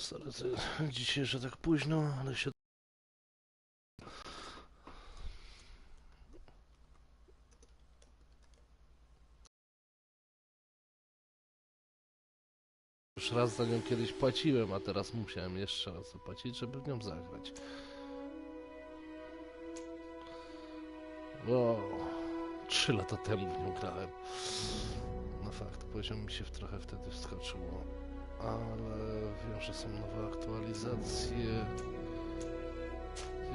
Sorry, dzisiaj, że tak późno, ale się... Już raz za nią kiedyś płaciłem, a teraz musiałem jeszcze raz zapłacić, żeby w nią zagrać. Wow, 3 lata temu w nią grałem. No fakt, poziom mi się trochę wtedy wskoczyło. Ale wiem, że są nowe aktualizacje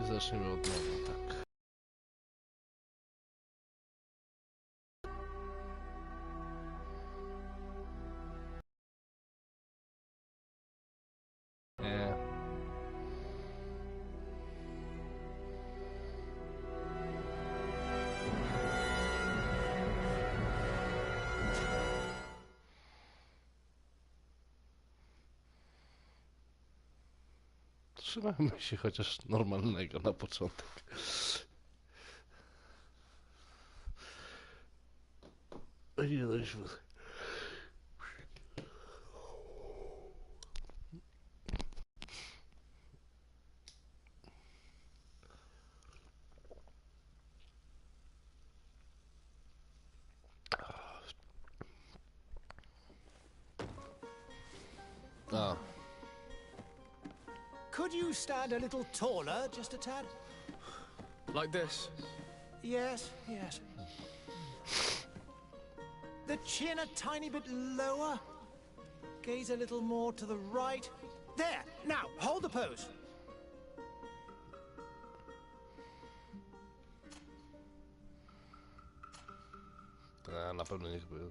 i zaczniemy od nowa, tak. Nie. Trzymajmy się chociaż normalnego na początek. Nie dość. A. Could you stand a little taller, just a tad? Like this? Yes, yes. The chin a tiny bit lower. Gaze a little more to the right. There! Now, hold the pose. Na pewno niech by...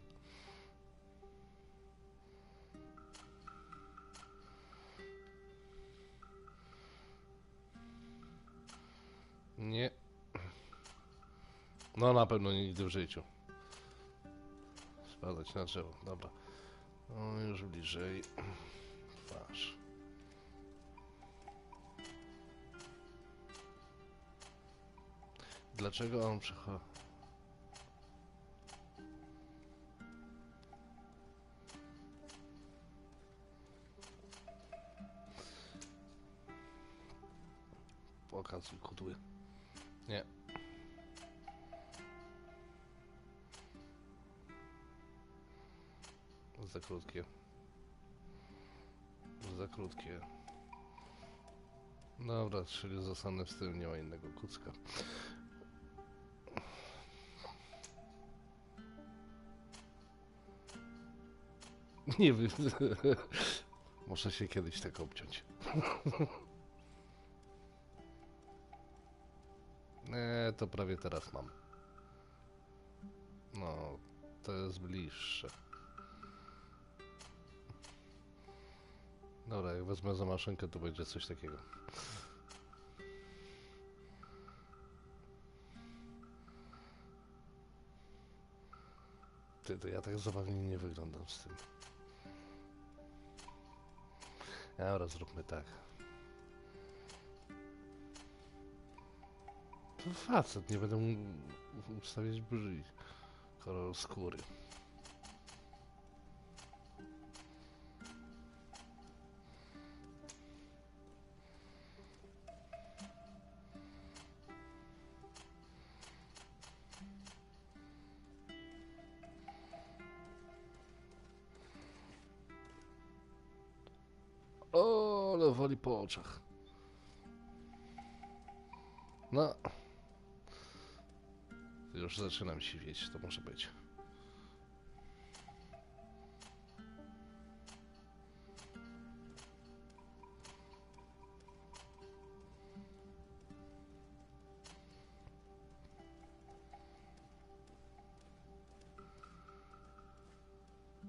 Nie. No na pewno nigdy w życiu. Spadać na drzewo, dobra. No już bliżej. Twarz. Dlaczego on przechodzi? Pokazuj kudły. Nie. Za krótkie. Za krótkie. Dobra, czyli zostanę z tym, nie ma innego kucka. Nie wiem. Muszę się kiedyś tak obciąć. Nie, to prawie teraz mam. No, to jest bliższe. Dobra, jak wezmę za maszynkę, to będzie coś takiego. To ja tak zabawnie nie wyglądam z tym. Dobra, zróbmy tak. To facet, nie będę ustawiać brwi. Kolor skóry. O, ale woli po oczach. No. Już zaczynam siwieć, to może być.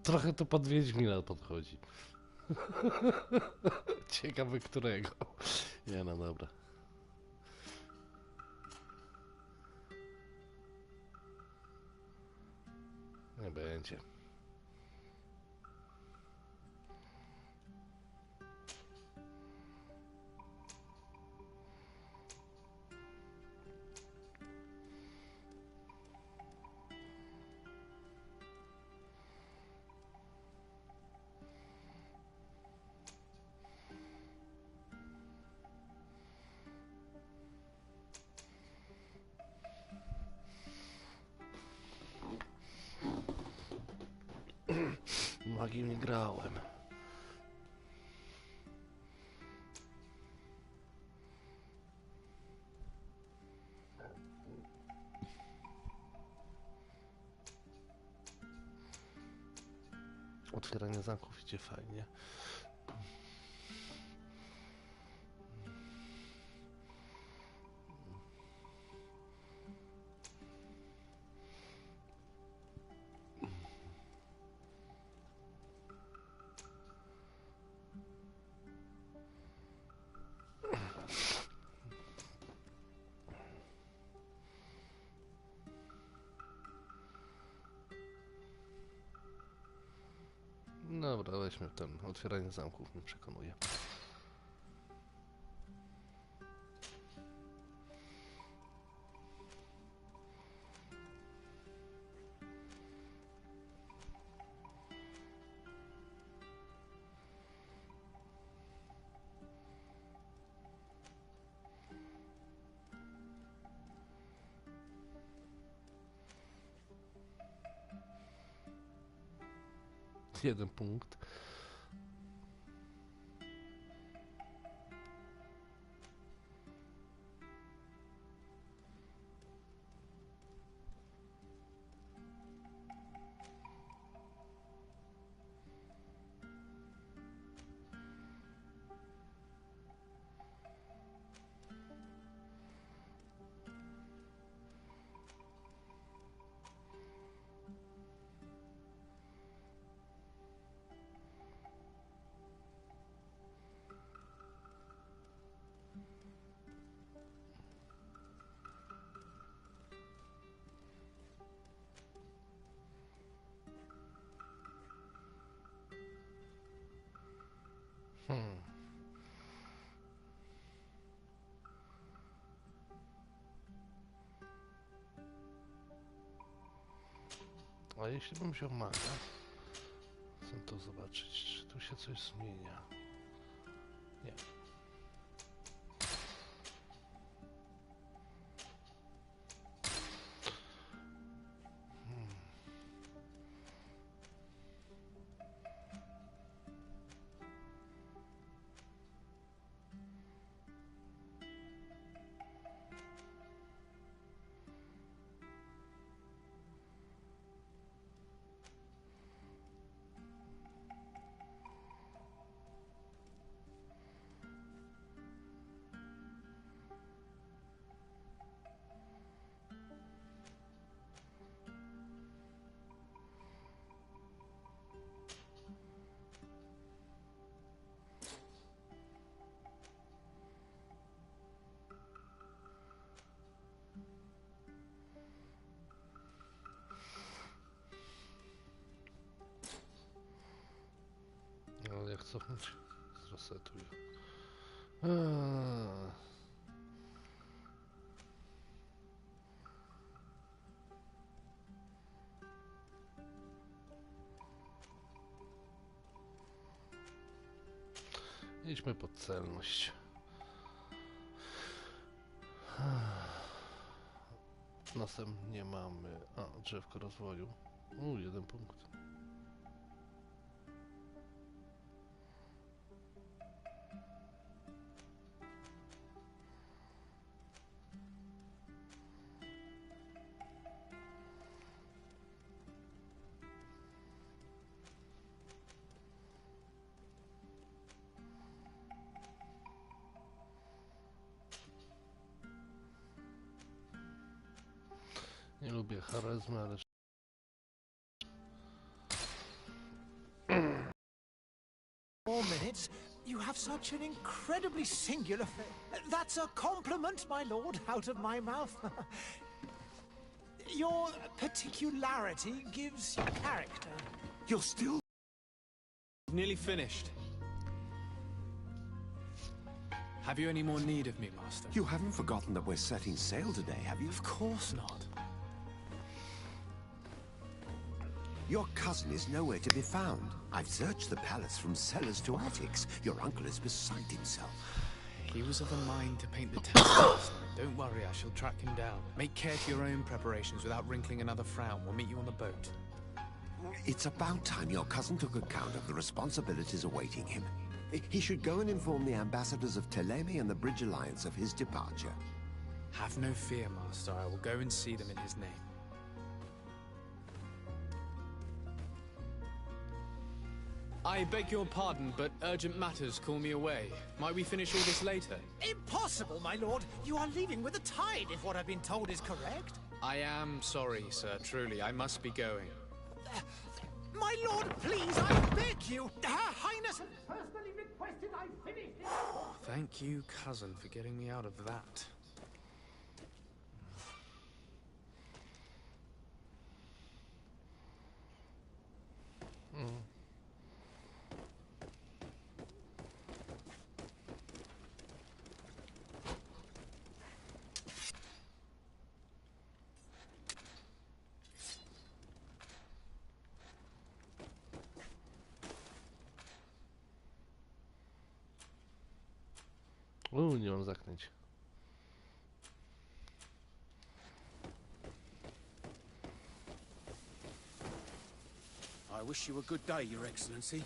Trochę to pod Wiedźmina podchodzi. Ciekawy którego. Nie no dobra. Nie będzie. magii nie grałem. Otwieranie zamków idzie fajnie. Dobra, weźmy ten. Otwieranie zamków mnie przekonuje. Jeden punkt. A jeśli bym wziął magę, chcę to zobaczyć, czy tu się coś zmienia. Nie. Ale jak cofnąć? Zresetuj. Idźmy pod celność. Następnie mamy... drzewko rozwoju. Jeden punkt. Nie lubię charyzmy, ale... 4 minutes? You have such an incredibly singular That's a compliment, my lord, out of my mouth. Your particularity gives you character. You're still... Nearly finished. Have you any more need of me, Master? You haven't forgotten that we're setting sail today, have you? Of course not. Your cousin is nowhere to be found. I've searched the palace from cellars to attics. Your uncle is beside himself. He was of a mind to paint the town last night. Don't worry, I shall track him down. Make care to your own preparations without wrinkling another frown. We'll meet you on the boat. It's about time your cousin took account of the responsibilities awaiting him. He should go and inform the ambassadors of Telemi and the Bridge Alliance of his departure. Have no fear, Master. I will go and see them in his name. I beg your pardon, but urgent matters call me away. Might we finish all this later? Impossible, my lord! You are leaving with the tide, if what I've been told is correct. I am sorry, sir. Truly, I must be going. My lord, please, I beg you! Her Highness personally requested I finish it! Thank you, cousin, for getting me out of that. Nie mam zaklęć. I wish you a good day, Your Excellency.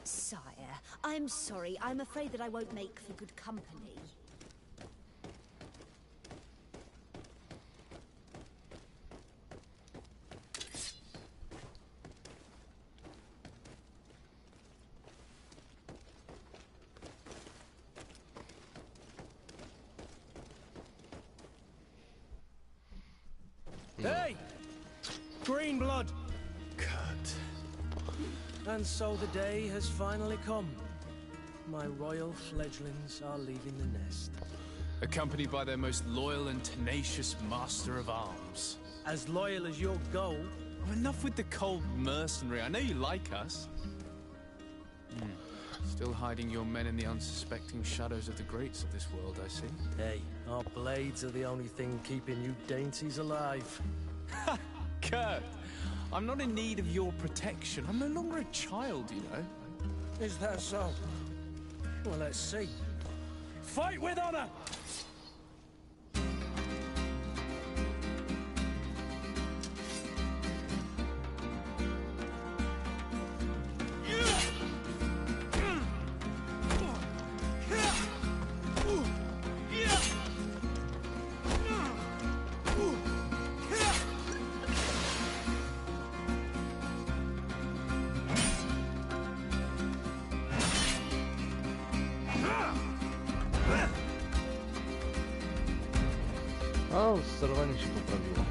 Sire, I'm sorry. I'm afraid that I won't make for good company. Hey! Green blood! Kurt. And so the day has finally come. My royal fledglings are leaving the nest. Accompanied by their most loyal and tenacious master of arms. As loyal as your goal. Oh, enough with the cold mercenary. I know you like us. Still hiding your men in the unsuspecting shadows of the greats of this world, I see. Hey, our blades are the only thing keeping you dainties alive. Ha! Kurt! I'm not in need of your protection. I'm no longer a child, you know. Is that so? Well, let's see. Fight with honor! O, sterowanie się poprawiło.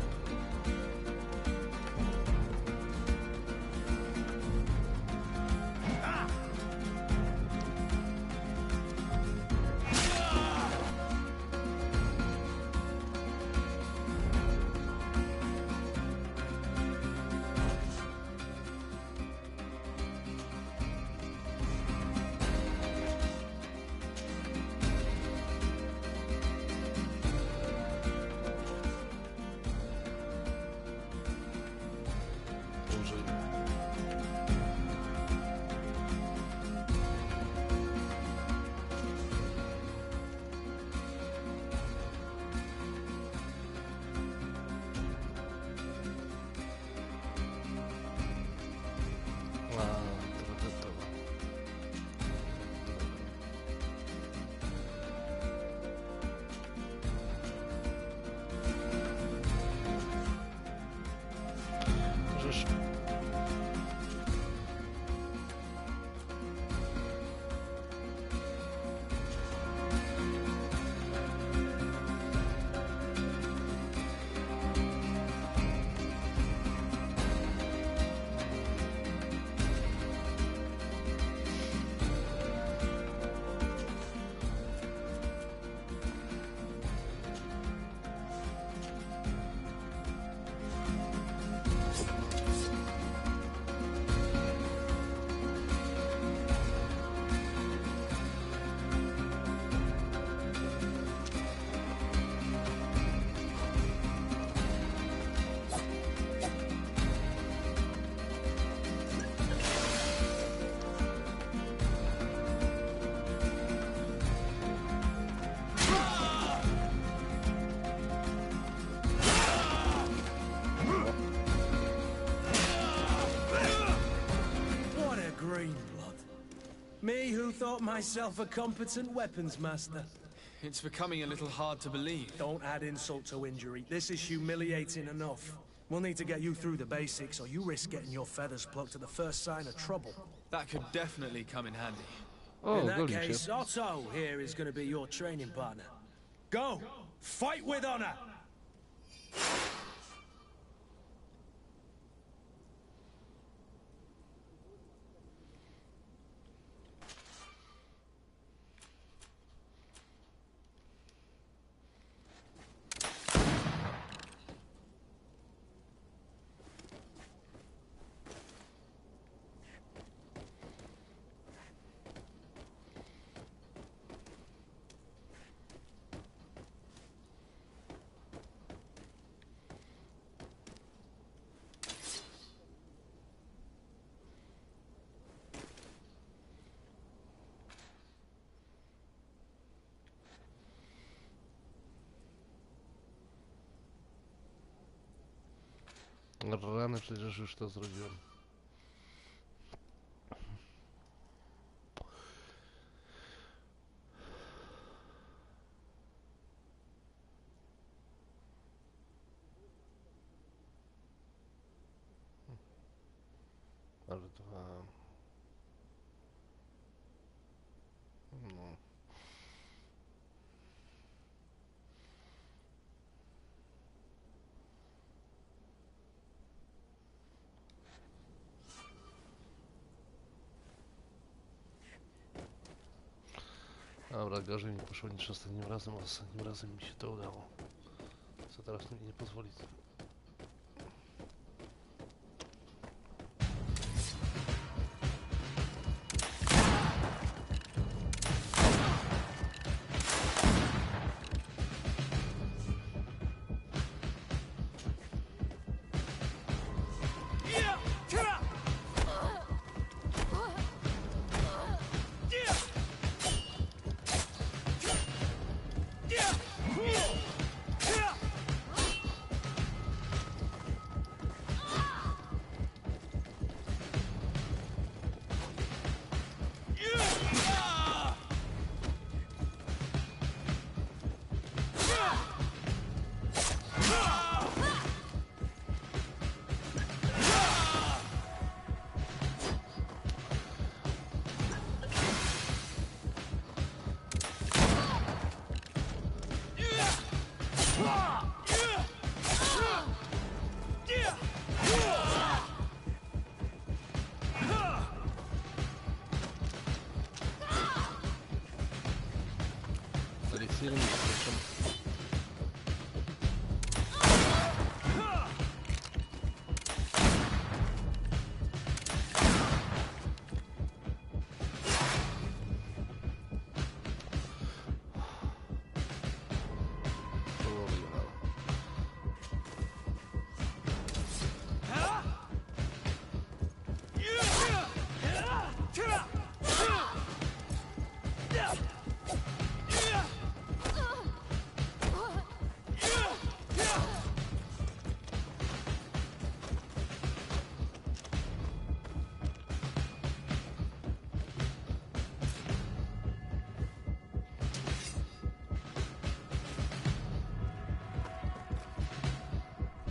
who thought myself a competent weapons master. It's becoming a little hard to believe. Don't add insult to injury. This is humiliating enough. We'll need to get you through the basics, or you risk getting your feathers plucked at the first sign of trouble. That could definitely come in handy. O, In that goli się. case, Otto here is going to be your training partner. Go! Fight with honor! Rany, przecież już to zrobiłem. Ale dwa... No... Dobra, gorzej mi poszło niż ostatnim razem, a ostatnim razem mi się to udało. Co teraz mi nie pozwoli. Eliksirem zapraszam.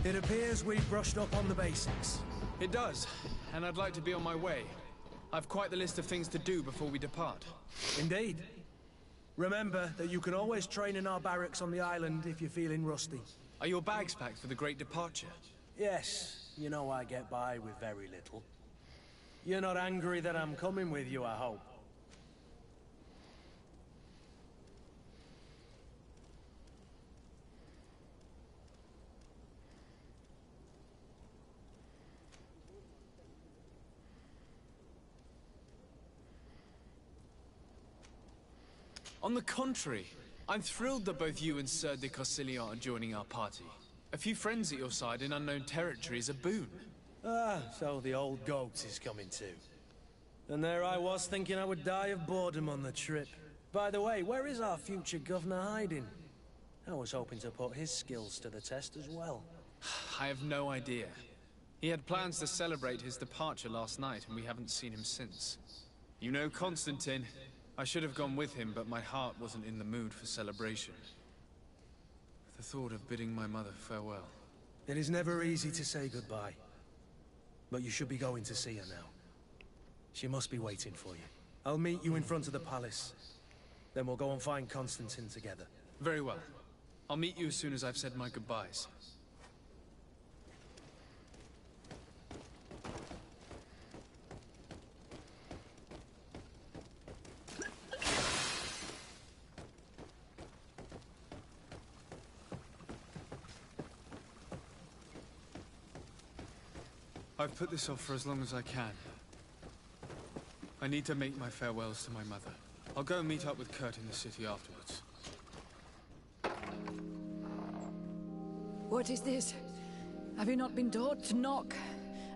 It appears we've brushed up on the basics. It does, and I'd like to be on my way. I've quite the list of things to do before we depart. Indeed. Remember that you can always train in our barracks on the island if you're feeling rusty. Are your bags packed for the great departure? Yes, you know I get by with very little. You're not angry that I'm coming with you, I hope. On the contrary, I'm thrilled that both you and Sir de Corsilion are joining our party. A few friends at your side in unknown territory is a boon. Ah, so the old goat is coming too. And there I was thinking I would die of boredom on the trip. By the way, where is our future governor hiding? I was hoping to put his skills to the test as well. I have no idea. He had plans to celebrate his departure last night, and we haven't seen him since. You know Constantine. I should have gone with him, but my heart wasn't in the mood for celebration. The thought of bidding my mother farewell. It is never easy to say goodbye. But you should be going to see her now. She must be waiting for you. I'll meet you in front of the palace. Then we'll go and find Constantine together. Very well. I'll meet you as soon as I've said my goodbyes. I've put this off for as long as I can. I need to make my farewells to my mother. I'll go and meet up with Kurt in the city afterwards. What is this? Have you not been taught to knock?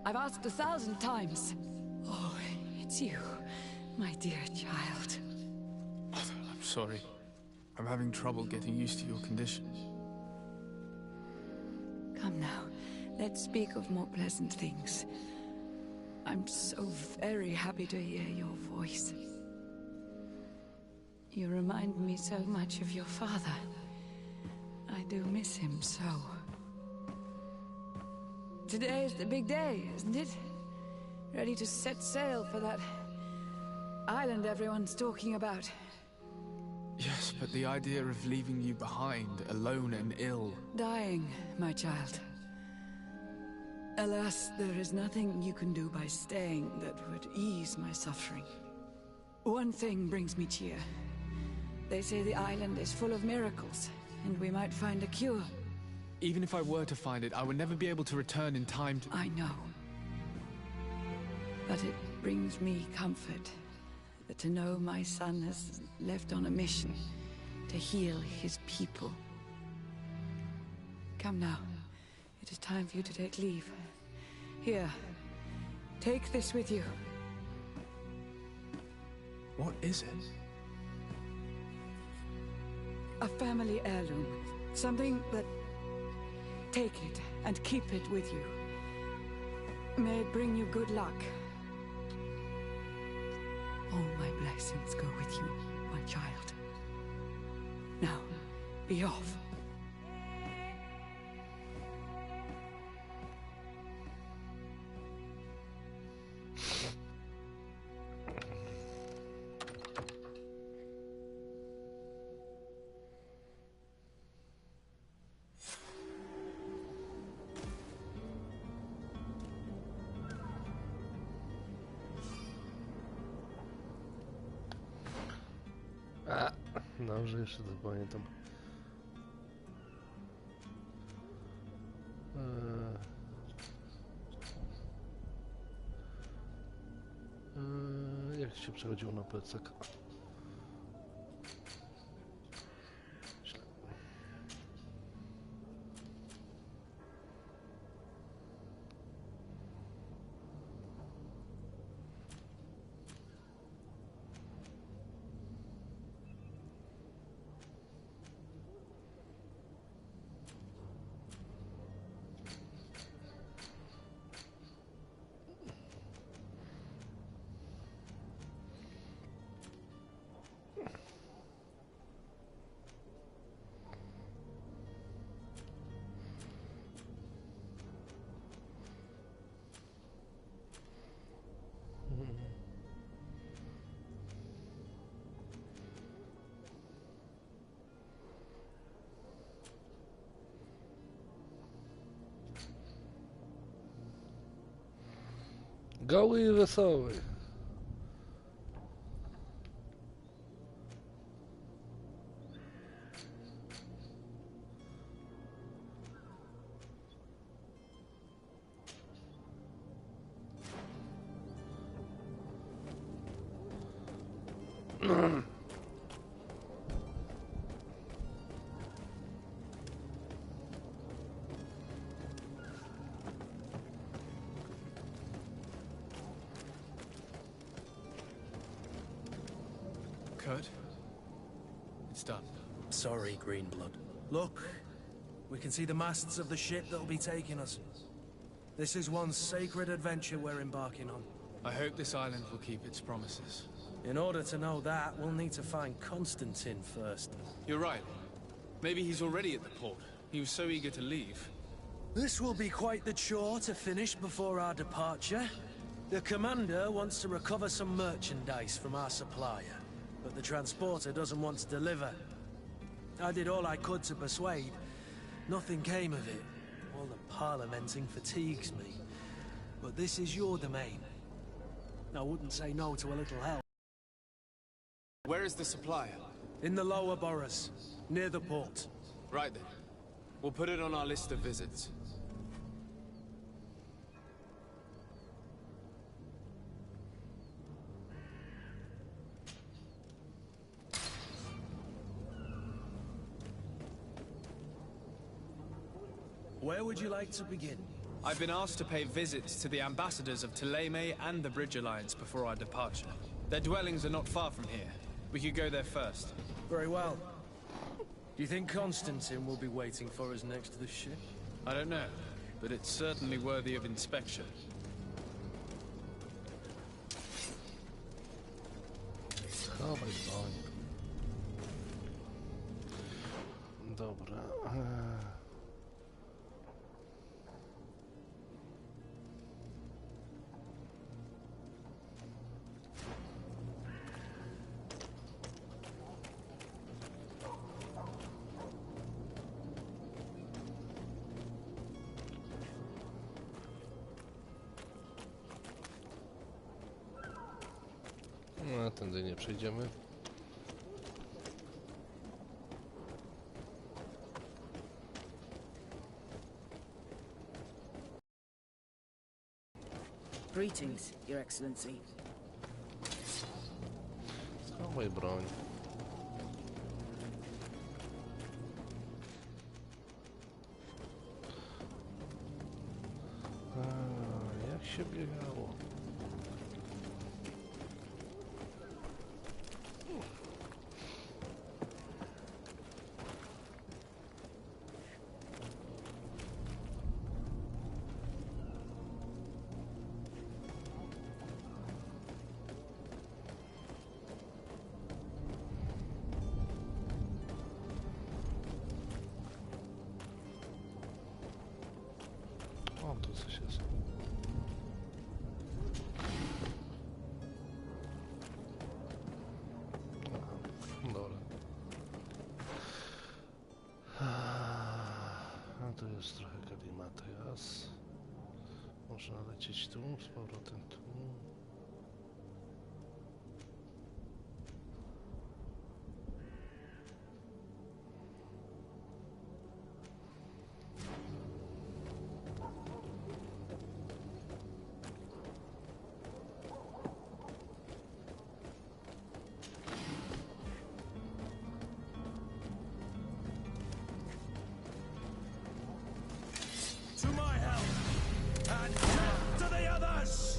I've asked 1,000 times. Oh, it's you, my dear child. Mother, I'm sorry. I'm having trouble getting used to your condition. Come now, let's speak of more pleasant things. I'm so very happy to hear your voice. You remind me so much of your father. I do miss him so. Today is the big day, isn't it? Ready to set sail for that island everyone's talking about. Yes, but the idea of leaving you behind, alone and ill... Dying, my child. Alas, there is nothing you can do by staying that would ease my suffering. One thing brings me cheer. They say the island is full of miracles, and we might find a cure. Even if I were to find it, I would never be able to return in time to... I know. But it brings me comfort to know my son has left on a mission to heal his people. Come now. It is time for you to take leave. Here, take this with you. What is it? A family heirloom. Something that... Take it and keep it with you. May it bring you good luck. All my blessings go with you, my child. Now, be off. Dobrze, jeszcze to pamiętam. Jak się przechodziło na plecak? Goły i wesoły. Kurt? It's done. Sorry, Greenblood. Look, we can see the masts of the ship that'll be taking us. This is one sacred adventure we're embarking on. I hope this island will keep its promises. In order to know that, we'll need to find Constantine first. You're right. Maybe he's already at the port. He was so eager to leave. This will be quite the chore to finish before our departure. The commander wants to recover some merchandise from our supplier, but the transporter doesn't want to deliver. I did all I could to persuade. Nothing came of it. All the parliamenting fatigues me. But this is your domain. I wouldn't say no to a little help. Where is the supplier? In the lower boroughs, near the port. Right then. We'll put it on our list of visits. Where would you like to begin? I've been asked to pay visits to the ambassadors of Thélème and the Bridge Alliance before our departure. Their dwellings are not far from here. We could go there first. Very well. Do you think Constantine will be waiting for us next to the ship? I don't know, but it's certainly worthy of inspection. Schowaj broń. Dobra. No, tędy nie przejdziemy. Greetings, Your Excellency. Schowaj broń. Jak się biegało? O, tu coś jest. Aha, dobra. No to jest trochę Galimatyas. Można lecieć tu, z powrotem tu. To my help! And death to the others!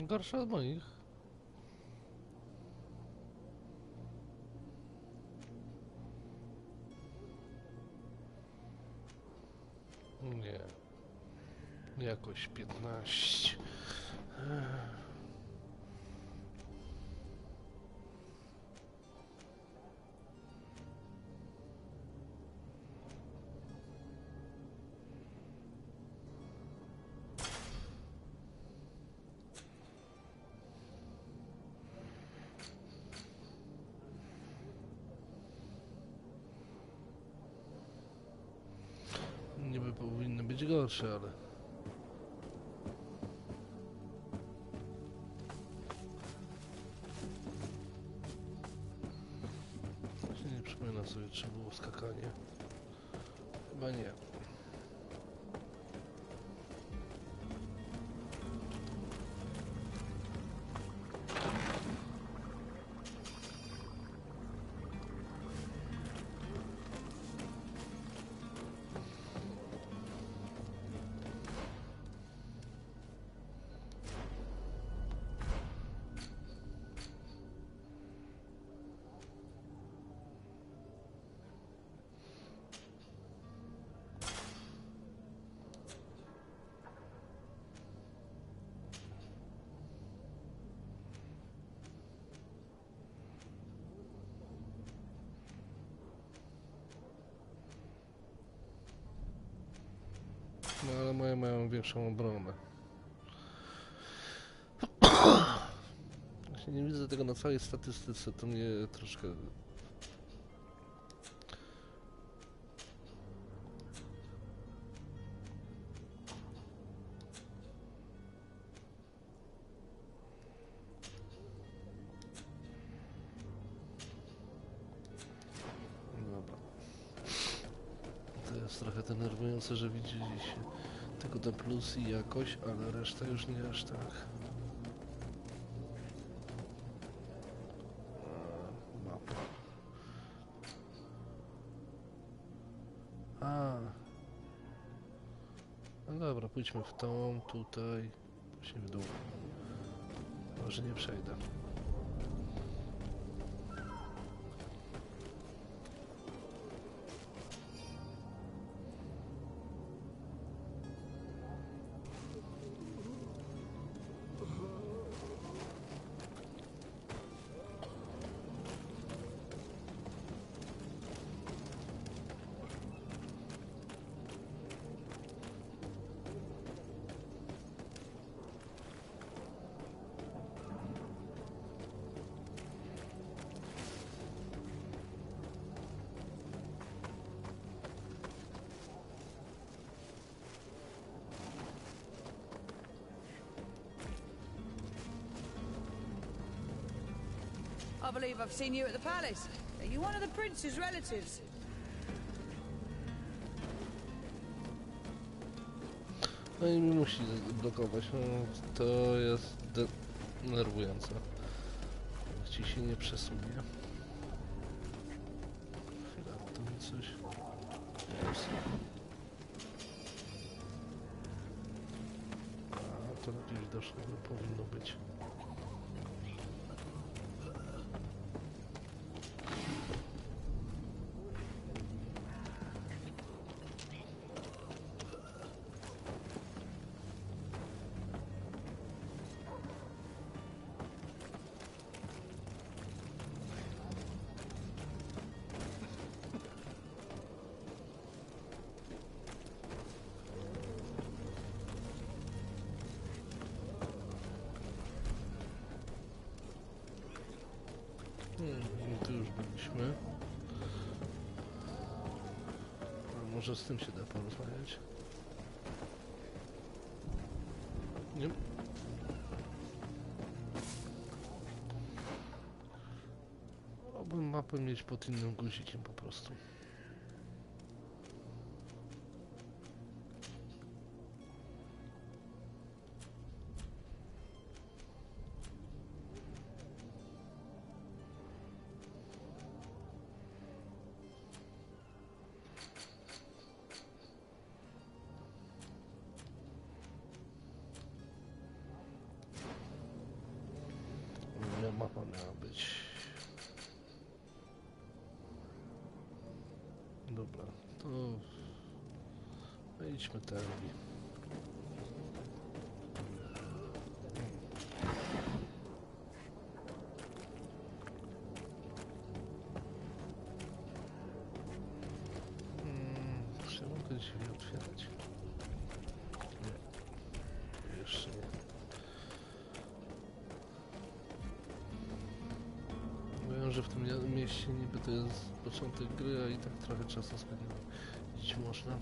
Gorsza od moich. Nie. Jakoś 15. Niby powinny być gorsze, ale... Właśnie nie przypominam sobie, czy było skakanie. Chyba nie. No ale moje mają większą obronę. Właśnie nie widzę tego na całej statystyce, to mnie troszkę... Dobra. To jest trochę denerwujące, że widzieliście tylko te plusy i jakoś, ale reszta już nie aż tak. Mapa. No dobra, pójdźmy w tą, tutaj, właśnie w dół. Może nie przejdę. I believe I've seen you at the palace. Are you one of the prince's relatives? No i musi blokować, no to jest denerwujące. Jak ci się nie przesunie. Chwila, to mi coś... Jest. A, to lepiej widoczne powinno być. Tu już byliśmy. A może z tym się da porozmawiać? Nie. Chciałbym mapę mieć pod innym guzikiem po prostu. miała być. Dobra, to idźmy tędy. Czy ja mogę drzwi otwierać? Nie. Jeszcze nie. Wiem, że w tym mieście niby to jest początek gry, a i tak trochę czasu spędzić można.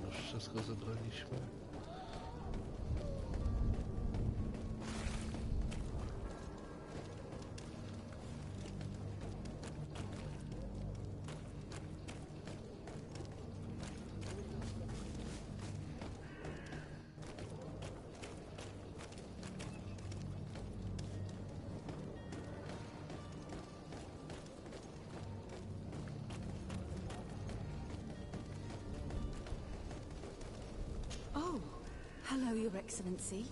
Już wszystko zebraliśmy. Oh, hello, Your Excellency.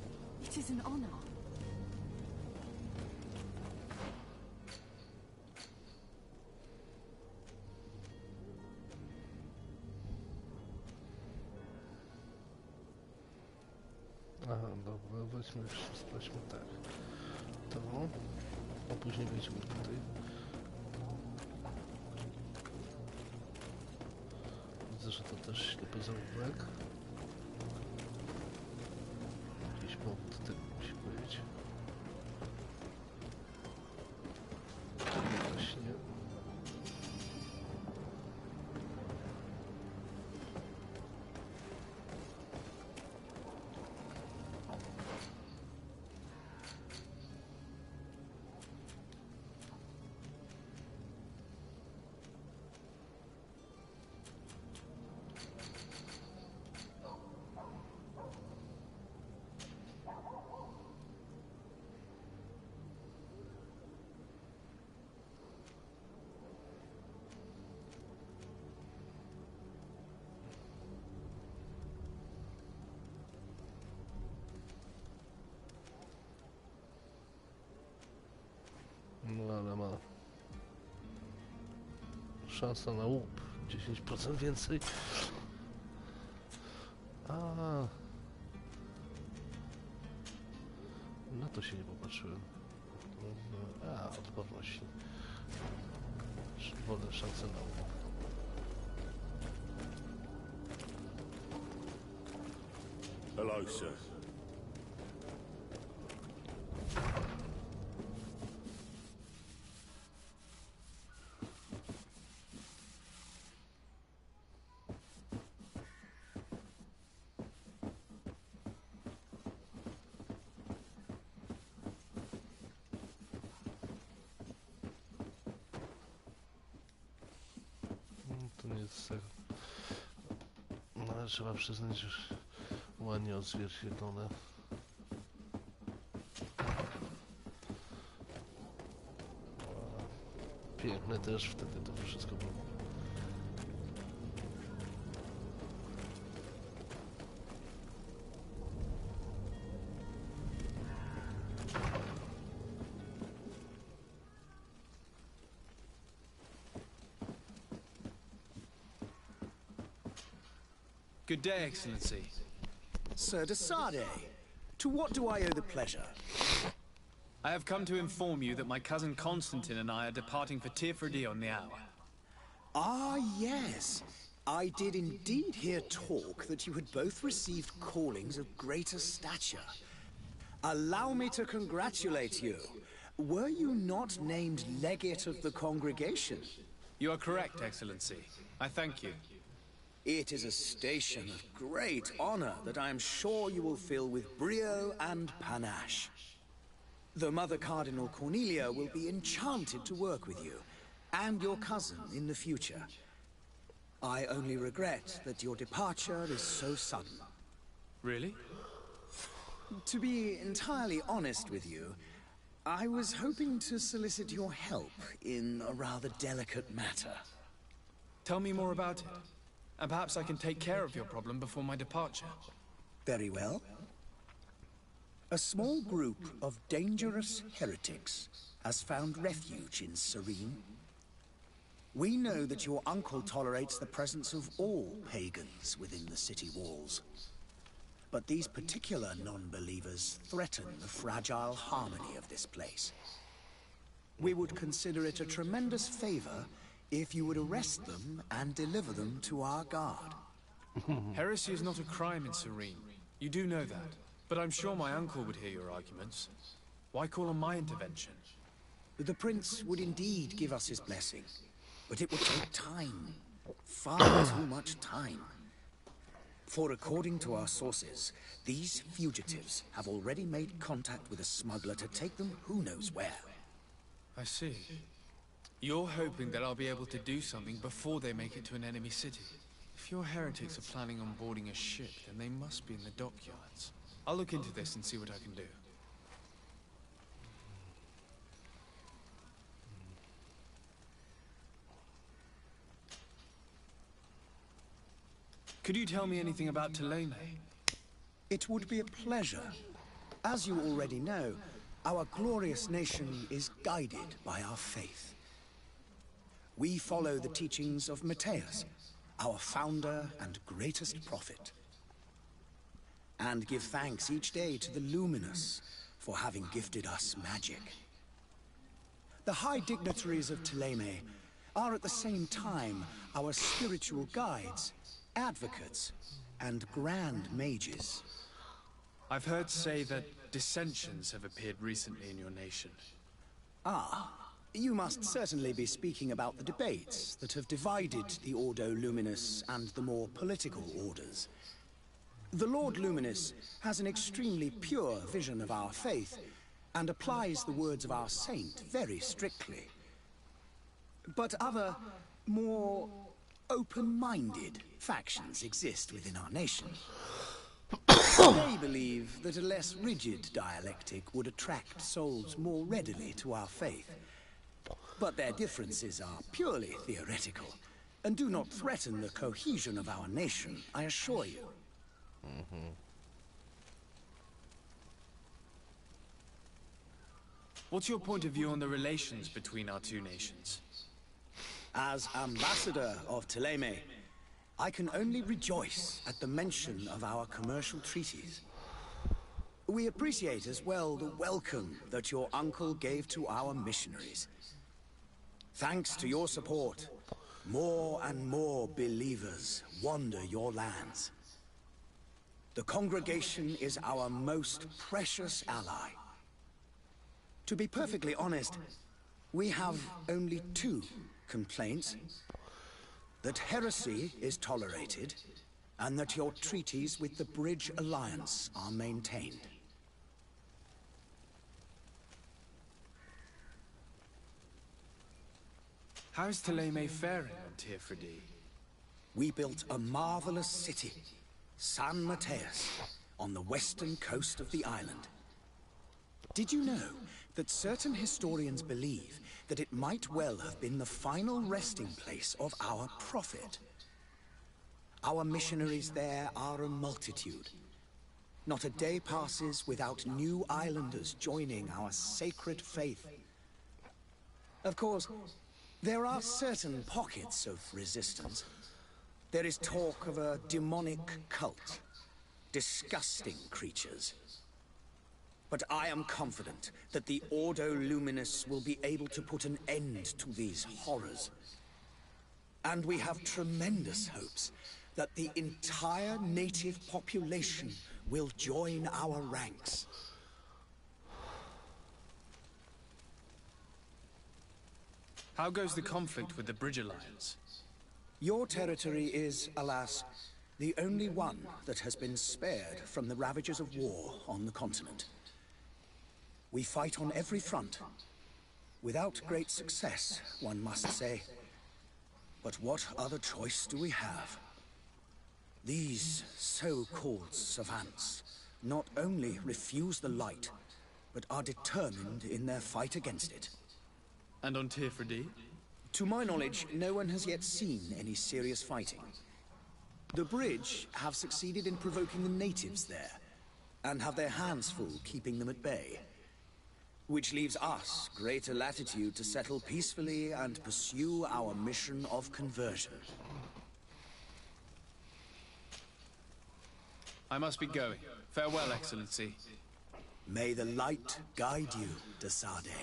It is an honor. Aha, dobra, weźmy już, sprawdźmy tak. To, a później wejdziemy tutaj. Widzę, że to też ślepy zaułek. Jakiś powód tego musi być. Właśnie. No ale ma szansa na łup 10% więcej. A na to się nie popatrzyłem. A odporność. Wolę szansę na łup. Hello, sir. To nie jest tak. No ale trzeba przyznać, że ładnie odzwierciedlone. Piękne też wtedy to wszystko było. Good day, Excellency. Sir Desade, to what do I owe the pleasure? I have come to inform you that my cousin Constantine and I are departing for Tirfredi on the hour. Ah, yes. I did indeed hear talk that you had both received callings of greater stature. Allow me to congratulate you. Were you not named legate of the congregation? You are correct, Excellency. I thank you. It is a station of great honor that I am sure you will fill with brio and panache. The Mother Cardinal Cornelia will be enchanted to work with you, and your cousin in the future. I only regret that your departure is so sudden. Really? To be entirely honest with you, I was hoping to solicit your help in a rather delicate matter. Tell me more about it, and perhaps I can take care of your problem before my departure. Very well. A small group of dangerous heretics has found refuge in Serene. We know that your uncle tolerates the presence of all pagans within the city walls. But these particular non-believers threaten the fragile harmony of this place. We would consider it a tremendous favor if you would arrest them and deliver them to our guard. Heresy is not a crime in Serene. You do know that. But I'm sure my uncle would hear your arguments. Why call on my intervention? The prince would indeed give us his blessing, but it would take time. Far too much time. For according to our sources, these fugitives have already made contact with a smuggler to take them who knows where. I see. You're hoping that I'll be able to do something before they make it to an enemy city. If your heretics are planning on boarding a ship, then they must be in the dockyards. I'll look into this and see what I can do. Could you tell me anything about Thélème? It would be a pleasure. As you already know, our glorious nation is guided by our faith. We follow the teachings of Matthias, our founder and greatest prophet, and give thanks each day to the Luminous for having gifted us magic. The high dignitaries of Thélème are at the same time our spiritual guides, advocates, and grand mages. I've heard say that dissensions have appeared recently in your nation. Ah, you must certainly be speaking about the debates that have divided the Ordo Luminous and the more political orders. The Lord Luminous has an extremely pure vision of our faith and applies the words of our saint very strictly. But other, more open-minded factions exist within our nation. They believe that a less rigid dialectic would attract souls more readily to our faith. But their differences are purely theoretical and do not threaten the cohesion of our nation, I assure you. What's your point of view on the relations between our two nations? As ambassador of Thélème, I can only rejoice at the mention of our commercial treaties. We appreciate as well the welcome that your uncle gave to our missionaries. Thanks to your support, more and more believers wander your lands. The congregation is our most precious ally. To be perfectly honest, we have only two complaints. That heresy is tolerated, and that your treaties with the Bridge Alliance are maintained. How's Thélème faring on Tier 3D? We built a marvelous city, San Matthias, on the western coast of the island. Did you know that certain historians believe that it might well have been the final resting place of our prophet? Our missionaries there are a multitude. Not a day passes without new islanders joining our sacred faith. Of course, there are certain pockets of resistance. There is talk of a demonic cult, disgusting creatures. But I am confident that the Ordo Luminous will be able to put an end to these horrors. And we have tremendous hopes that the entire native population will join our ranks. How goes the conflict with the Bridge Alliance? Your territory is, alas, the only one that has been spared from the ravages of war on the continent. We fight on every front. Without great success, one must say. But what other choice do we have? These so-called savants not only refuse the light, but are determined in their fight against it. And on Tirfredi? To my knowledge, no one has yet seen any serious fighting. The bridge have succeeded in provoking the natives there, and have their hands full keeping them at bay. Which leaves us greater latitude to settle peacefully and pursue our mission of conversion. I must be going. Farewell, Excellency. May the light guide you, Desade.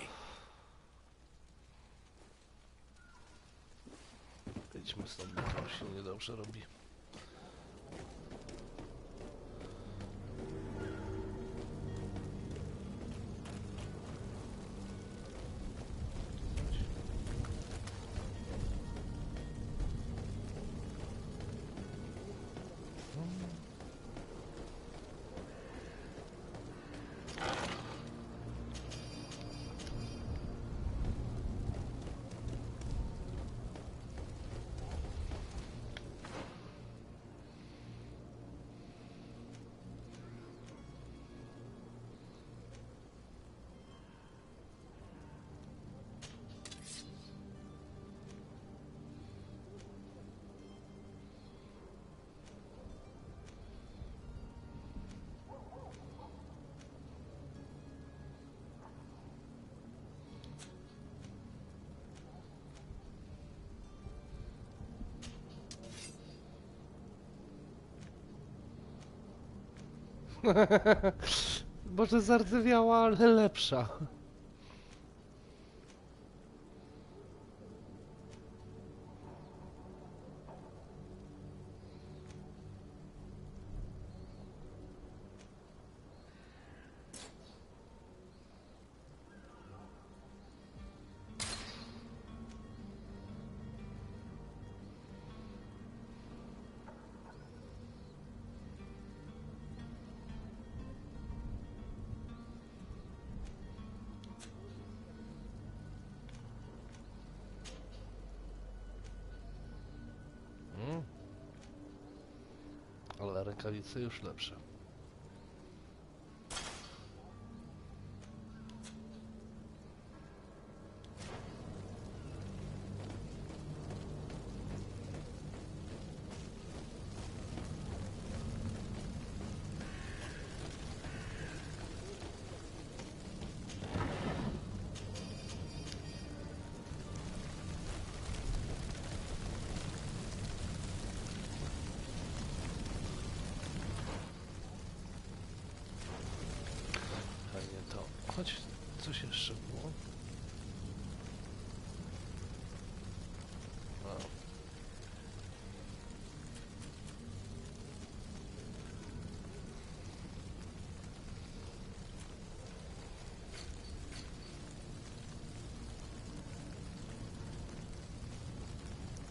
Idźmy stąd, bo to się niedobrze robi. Może zardzewiała, ale lepsza. Ale rękawice już lepsze. Choć coś jeszcze było. A.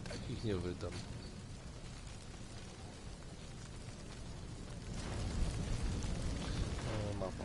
Takich nie wydam. Mapa.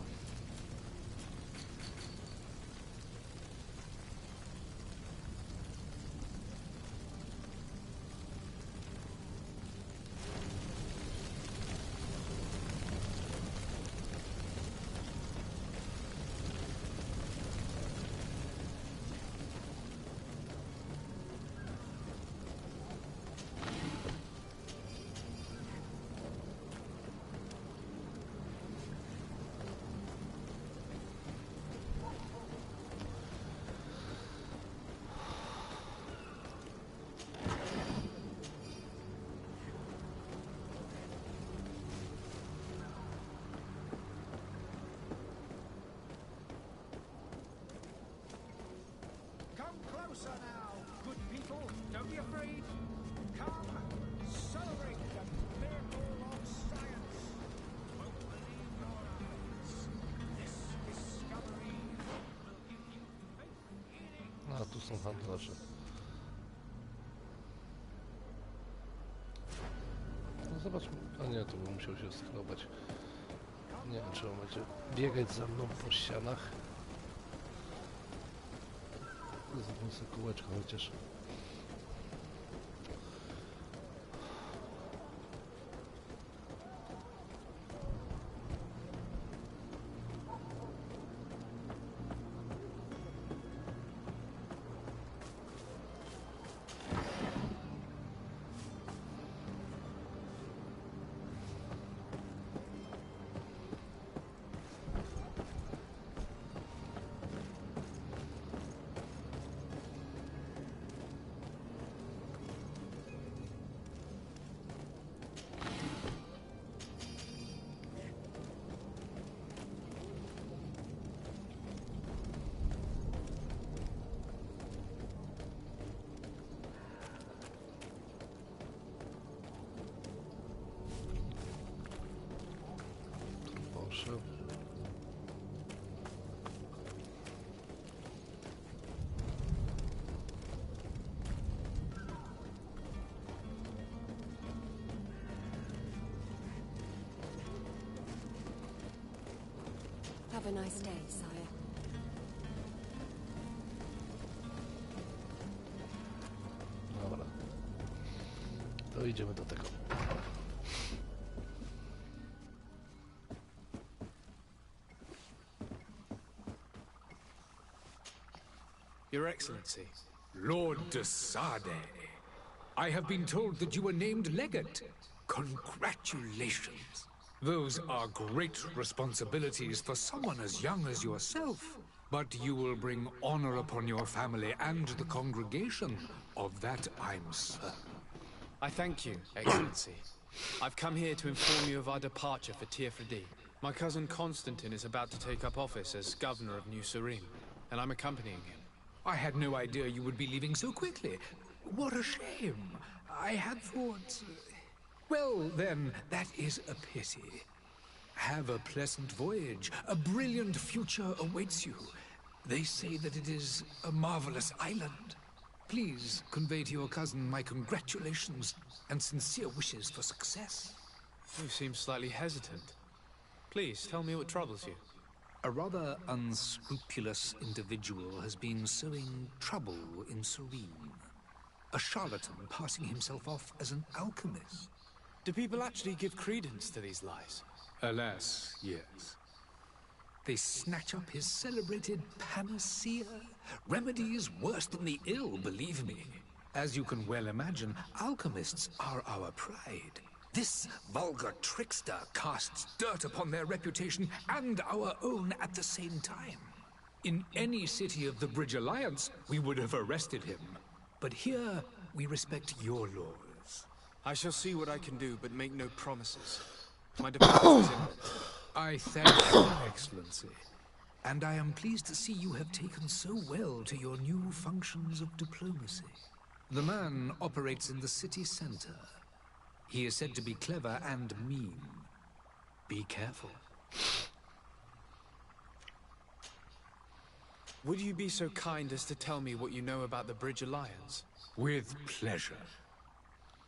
Closer now, good people. Don't be afraid. Come, celebrate the miracle of science. Won't believe your eyes. This discovery will give you faith in it. A tu są handlarze. No zobaczmy. A nie, to bym musiał się schrobać. Nie wiem, czy on będzie biegać za mną po ścianach. Zrobię sobie kółeczko chociaż. Have a nice day, sire. Dobra. To idziemy do tego. Your Excellency. Lord de Sade, I have been told that you were named legate. Congratulations. Those are great responsibilities for someone as young as yourself. But you will bring honor upon your family and the congregation. Of that I'm certain. I thank you, Excellency. I've come here to inform you of our departure for Tearfredi. My cousin Constantine is about to take up office as governor of New Serene, and I'm accompanying him. I had no idea you would be leaving so quickly. What a shame. I had thought... Well, then, that is a pity. Have a pleasant voyage. A brilliant future awaits you. They say that it is a marvelous island. Please convey to your cousin my congratulations and sincere wishes for success. You seem slightly hesitant. Please, tell me what troubles you. A rather unscrupulous individual has been sowing trouble in Serene. A charlatan passing himself off as an alchemist. Do people actually give credence to these lies? Alas, yes. They snatch up his celebrated panacea. Remedies worse than the ill, believe me. As you can well imagine, alchemists are our pride. This vulgar trickster casts dirt upon their reputation and our own at the same time. In any city of the Bridge Alliance, we would have arrested him. But here, we respect your laws. I shall see what I can do, but make no promises. My departure is imminent. I thank you, Excellency. And I am pleased to see you have taken so well to your new functions of diplomacy. The man operates in the city center. He is said to be clever and mean. Be careful. Would you be so kind as to tell me what you know about the Bridge Alliance? With pleasure.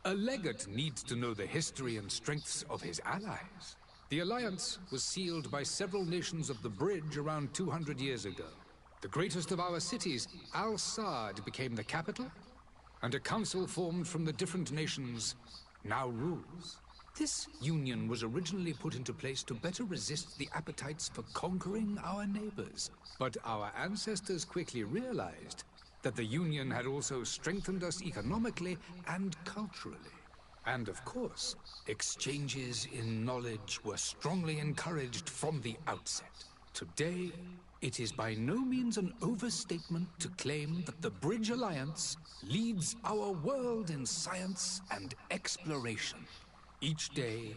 A legate needs to know the history and strengths of his allies. The alliance was sealed by several nations of the Bridge around 200 years ago. The greatest of our cities, Al-Sad, became the capital, and a council formed from the different nations now rules. This union was originally put into place to better resist the appetites for conquering our neighbors. But our ancestors quickly realized that the union had also strengthened us economically and culturally. And of course, exchanges in knowledge were strongly encouraged from the outset. Today, it is by no means an overstatement to claim that the Bridge Alliance leads our world in science and exploration. Each day,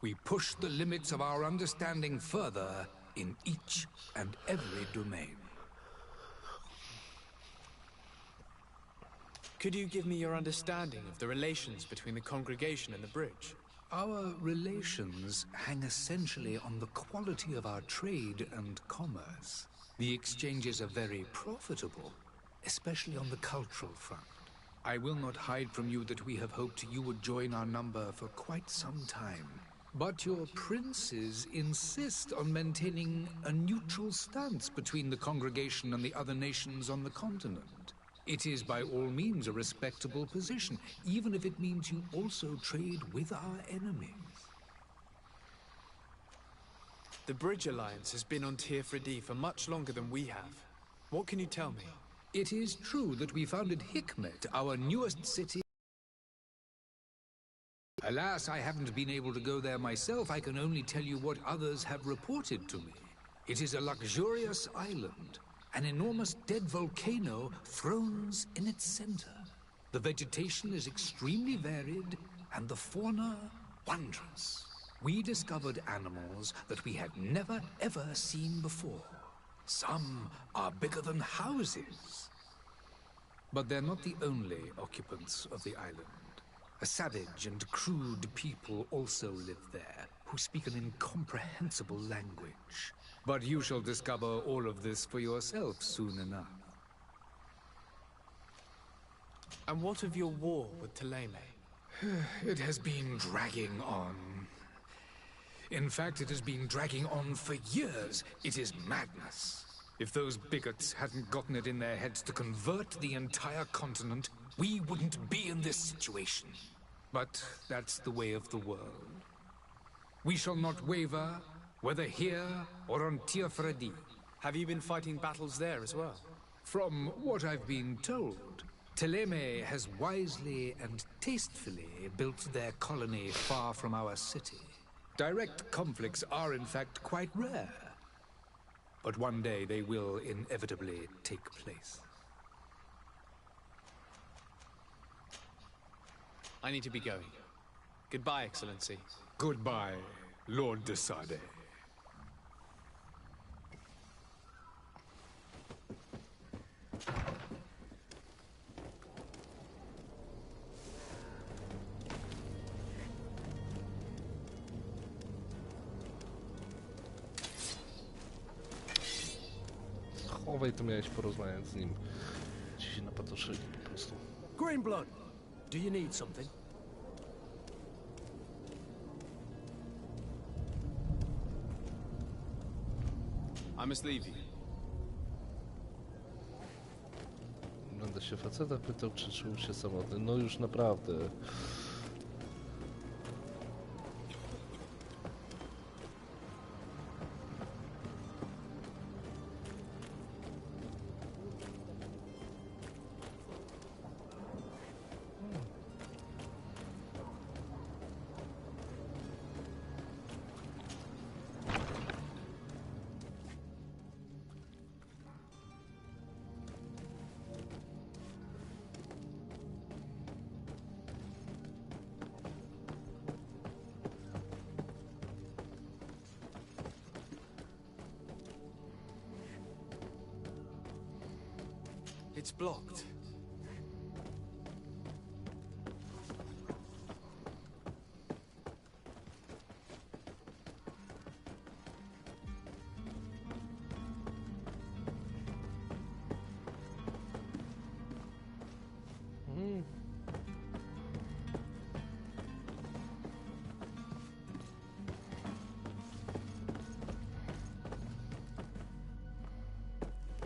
we push the limits of our understanding further in each and every domain. Could you give me your understanding of the relations between the congregation and the Bridge? Our relations hang essentially on the quality of our trade and commerce. The exchanges are very profitable, especially on the cultural front. I will not hide from you that we have hoped you would join our number for quite some time. But your princes insist on maintaining a neutral stance between the congregation and the other nations on the continent. It is by all means a respectable position, even if it means you also trade with our enemies. The Bridge Alliance has been on Tearfredi for much longer than we have. What can you tell me? It is true that we founded Hikmet, our newest city. Alas, I haven't been able to go there myself. I can only tell you what others have reported to me. It is a luxurious island. An enormous dead volcano thrones in its center. The vegetation is extremely varied, and the fauna wondrous. We discovered animals that we had never ever seen before. Some are bigger than houses. But they're not the only occupants of the island. A savage and crude people also live there, who speak an incomprehensible language. But you shall discover all of this for yourself soon enough. And what of your war with Thélème? It has been dragging on. In fact, it has been dragging on for years. It is madness. If those bigots hadn't gotten it in their heads to convert the entire continent, we wouldn't be in this situation. But that's the way of the world. We shall not waver, whether here or on Tirfredi. Have you been fighting battles there as well? From what I've been told, Thélème has wisely and tastefully built their colony far from our city. Direct conflicts are in fact quite rare. But one day they will inevitably take place. I need to be going. Goodbye, Excellency. Goodbye, Lord de Sade. Chowaj, to miałeś porozmawiać z nim. Ci się napatoszyli po prostu. Greenblood, do you need something? I must leave you. Będę się faceta pytał, czy czuł się samotny. No już naprawdę. It's blocked.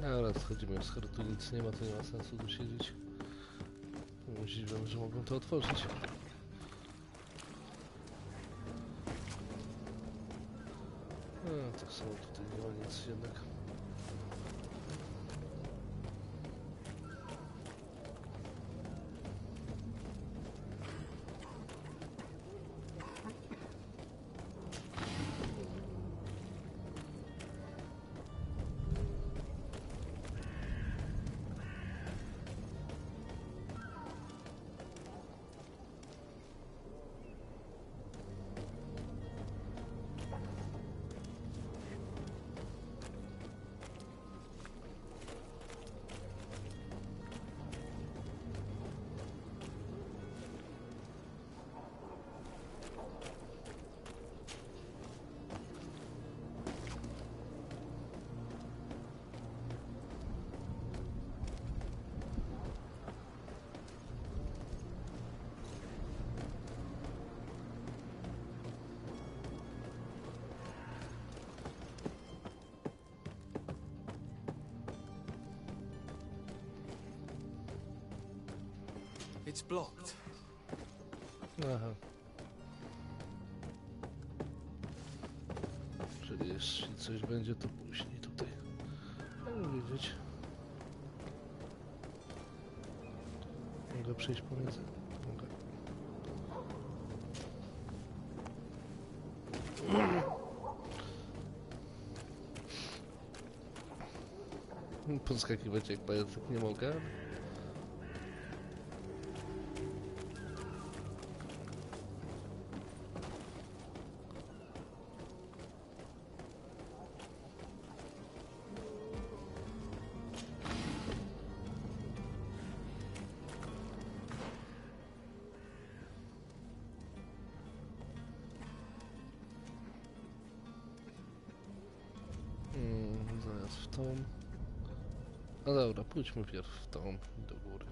Teraz schodzimy z hartu, nic nie ma, to nie ma sensu tu siedzieć. Możliwe, że mogą to otworzyć. Tak samo tutaj nie ma nic jednak. It's blocked. Aha. Czyli jeśli coś będzie, to później tutaj. Mogę wiedzieć. Mogę przejść pomiędzy. Mogę. Podskakiwać jak pajacek nie mogę. Zaraz w tą. No dobra, pójdźmy pierw w tą do góry.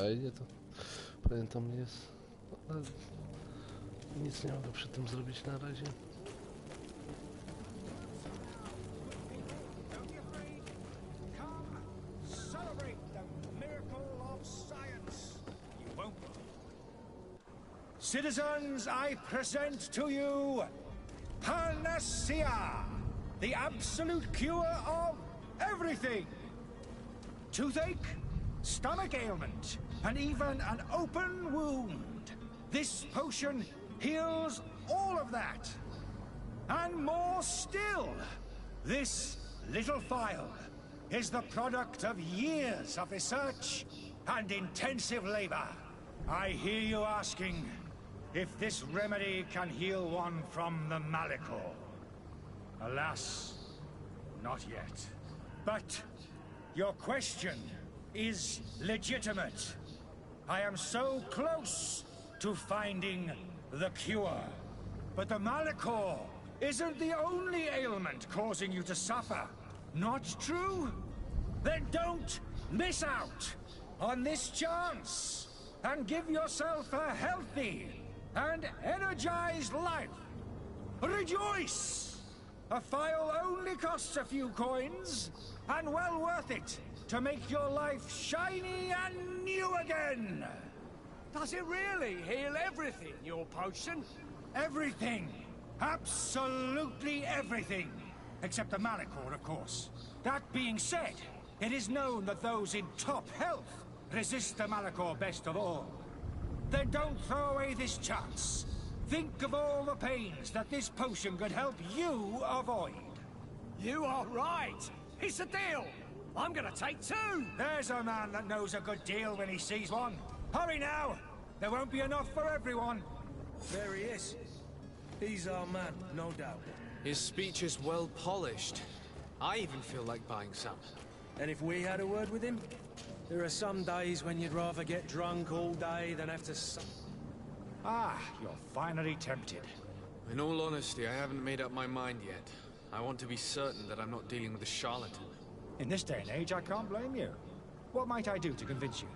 fajnie, to pamiętam jest, ale nic nie mogę przy tym zrobić na razie. Don't be afraid. Come, celebrate the miracle of science. You won't. Citizens, I present to you Panacea, the absolute cure of everything. Toothache, stomach ailment, and even an open wound. This potion heals all of that. And more still, this little phial is the product of years of research and intensive labor. I hear you asking if this remedy can heal one from the Malachor. Alas, not yet. But your question is legitimate. I am so close to finding the cure. But the Malachor isn't the only ailment causing you to suffer. Not true? Then don't miss out on this chance and give yourself a healthy and energized life. Rejoice! A phial only costs a few coins, and well worth it to make your life shiny and new again. Does it really heal everything, your potion? Everything. Absolutely everything. Except the Malachor, of course. That being said, it is known that those in top health resist the Malachor best of all. Then don't throw away this chance. Think of all the pains that this potion could help you avoid. You are right. It's a deal. I'm gonna take two. There's a man that knows a good deal when he sees one. Hurry now. There won't be enough for everyone. There he is. He's our man, no doubt. His speech is well polished. I even feel like buying some. And if we had a word with him? There are some days when you'd rather get drunk all day than have to... Ah, you're finally tempted. In all honesty, I haven't made up my mind yet. I want to be certain that I'm not dealing with a charlatan. In this day and age, I can't blame you. What might I do to convince you?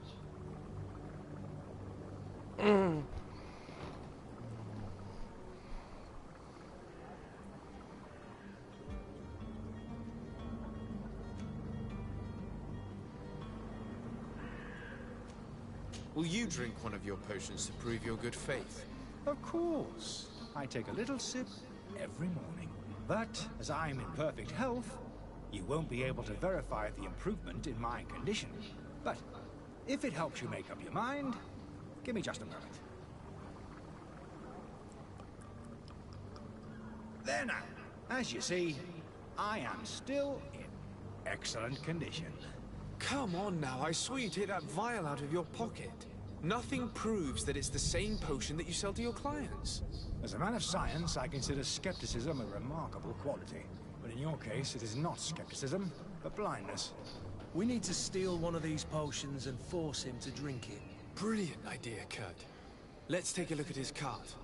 Will you drink one of your potions to prove your good faith? Of course. I take a little sip every morning. But as I'm in perfect health, you won't be able to verify the improvement in my condition. But if it helps you make up your mind, give me just a moment. There now. As you see, I am still in excellent condition. Come on now, I saw you take that vial out of your pocket. Nothing proves that it's the same potion that you sell to your clients. As a man of science, I consider skepticism a remarkable quality. But in your case, it is not skepticism, but blindness. We need to steal one of these potions and force him to drink it. Brilliant idea, Kurt. Let's take a look at his cart.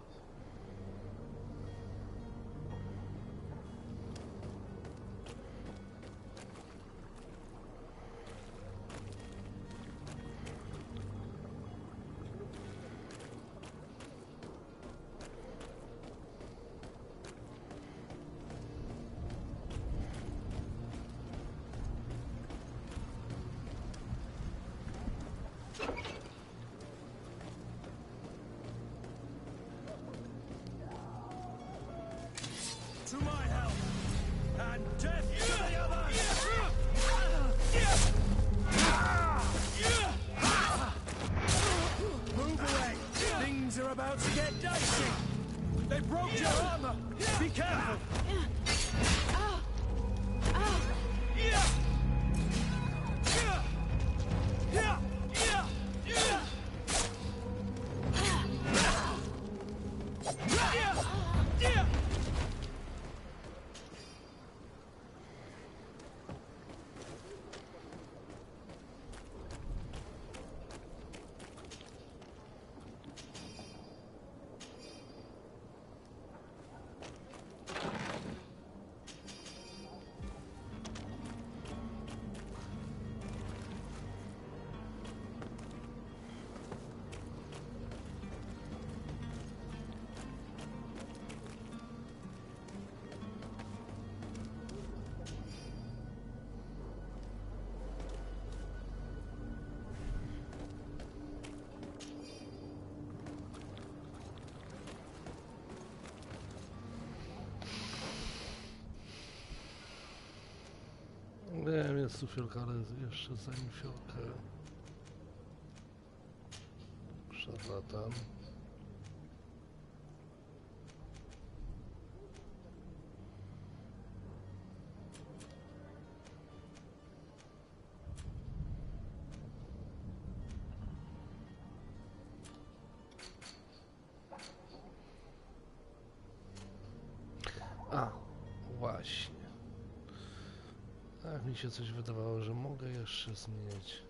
To my help, and death to the others! Move away! Things are about to get dicey! They broke your armor! Be careful! jest tu fiolka, ale jeszcze zanim fiolkę... Szarlatan. A, właśnie. Tak mi się coś wydawało, że mogę jeszcze zmieniać.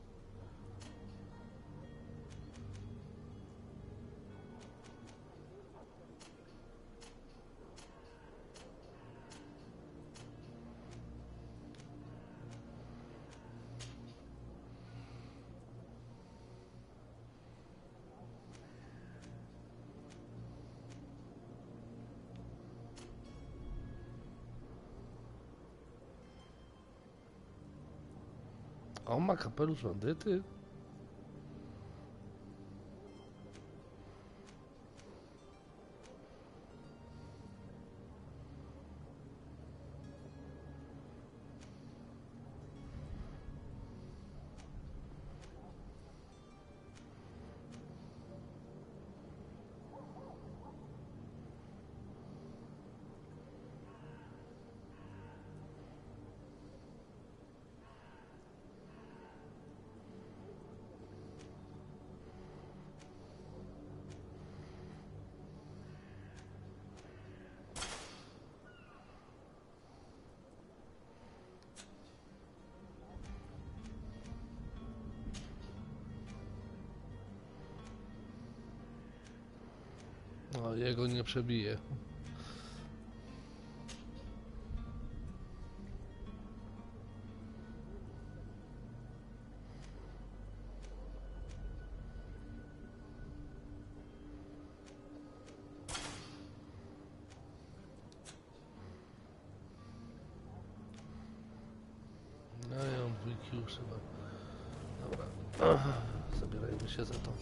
A on ma kapelusz bandyty? No, jego nie przebije. No ja mam dwójki już chyba. Dobra. Zabierajmy się za to.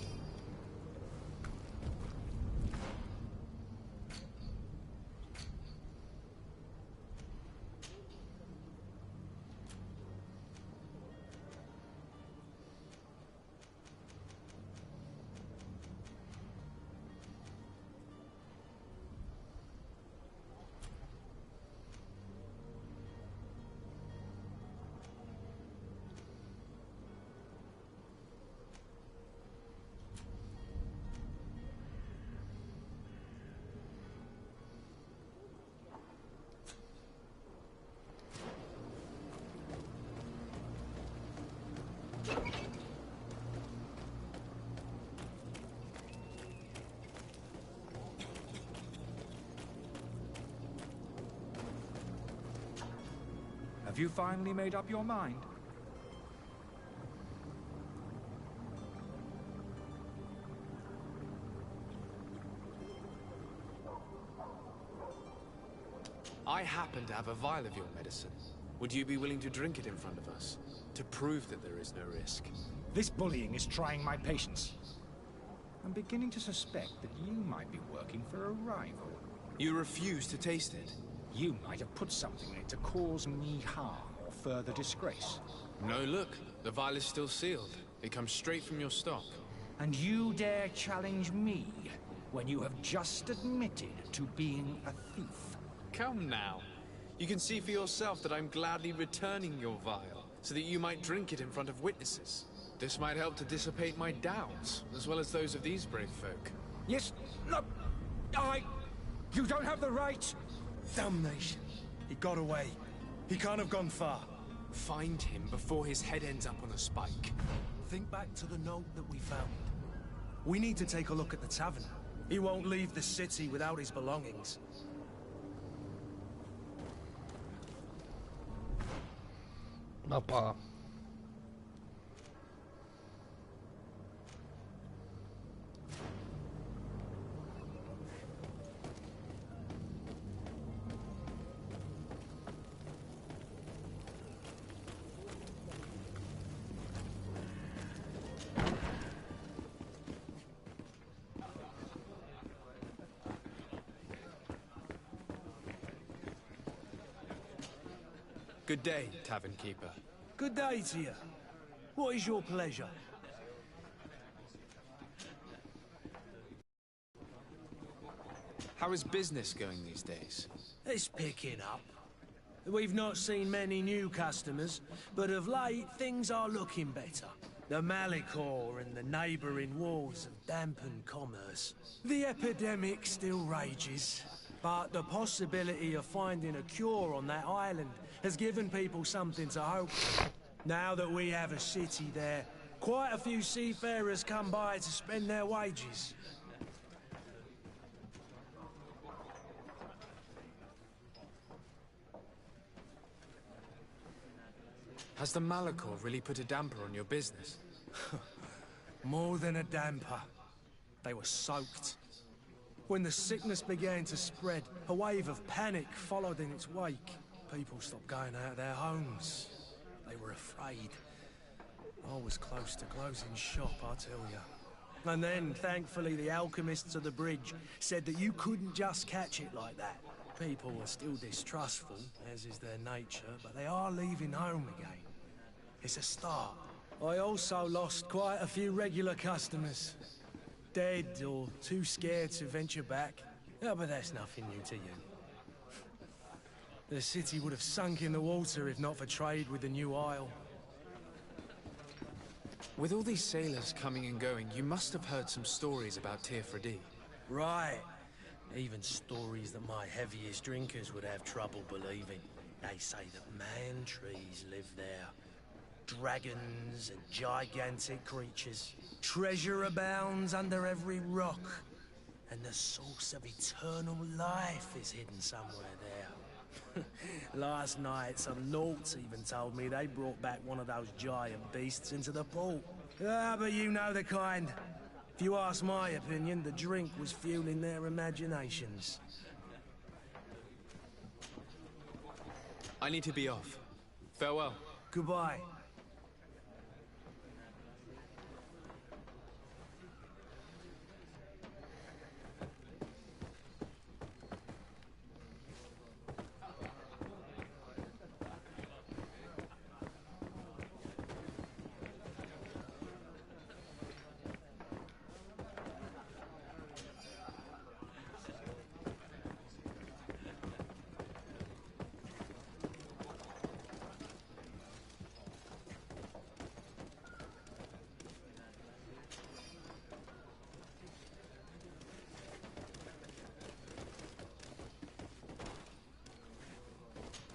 Have you finally made up your mind? I happen to have a vial of your medicine. Would you be willing to drink it in front of us? To prove that there is no risk? This bullying is trying my patience. I'm beginning to suspect that you might be working for a rival. You refuse to taste it? You might have put something in it to cause me harm or further disgrace. No, look. The vial is still sealed. It comes straight from your stock. And you dare challenge me when you have just admitted to being a thief? Come now. You can see for yourself that I'm gladly returning your vial, so that you might drink it in front of witnesses. This might help to dissipate my doubts, as well as those of these brave folk. Yes, no, You don't have the right! Damnation. He got away. He can't have gone far. Find him before his head ends up on a spike. Think back to the note that we found. We need to take a look at the tavern. He won't leave the city without his belongings. Mapa. Good day, tavern keeper. Good day to you. What is your pleasure? How is business going these days? It's picking up. We've not seen many new customers, but of late things are looking better. The Malicor and the neighbouring wars have dampened commerce. The epidemic still rages, but the possibility of finding a cure on that island has given people something to hope. Now that we have a city there, quite a few seafarers come by to spend their wages. Has the Malicor really put a damper on your business? More than a damper. They were soaked. When the sickness began to spread, a wave of panic followed in its wake. People stopped going out of their homes. They were afraid. I was close to closing shop, I tell you. And then, thankfully, the alchemists of the bridge said that you couldn't just catch it like that. People are still distrustful, as is their nature, but they are leaving home again. It's a start. I also lost quite a few regular customers. Dead or too scared to venture back. Yeah, but that's nothing new to you. The city would have sunk in the water if not for trade with the new isle. With all these sailors coming and going, you must have heard some stories about Tirfredi. Right. Even stories that my heaviest drinkers would have trouble believing. They say that man-trees live there. Dragons and gigantic creatures. Treasure abounds under every rock. And the source of eternal life is hidden somewhere there. Last night, some Nauts even told me they brought back one of those giant beasts into the port. Ah, but you know the kind. If you ask my opinion, the drink was fueling their imaginations. I need to be off. Farewell. Goodbye.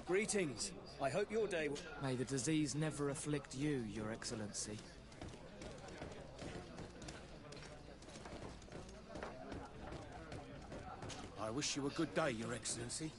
Greetings. I hope your day will... May the disease never afflict you, Your Excellency. I wish you a good day, Your Excellency.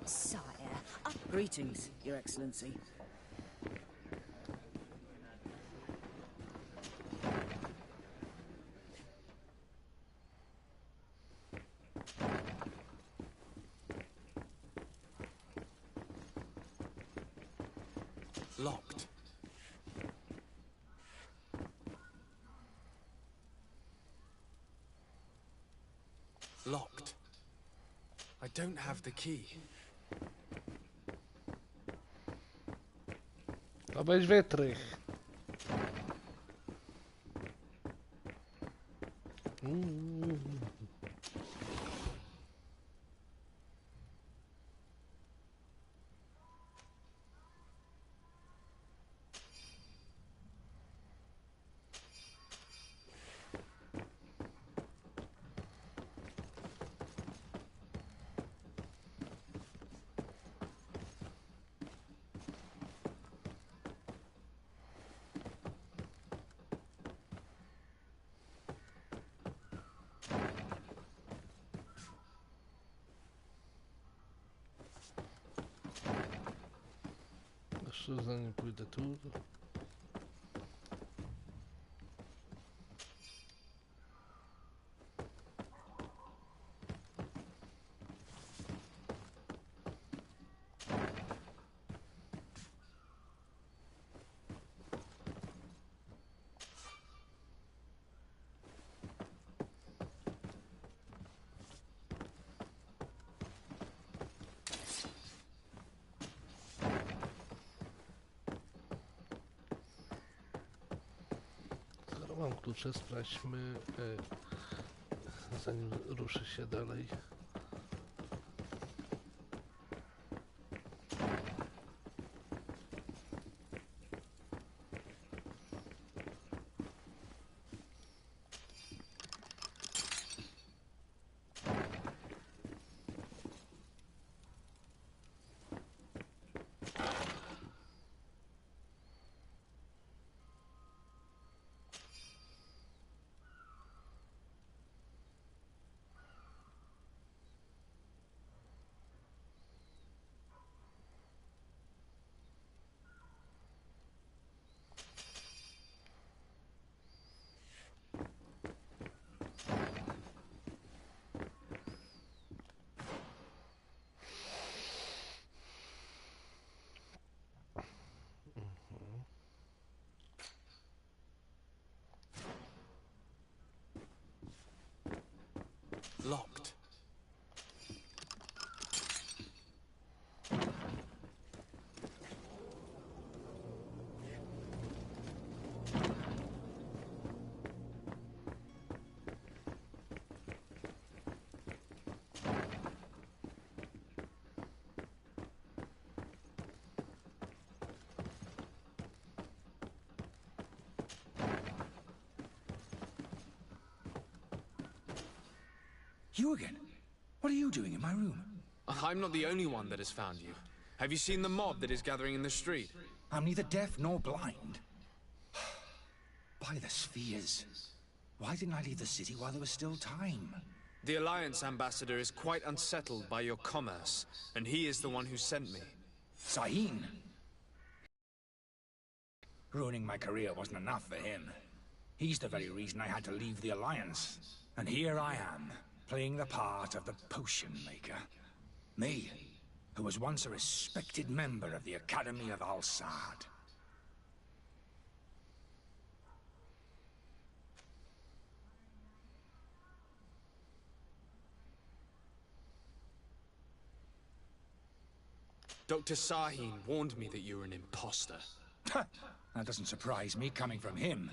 Sire, Greetings, Your Excellency. Locked. Locked. I don't have the key. Obejść wytrych. Jeszcze zanim pójdę tu... Mam klucze, sprawdźmy, zanim ruszy się dalej. Locked. You again? What are you doing in my room? I'm not the only one that has found you. Have you seen the mob that is gathering in the street? I'm neither deaf nor blind. By the spheres. Why didn't I leave the city while there was still time? The Alliance ambassador is quite unsettled by your commerce, and he is the one who sent me. Sahin? Ruining my career wasn't enough for him. He's the very reason I had to leave the Alliance. And here I am, playing the part of the potion maker. Me, who was once a respected member of the Academy of Al-Sad. Dr. Sahin warned me that you were an imposter. That doesn't surprise me, coming from him.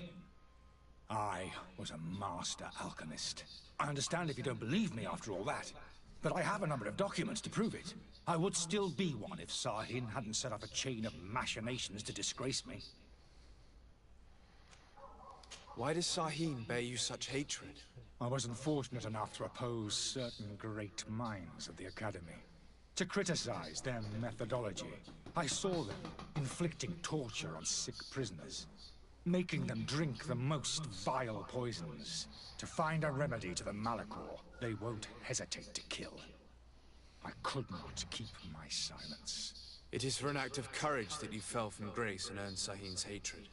I was a master alchemist. I understand if you don't believe me after all that, but I have a number of documents to prove it. I would still be one if Sahin hadn't set up a chain of machinations to disgrace me. Why does Sahin bear you such hatred? I wasn't fortunate enough to oppose certain great minds of the Academy. To criticize their methodology. I saw them inflicting torture on sick prisoners, making them drink the most vile poisons. To find a remedy to the Malachor, they won't hesitate to kill. I could not keep my silence. It is for an act of courage that you fell from grace and earned Sahin's hatred.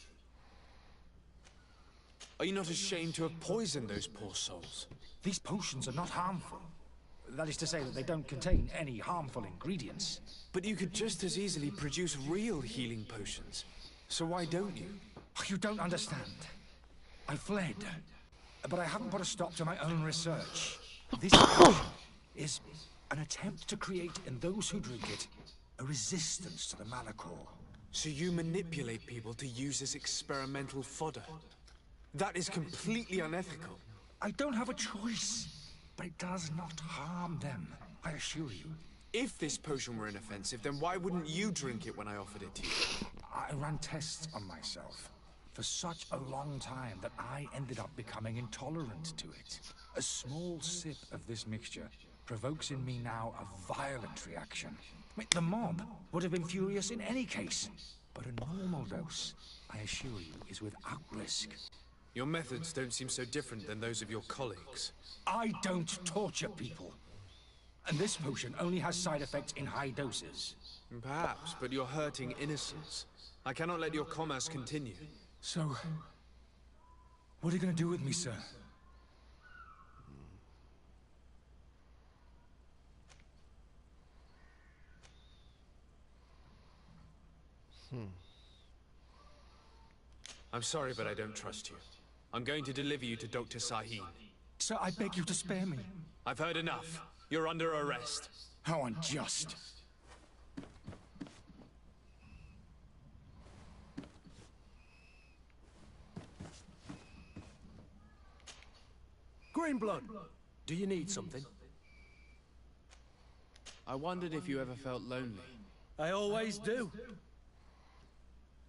Are you not ashamed to have poisoned those poor souls? These potions are not harmful. That is to say that they don't contain any harmful ingredients. But you could just as easily produce real healing potions. So why don't you? Oh, you don't understand. I fled, but I haven't put a stop to my own research. This is an attempt to create in those who drink it a resistance to the Malachor. So you manipulate people to use as experimental fodder? That is completely unethical. I don't have a choice, but it does not harm them, I assure you. If this potion were inoffensive, then why wouldn't you drink it when I offered it to you? I ran tests on myself for such a long time that I ended up becoming intolerant to it. A small sip of this mixture provokes in me now a violent reaction. I mean, the mob would have been furious in any case, but a normal dose, I assure you, is without risk. Your methods don't seem so different than those of your colleagues. I don't torture people. And this potion only has side effects in high doses. Perhaps, but you're hurting innocents. I cannot let your commerce continue. So, what are you going to do with me, sir? I'm sorry, but I don't trust you. I'm going to deliver you to Dr. Sahin. Sir, I beg you to spare me. I've heard enough. You're under arrest. How unjust. Greenblood, do you need something? I wondered if you ever felt lonely. I always do.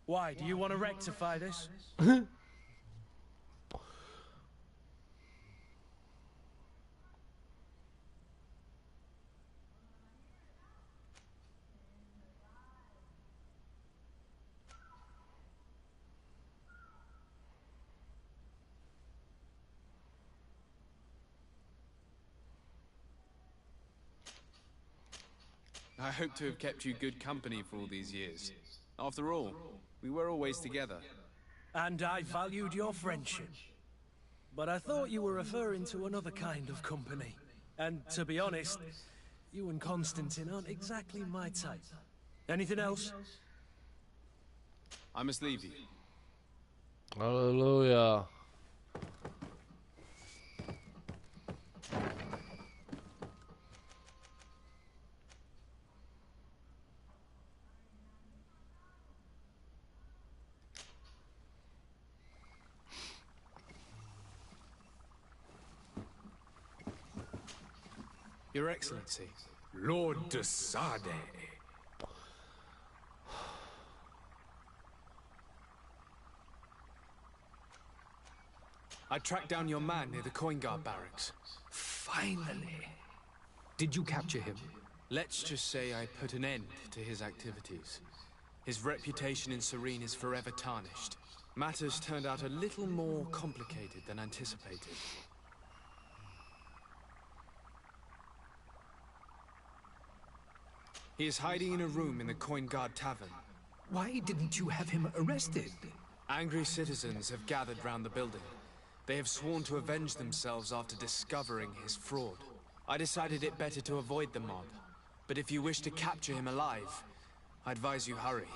Why, do you want to rectify this? I hope to have kept you good company for all these years. After all, we were always together. And I valued your friendship. But I thought you were referring to another kind of company. And to be honest, you and Constantine aren't exactly my type. Anything else? I must leave you. Hallelujah. Your Excellency. Lord de Sade. I tracked down your man near the Coin Guard barracks. Finally. Did you capture him? Let's just say I put an end to his activities. His reputation in Serene is forever tarnished. Matters turned out a little more complicated than anticipated. He is hiding in a room in the Coin Guard Tavern. Why didn't you have him arrested? Angry citizens have gathered round the building. They have sworn to avenge themselves after discovering his fraud. I decided it better to avoid the mob. But if you wish to capture him alive, I advise you hurry.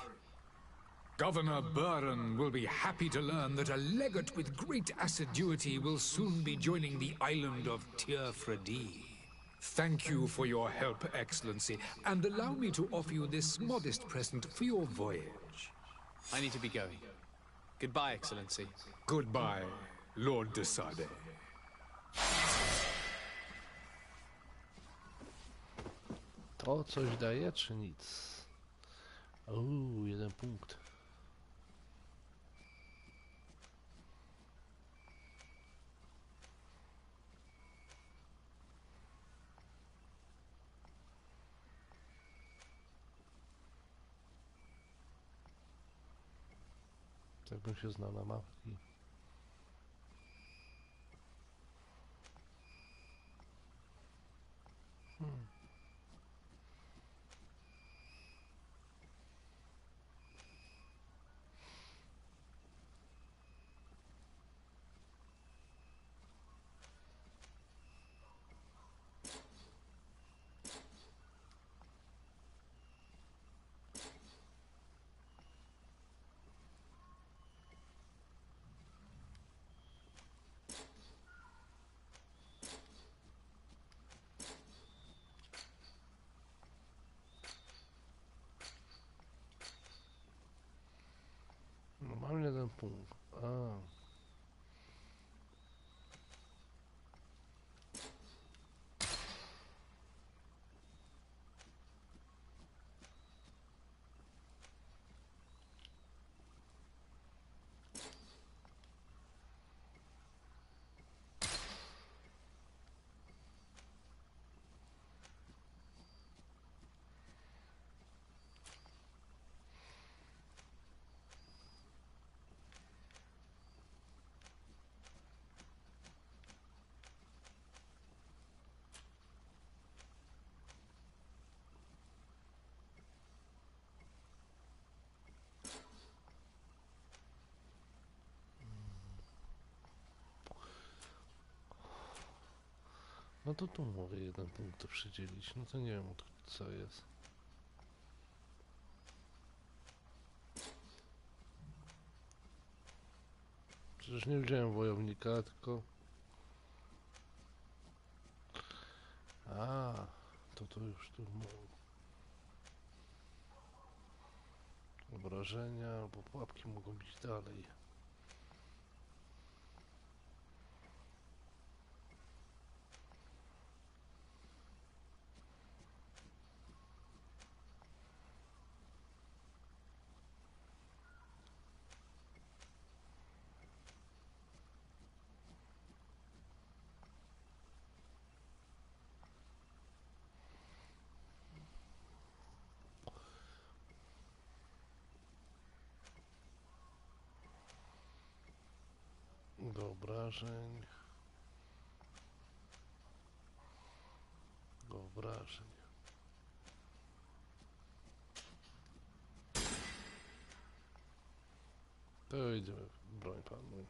Governor Buren will be happy to learn that a legate with great assiduity will soon be joining the island of Tir-Fredi. Thank you for your help, Excellency, and allow me to offer you this modest present for your voyage. I need to be going. Goodbye, Excellency. Goodbye, Lord de Sade. To coś daje, czy nic? Jeden punkt. Tak bym się znał na mapki. No, mam jeden punkt. No to tu mogę jeden punkt przydzielić. No to nie wiem, co jest. Przecież nie wziąłem wojownika, tylko... A, to już tu... Obrażenia albo pułapki mogą być dalej. Do obrażeń. Do obrażeń. To idziemy w broń palną.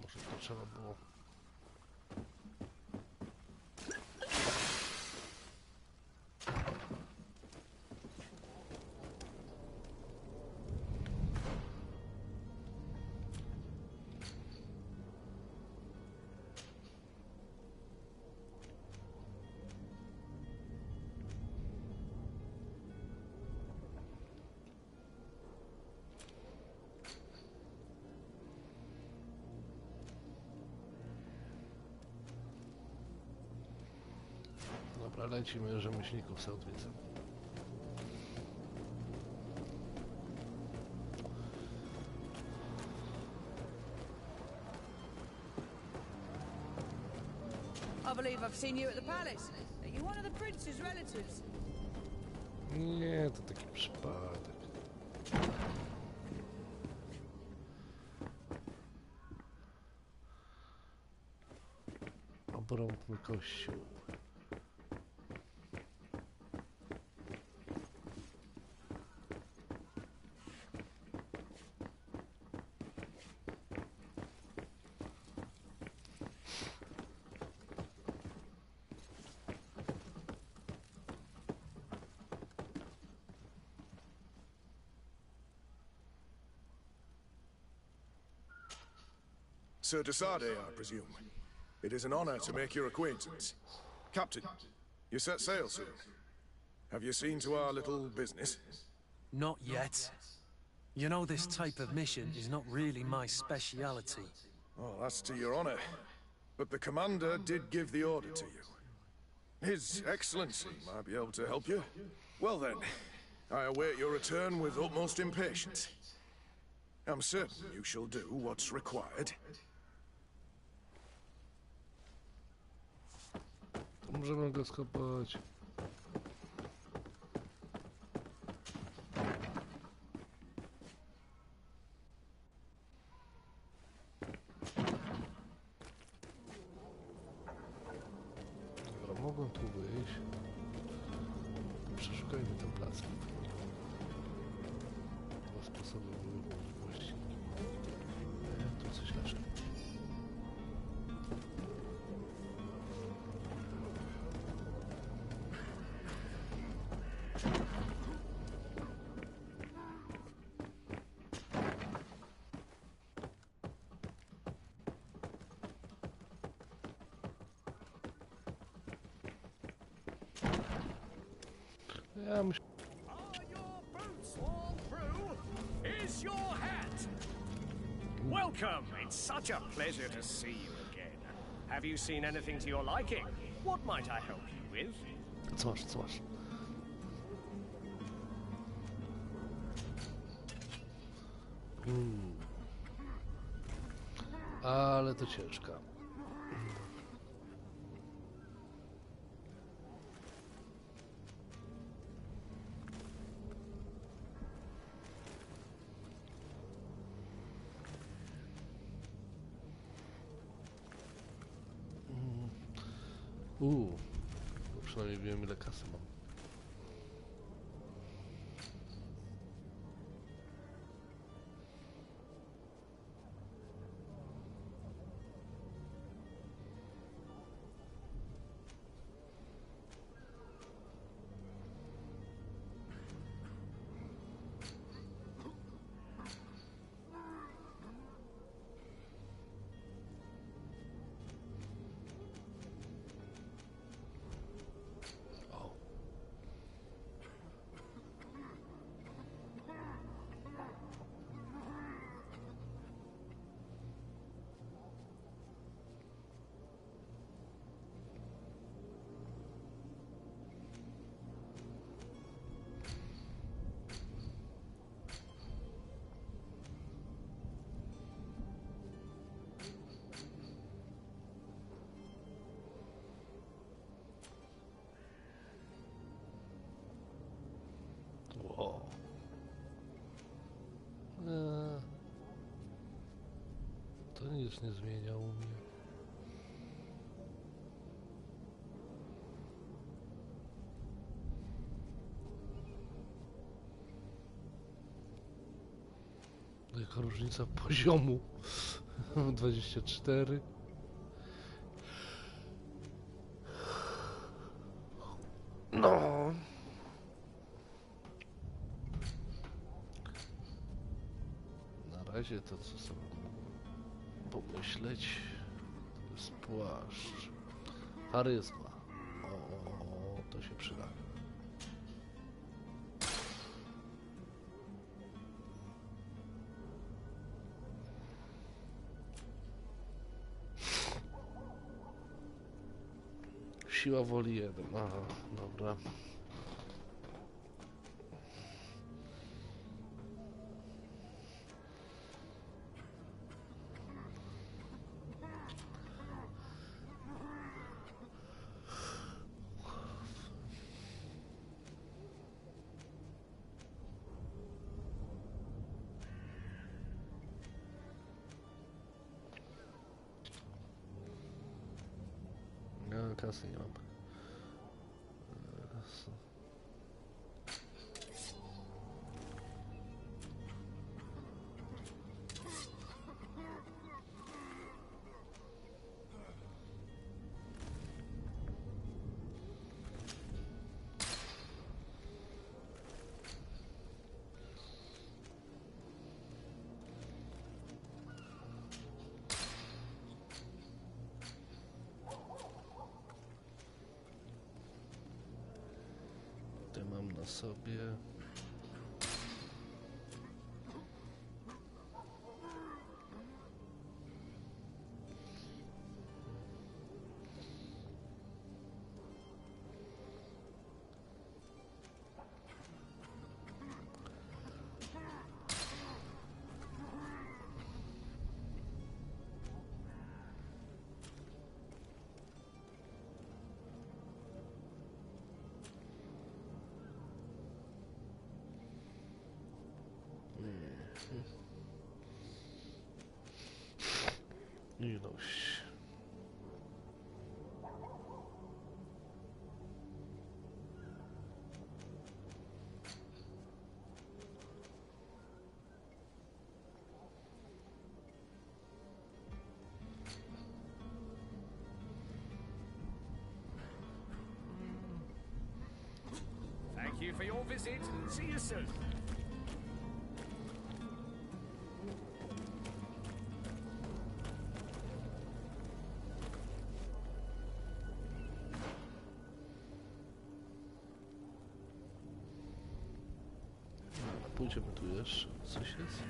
Może to trzeba było. Dobra, lecimy, rzemieślników sobie odwiedzę. I believe I've seen you at the palace. Are you one of the prince's relatives? Nie, to taki przypadek. Obrąbny kościół. Sir Desade, I presume. It is an honor to make your acquaintance. Captain, you set sail soon. Have you seen to our little business? Not yet. You know, this type of mission is not really my speciality. Oh, that's to your honor. But the commander did give the order to you. His Excellency might be able to help you. Well then, I await your return with utmost impatience. I'm certain you shall do what's required. Możemy go skopać. Dobra, mogą tu wyjść. Przeszukajmy ten plac. Dwa sposoby możliwości. Tu coś leży. Ja myślę... Are your boots all through? Is your hat? Welcome. It's such a pleasure to see you again. Have you seen anything to your liking? What might I help you with? Co masz, co masz? Ale to ciężka. To przynajmniej wiem, ile kasy mam. To nic nie zmienia u mnie. Jaka różnica poziomu? 24. No. Na razie to co sobie pomyśleć, to jest płaszcz. Charyzma. O, to się przyda. Siła woli 1. Aha, dobra. Ja kasy nie mam. Mam na sobie. Ilość. Thank you for your visit. See you soon. Pójdziemy tu jeszcze. Coś jest?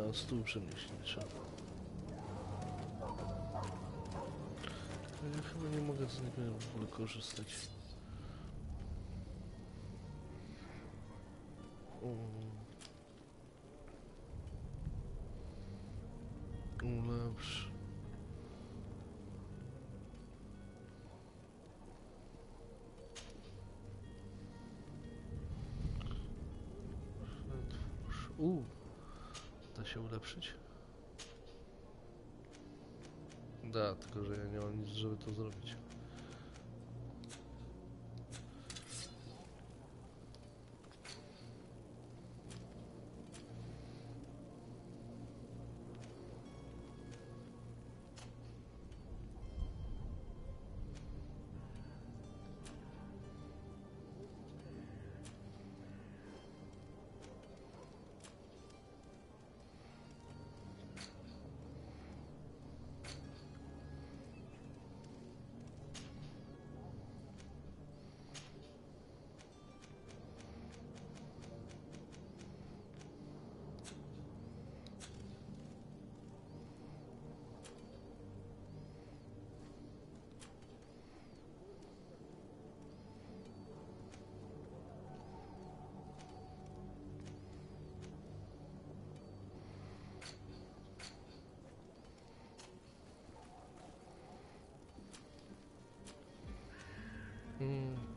A, stół przemieślnicza. Ja chyba nie mogę z niego w ogóle korzystać. Ulepsz. Da się ulepszyć? Da, tylko że ja nie mam nic, żeby to zrobić.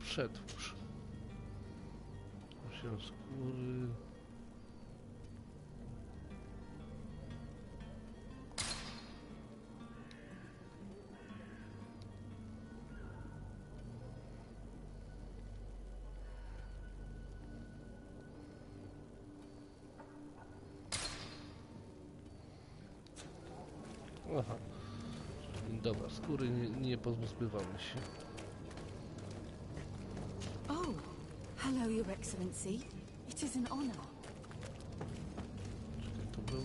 Przetwórz. 8 skóry. Aha. Dobra, skóry nie pozbywamy się. Oh, hello, Your Excellency. It is an honor. Czekaj, to było?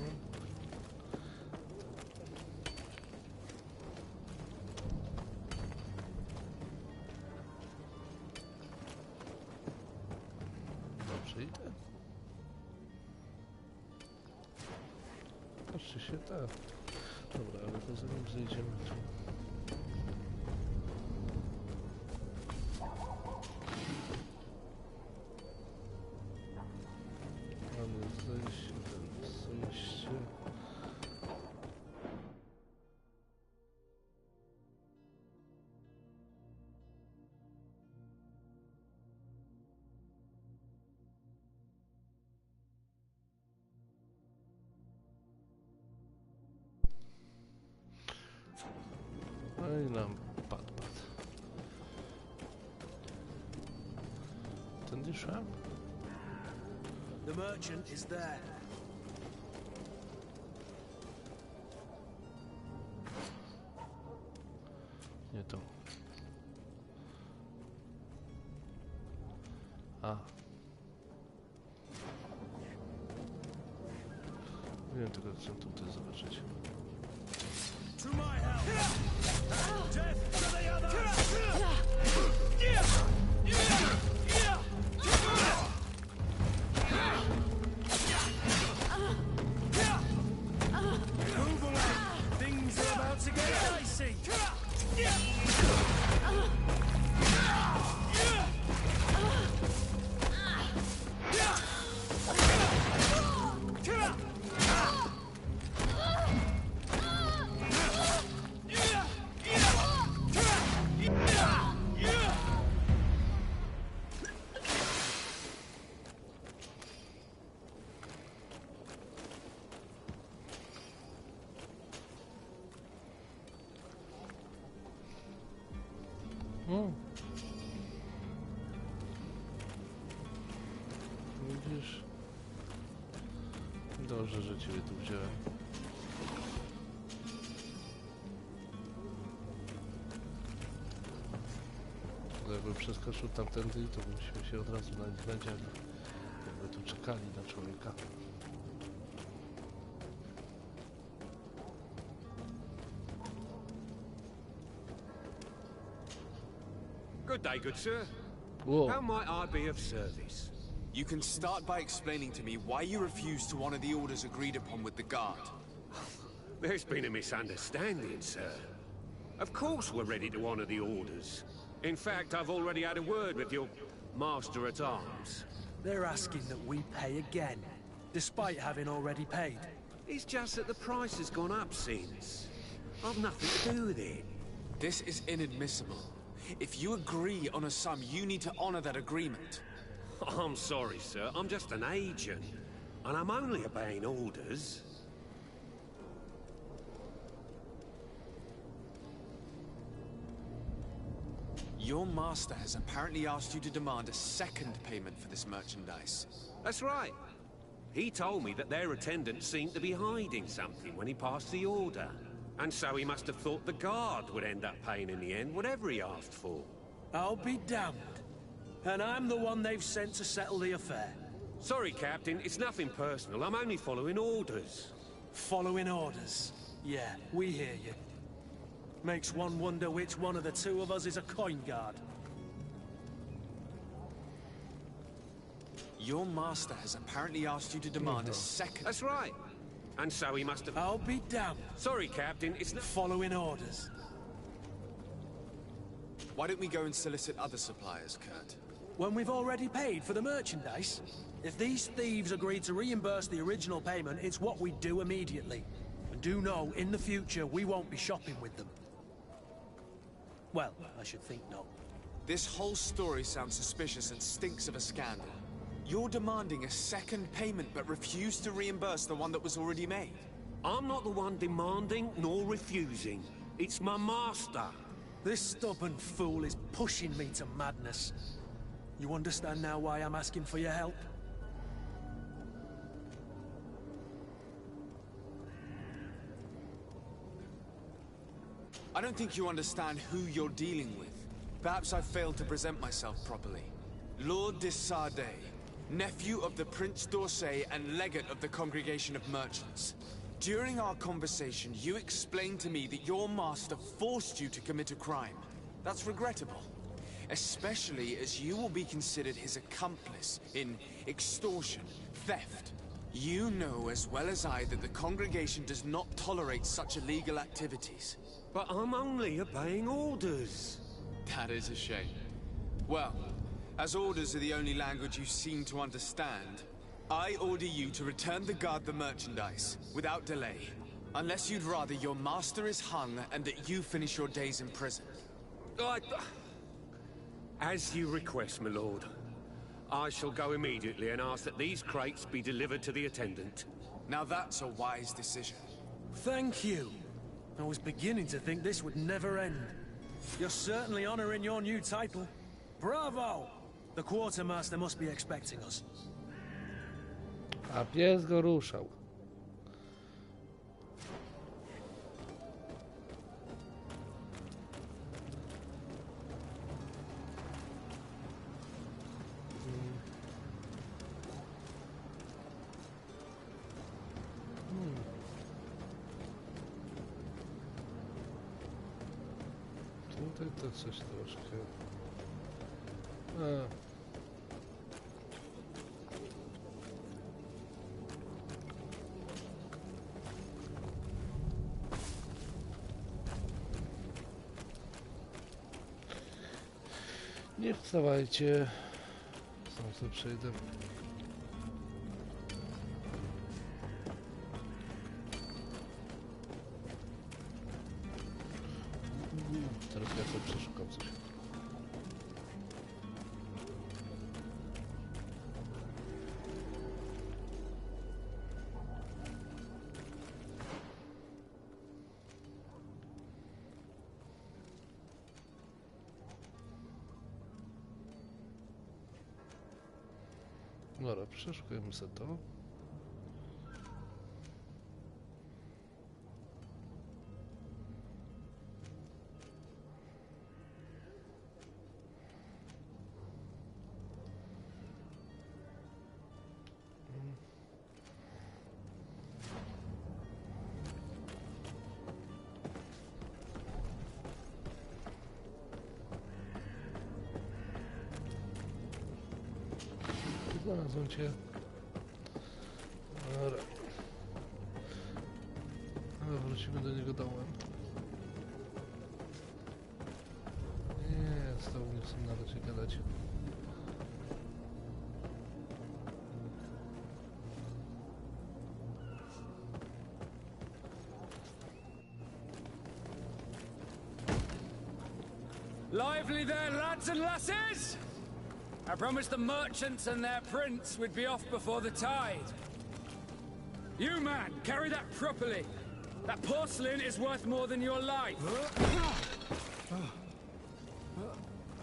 Dobrze idę. Patrzcie się, tak. Dobra, ale to zanim zejdziemy tu. No i nam padł. Tędy szłem? The merchant is there. Nie to. A. Nie wiem, tylko chcę tutaj zobaczyć. To my help! Death to the others! Move away! Things are about to get dicey! Widzisz? Dobrze, że ciebie tu wziąłem. Jakby przeskoczył tamtędy, to byśmy się od razu na nich nadzieli. Jakby tu czekali na człowieka. Good day, good sir. Whoa. How might I be of service? You can start by explaining to me why you refuse to honor the orders agreed upon with the guard. There's been a misunderstanding, sir. Of course we're ready to honor the orders. In fact, I've already had a word with your master-at-arms. They're asking that we pay again, despite having already paid. It's just that the price has gone up since. I've nothing to do with it. This is inadmissible. If you agree on a sum, you need to honor that agreement. I'm sorry, sir. I'm just an agent. and I'm only obeying orders. Your master has apparently asked you to demand a second payment for this merchandise. That's right. He told me that their attendant seemed to be hiding something when he passed the order. And so he must have thought the guard would end up paying in the end, whatever he asked for. I'll be damned. And I'm the one they've sent to settle the affair. Sorry, Captain, it's nothing personal. I'm only following orders. Following orders? Yeah, we hear you. Makes one wonder which one of the two of us is a coin guard. Your master has apparently asked you to demand a second... That's right. And so he must have... I'll be damned. Sorry, Captain, it's not... Following orders. Why don't we go and solicit other suppliers, Kurt? When we've already paid for the merchandise? If these thieves agree to reimburse the original payment, it's what we do immediately. And do know, in the future, we won't be shopping with them. Well, I should think not. This whole story sounds suspicious and stinks of a scandal. You're demanding a second payment but refuse to reimburse the one that was already made. I'm not the one demanding nor refusing. It's my master. This stubborn fool is pushing me to madness. You understand now why I'm asking for your help? I don't think you understand who you're dealing with. Perhaps I failed to present myself properly. Lord de Sardet, nephew of the Prince d'Orsay and legate of the Congregation of Merchants. During our conversation, you explained to me that your master forced you to commit a crime. That's regrettable, especially as you will be considered his accomplice in extortion, theft. You know as well as I that the Congregation does not tolerate such illegal activities. But I'm only obeying orders. That is a shame. Well, as orders are the only language you seem to understand, I order you to return the guard the merchandise, without delay. Unless you'd rather your master is hung and that you finish your days in prison. As you request, my lord. I shall go immediately and ask that these crates be delivered to the attendant. Now that's a wise decision. Thank you. I was beginning to think this would never end. You're certainly honoring your new title. Bravo! The quartermaster must be expecting us. A pies go ruszał. Tutaj to coś troszkę... Nie wstawajcie. Sam sobie przejdę. Teraz ja sobie przeszukam coś. Dobra, przeszukujemy sobie to. Znalazłem cię. Dobra. Ale wrócimy do niego dołem. Nie, z tobą nie chcę nawet się gadać. Lively there, lads and lasses! I promised the merchants and their prince we'd be off before the tide. You, man, carry that properly. That porcelain is worth more than your life.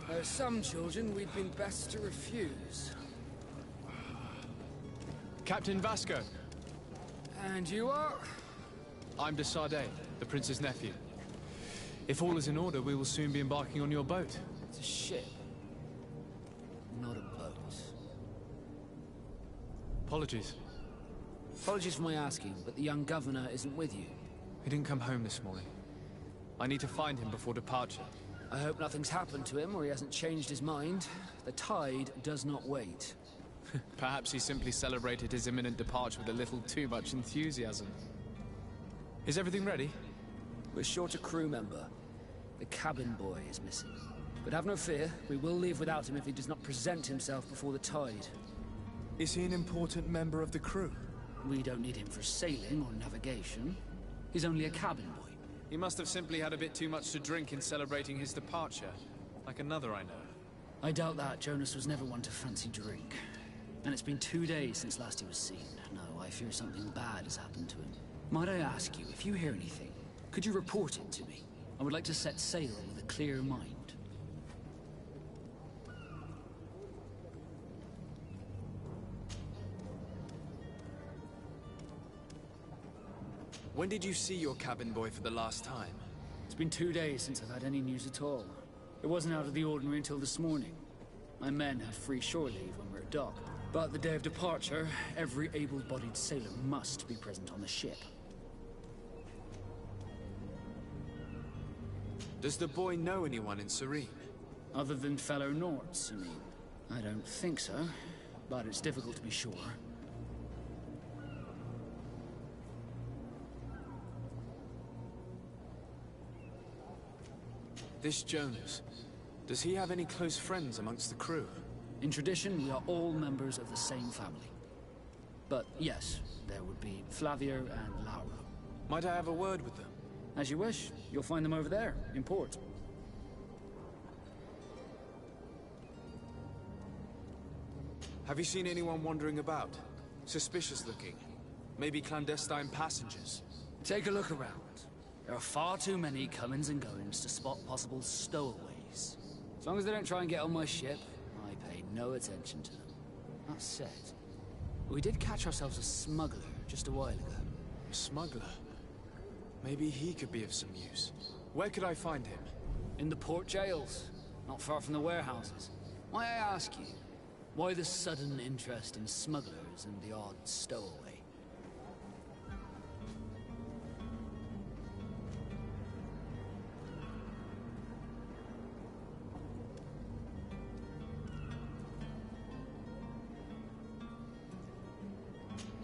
There are some children we'd been best to refuse. Captain Vasco. And you are? I'm de Sardet, the prince's nephew. If all is in order, we will soon be embarking on your boat. It's a ship, not a boat. Apologies. Apologies for my asking, but the young governor isn't with you. He didn't come home this morning. I need to find him before departure. I hope nothing's happened to him or he hasn't changed his mind. The tide does not wait. Perhaps he simply celebrated his imminent departure with a little too much enthusiasm. Is everything ready? We're short a crew member. The cabin boy is missing. But have no fear, we will leave without him if he does not present himself before the tide. Is he an important member of the crew? We don't need him for sailing or navigation. He's only a cabin boy. He must have simply had a bit too much to drink in celebrating his departure. Like another I know. I doubt that. Jonas was never one to fancy drink. And it's been 2 days since last he was seen. No, I fear something bad has happened to him. Might I ask you, if you hear anything, could you report it to me? I would like to set sail with a clear mind. When did you see your cabin boy for the last time? It's been 2 days since I've had any news at all. It wasn't out of the ordinary until this morning. My men have free shore leave when we're at dock. But the day of departure, every able-bodied sailor must be present on the ship. Does the boy know anyone in Serene? Other than fellow Norts, you mean? I don't think so, but it's difficult to be sure. This Jonas, does he have any close friends amongst the crew? In tradition, we are all members of the same family. But yes, there would be Flavio and Laura. Might I have a word with them? As you wish. You'll find them over there, in port. Have you seen anyone wandering about? Suspicious looking? Maybe clandestine passengers? Take a look around. There are far too many comings and goings to spot possible stowaways. As long as they don't try and get on my ship, I pay no attention to them. That said, we did catch ourselves a smuggler just a while ago. A smuggler? Maybe he could be of some use. Where could I find him? In the port jails, not far from the warehouses. Might I ask you, why the sudden interest in smugglers and the odd stowaway?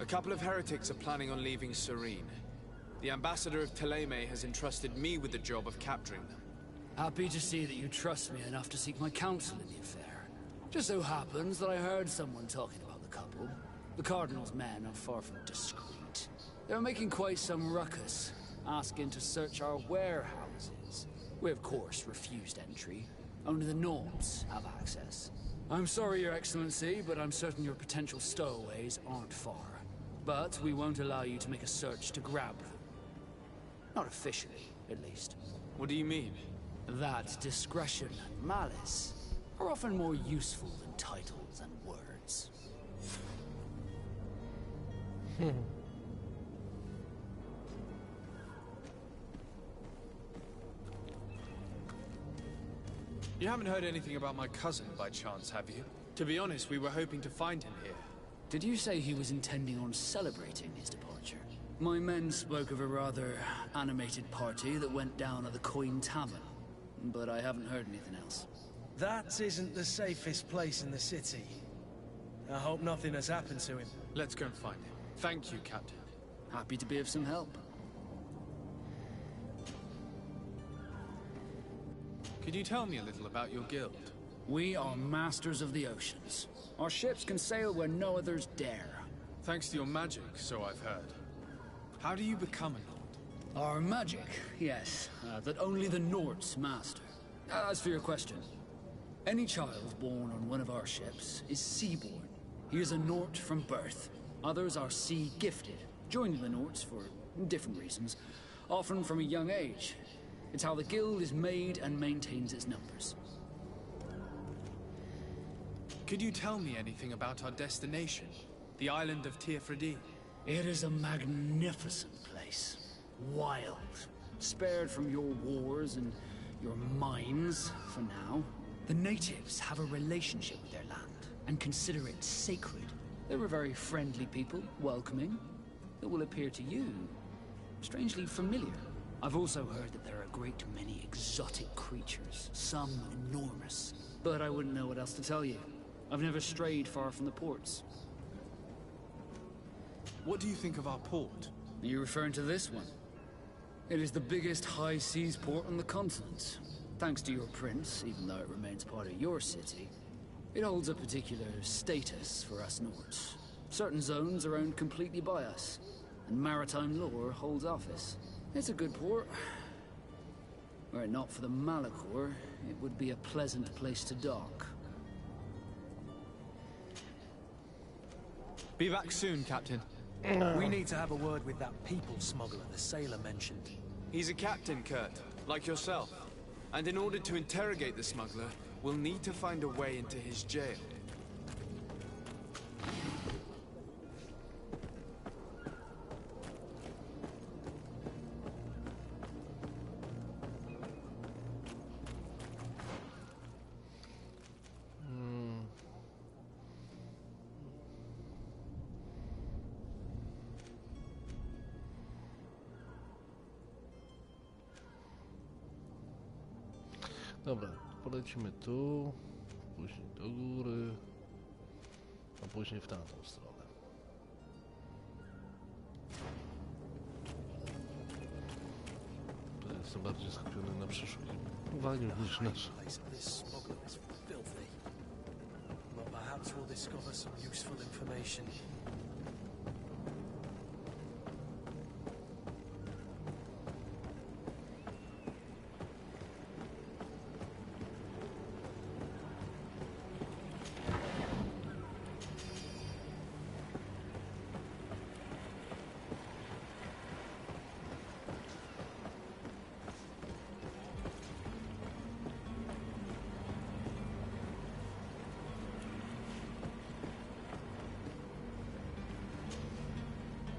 A couple of heretics are planning on leaving Serene. The ambassador of Thélème has entrusted me with the job of capturing them. Happy to see that you trust me enough to seek my counsel in the affair. Just so happens that I heard someone talking about the couple. The Cardinal's men are far from discreet. They were making quite some ruckus, asking to search our warehouses. We, of course, refused entry. Only the Nords have access. I'm sorry, Your Excellency, but I'm certain your potential stowaways aren't far. But we won't allow you to make a search to grab them. Not officially, at least. What do you mean? That discretion and malice are often more useful than titles and words. You haven't heard anything about my cousin by chance, have you? To be honest, we were hoping to find him here. Did you say he was intending on celebrating his departure? My men spoke of a rather animated party that went down at the Coin Tavern, but I haven't heard anything else. That isn't the safest place in the city. I hope nothing has happened to him. Let's go and find him. Thank you, Captain. Happy to be of some help. Could you tell me a little about your guild? We are masters of the oceans. Our ships can sail where no others dare. Thanks to your magic, so I've heard. How do you become a Nord? Our magic, yes, that only the Nords master. As for your question, any child born on one of our ships is seaborn. He is a Nord from birth. Others are sea-gifted, Joined the Norts for different reasons, often from a young age. It's how the guild is made and maintains its numbers. Could you tell me anything about our destination? The island of Teofredi? It is a magnificent place. Wild. Spared from your wars and your mines, for now. The natives have a relationship with their land, and consider it sacred. They're a very friendly people, welcoming. That will appear to you strangely familiar. I've also heard that there are a great many exotic creatures, some enormous. But I wouldn't know what else to tell you. I've never strayed far from the ports. What do you think of our port? Are you referring to this one? It is the biggest high seas port on the continent. Thanks to your prince, even though it remains part of your city, it holds a particular status for us Norts. Certain zones are owned completely by us, and maritime law holds office. It's a good port. Were it not for the Malachor, it would be a pleasant place to dock. Be back soon, Captain. We need to have a word with that people smuggler the sailor mentioned. He's a captain, Kurt, like yourself. And in order to interrogate the smuggler, we'll need to find a way into his jail. Dobra, polecimy tu, później do góry, a później w tamtą stronę. To jestem bardziej skupiony na przeszukiwaniu niż na... Perhaps we'll discover some useful information.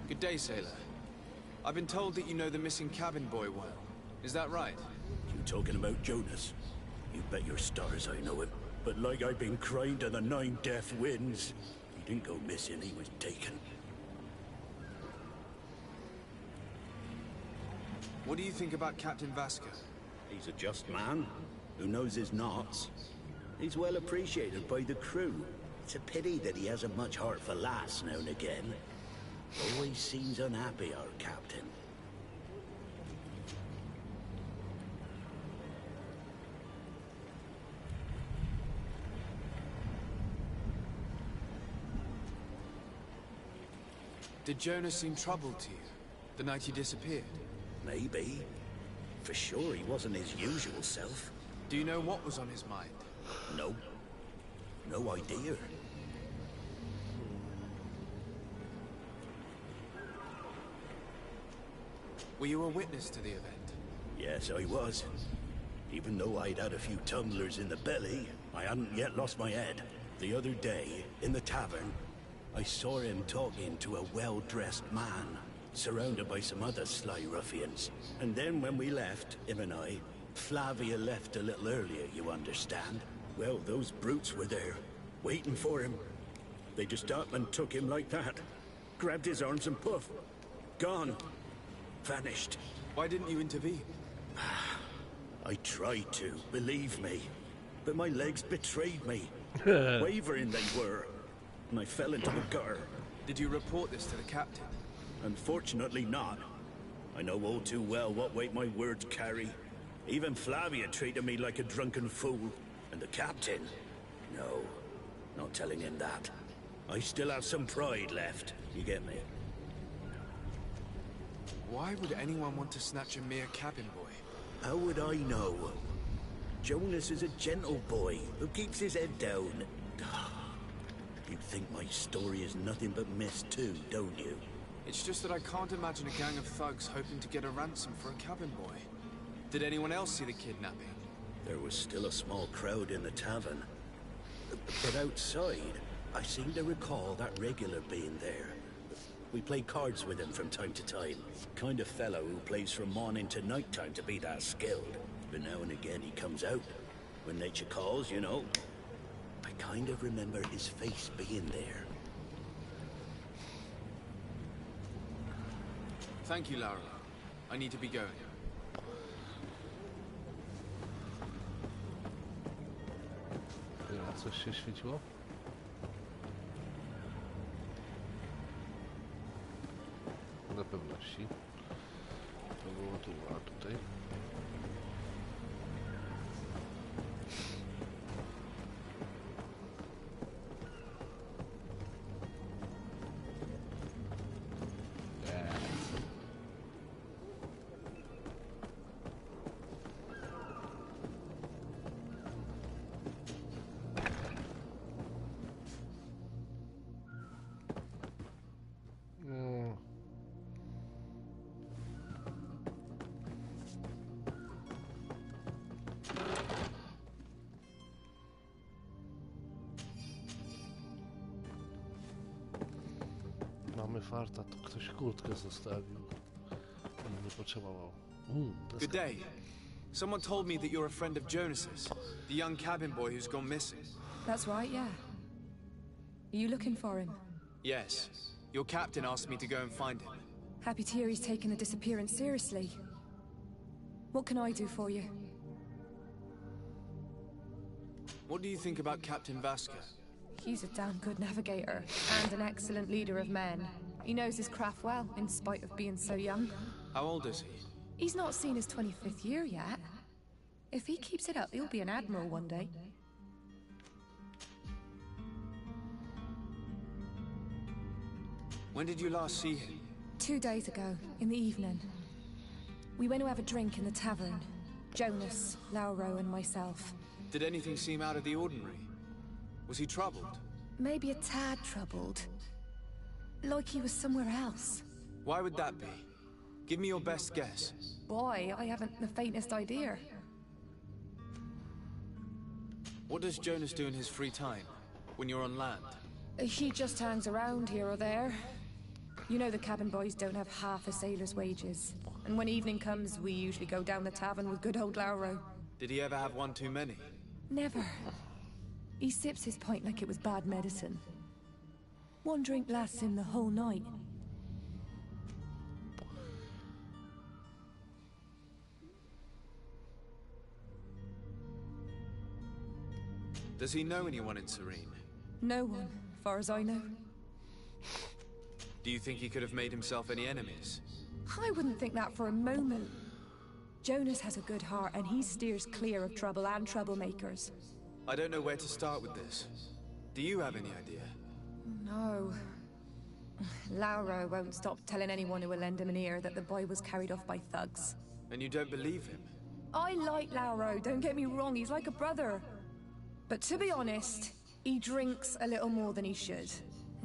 Good day, sailor. I've been told that you know the missing cabin boy well. Is that right? You talking about Jonas? You bet your stars I know him. But like I've been crying to the 9 death winds, he didn't go missing, he was taken. What do you think about Captain Vasco? He's a just man who knows his knots. He's well appreciated by the crew. It's a pity that he hasn't much heart for lass now and again. Always seems unhappy, our captain. Did Jonas seem troubled to you, the night he disappeared? Maybe. For sure he wasn't his usual self. Do you know what was on his mind? No. No idea. Were you a witness to the event? Yes, I was. Even though I'd had a few tumblers in the belly, I hadn't yet lost my head. The other day, in the tavern, I saw him talking to a well-dressed man, surrounded by some other sly ruffians. And then when we left, him and I, Flavia left a little earlier, you understand? Well, those brutes were there, waiting for him. They just up and took him like that. Grabbed his arms and poof. Gone. Vanished. Why didn't you intervene? I tried to, believe me. But my legs betrayed me. Wavering they were. And I fell into the gutter. Did you report this to the captain? Unfortunately not. I know all too well what weight my words carry. Even Flavia treated me like a drunken fool. And the captain? No, not telling him that. I still have some pride left. You get me? Why would anyone want to snatch a mere cabin boy? How would I know? Jonas is a gentle boy who keeps his head down. You think my story is nothing but mist too, don't you? It's just that I can't imagine a gang of thugs hoping to get a ransom for a cabin boy. Did anyone else see the kidnapping? There was still a small crowd in the tavern. But outside, I seem to recall that regular being there. We play cards with him from time to time. Kind of fellow who plays from morning to night time to be that skilled. But now and again he comes out. When nature calls, you know. I kind of remember his face being there. Thank you, Laura. I need to be going. A coś się świeciło? Na pewności. To było tu, a tutaj. Mamy farta, tu ktoś kurtkę zostawił. Nie potrzebował. Good day. Someone told me that you're a friend of Jonas's, the young cabin boy who's gone missing. That's right, yeah. Are you looking for him? Yes. Your captain asked me to go and find him. Happy to hear he's taken the disappearance seriously. What can I do for you? What do you think about Captain Vasquez? He's a damn good navigator, and an excellent leader of men. He knows his craft well, in spite of being so young. How old is he? He's not seen his 25th year yet. If he keeps it up, he'll be an admiral one day. When did you last see him? 2 days ago, in the evening. We went to have a drink in the tavern. Jonas, Lauro, and myself. Did anything seem out of the ordinary? Was he troubled? Maybe a tad troubled. Like he was somewhere else. Why would that be? Give me your best guess. Boy, I haven't the faintest idea. What does Jonas do in his free time, when you're on land? He just hangs around here or there. You know the cabin boys don't have half a sailor's wages. And when evening comes, we usually go down the tavern with good old Lauro. Did he ever have one too many? Never. He sips his pint like it was bad medicine. One drink lasts him the whole night. Does he know anyone in Serene? No one, far as I know. Do you think he could have made himself any enemies? I wouldn't think that for a moment. Jonas has a good heart, and he steers clear of trouble and troublemakers. I don't know where to start with this. Do you have any idea? No. Lauro won't stop telling anyone who will lend him an ear that the boy was carried off by thugs. And you don't believe him? I like Lauro, don't get me wrong, he's like a brother. But to be honest, he drinks a little more than he should.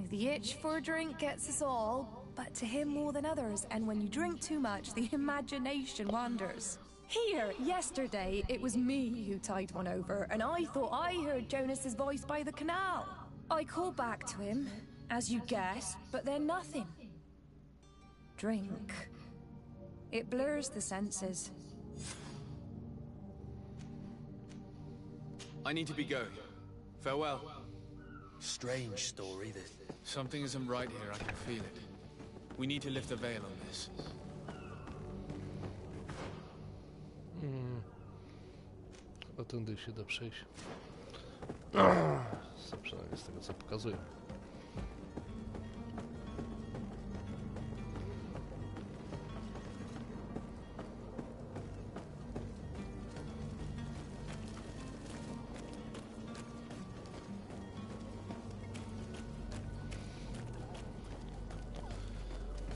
The itch for a drink gets us all, but to him more than others, and when you drink too much, the imagination wanders. Here, yesterday, it was me who tied one over, and I thought I heard Jonas's voice by the canal. I called back to him, as you guessed, but then nothing. Drink. It blurs the senses. I need to be going. Farewell. Strange story, this. Something isn't right here, I can feel it. We need to lift the veil on this. Chyba tędy się da przejść. Przynajmniej z tego co pokazuje.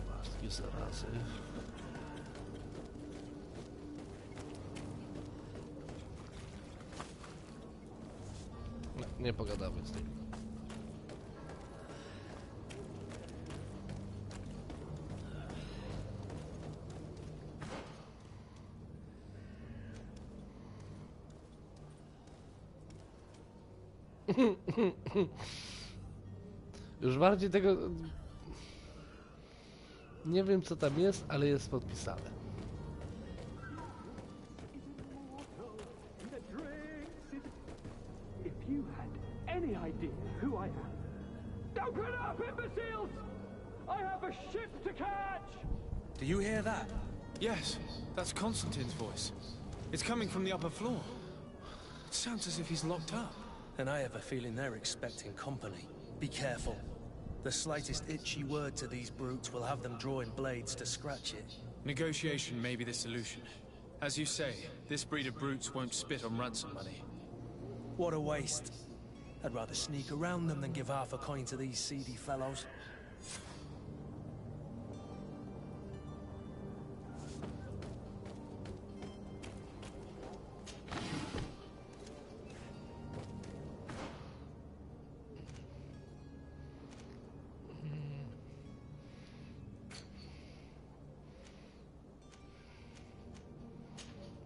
Pastki zarazy. Nie pogadamy z nim. Już bardziej tego... Nie wiem co tam jest, ale jest podpisane. If you had any idea who I am. Open up, imbeciles! I have a ship to catch! Do you hear that? Yes, that's Constantine's voice. It's coming from the upper floor. It sounds as if he's locked up. And I have a feeling they're expecting company. Be careful. The slightest itchy word to these brutes will have them drawing blades to scratch it. Negotiation may be the solution. As you say, this breed of brutes won't spit on ransom money. What a waste. I'd rather sneak around them than give half a coin to these seedy fellows.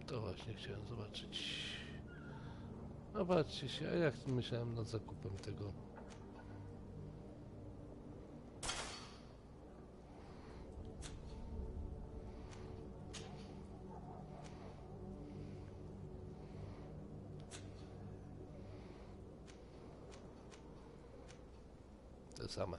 To właśnie chciałem zobaczyć. No patrzcie się, a jak myślałem nad zakupem tego. Te same.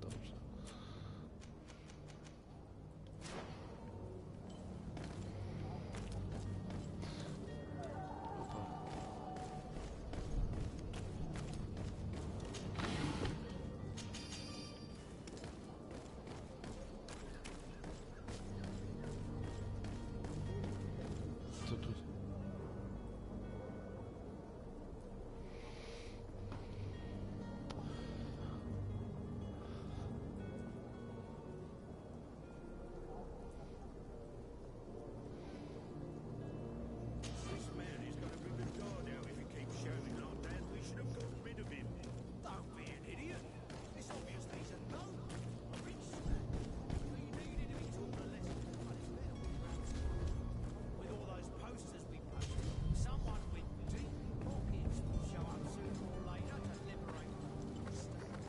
Dobrze. Co tu? This man is going to bring the guard out if he keeps shouting like that. We should have got rid of him. Don't be an idiot. It's obvious that he's a gnome. A rich man. We needed to be taught a lesson. But it's better we ran with all those posters we posted. Someone with deep pockets will show up sooner or later to liberate the state.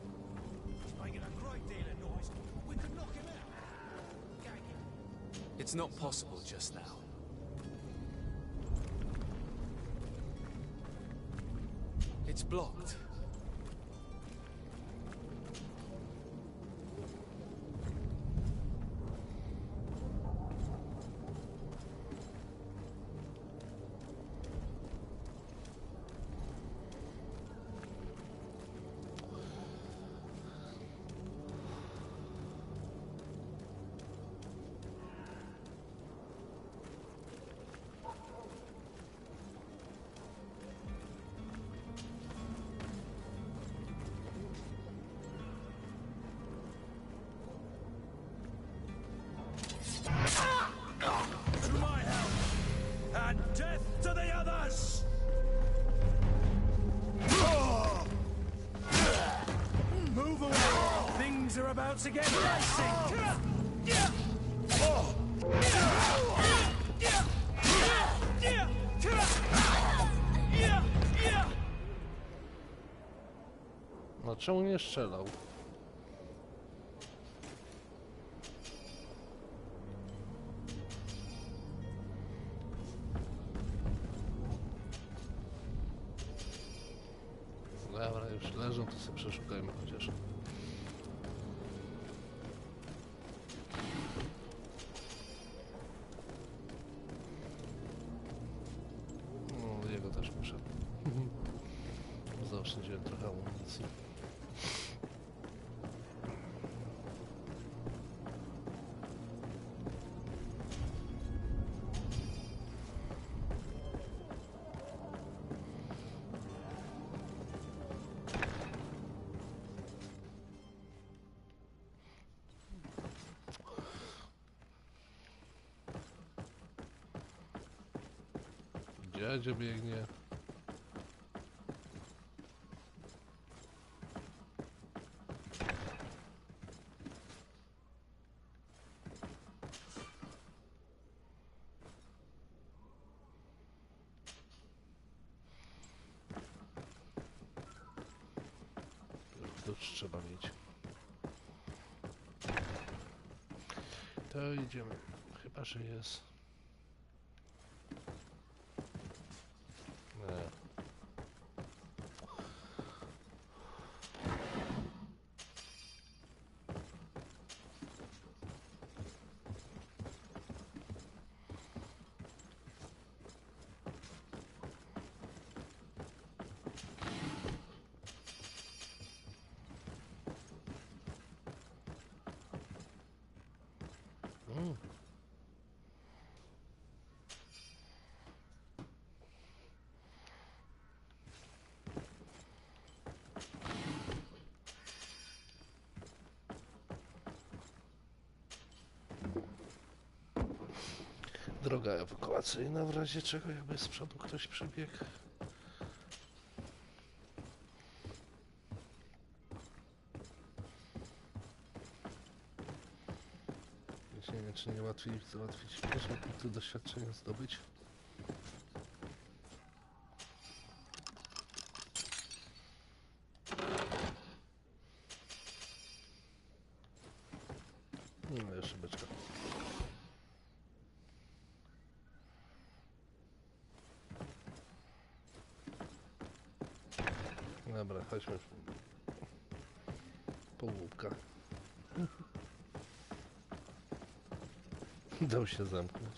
He's making a great deal of noise. We could knock him out. Gag him. It's not possible just now. It's blocked. To my help! And death to the others! Move away! Things are about to get dicey! No czemu nie strzelał? Dobra, już leżą, to sobie przeszukajmy chociaż. No, jego też muszę. Zaoszczędziłem trochę amunicji. Jedzie, biegnie. Klucz trzeba mieć. To idziemy. Chyba, że jest. Nie. Droga ewakuacyjna w razie czego, jakby z przodu ktoś przybiegł. Nie wiem, czy nie łatwiej załatwić, proszę punktu doświadczenia zdobyć. No, jeszcze beczka. Dobra, chodźmy. Połówka. Dał się zamknąć.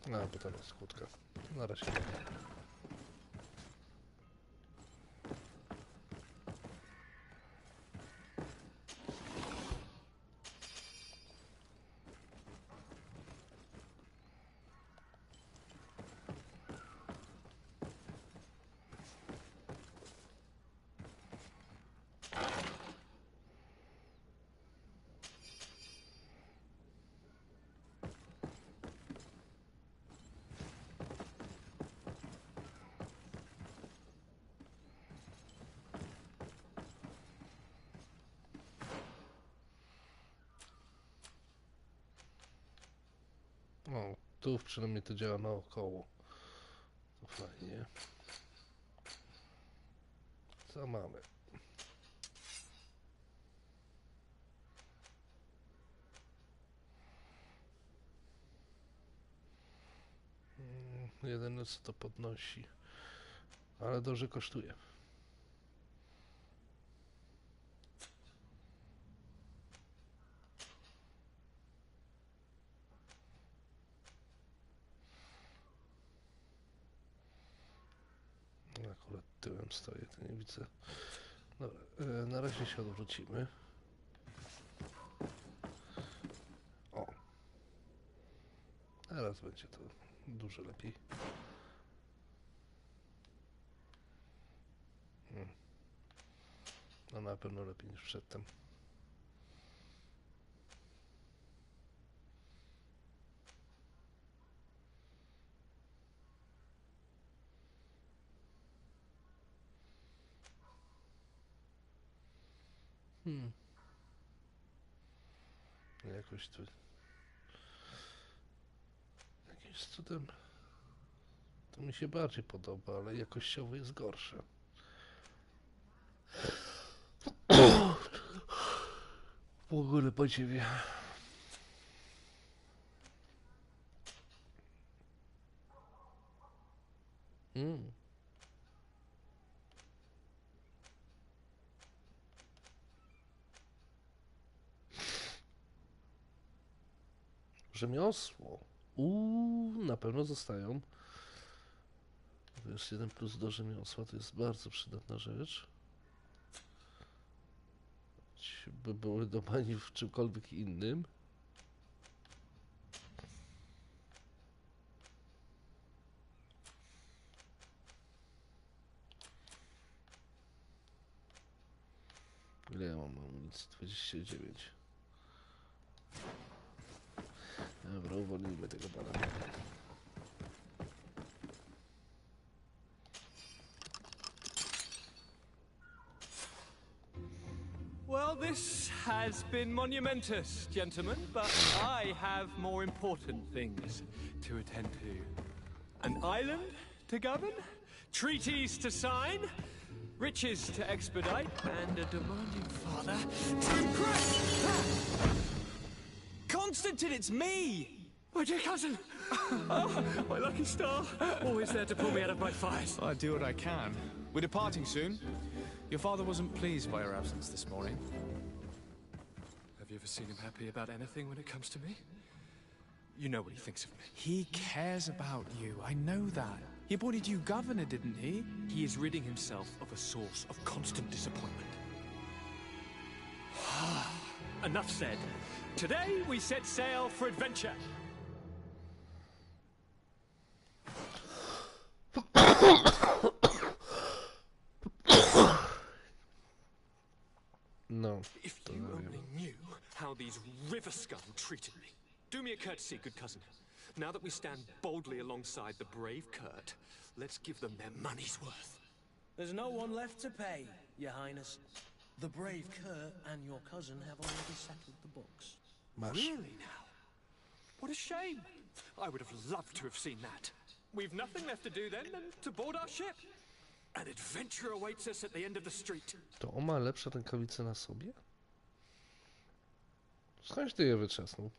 No, bo tam jest kłódka. Na razie. O, tu przynajmniej to działa naokoło. To fajnie. Co mamy? Jedyne co to podnosi, ale dobrze kosztuje. Akurat tyłem stoję, to nie widzę. Dobra, na razie się odwrócimy. O. Teraz będzie to dużo lepiej. No na pewno lepiej niż przedtem. Jakoś tu... Jakimś cudem... To mi się bardziej podoba, ale jakościowo jest gorsze. W ogóle podziwię. Rzemiosło. Na pewno zostają. Wiesz, 1 plus do rzemiosła to jest bardzo przydatna rzecz. By były do bani w czymkolwiek innym. Ile ja mam amunicji? 29. Dobra, uwolnijmy tego pana. Well, this has been monumentous, gentlemen, but I have more important things to attend to. An island to govern, treaties to sign, riches to expedite, and a demanding father to impress. Constantine, it's me! My dear cousin! Oh, my lucky star! Always there to pull me out of my fires. I do what I can. We're departing soon. Your father wasn't pleased by your absence this morning. Have you ever seen him happy about anything when it comes to me? You know what he thinks of me. He cares about you, I know that. He appointed you governor, didn't he? He is ridding himself of a source of constant disappointment. Enough said. Today we set sail for adventure. No. If you only knew how these river scum treated me. Do me a courtesy, good cousin. Now that we stand boldly alongside the brave Kurt, let's give them their money's worth. There's no one left to pay, Your Highness. The brave Kurt and your cousin have already settled the books. Really now? What a shame. I would have loved to have seen that. We've nothing left to do then than to board our ship. An adventure awaits us at the end of the street. To on ma lepsze rękawice na sobie? Skądś ty je wyczesnął?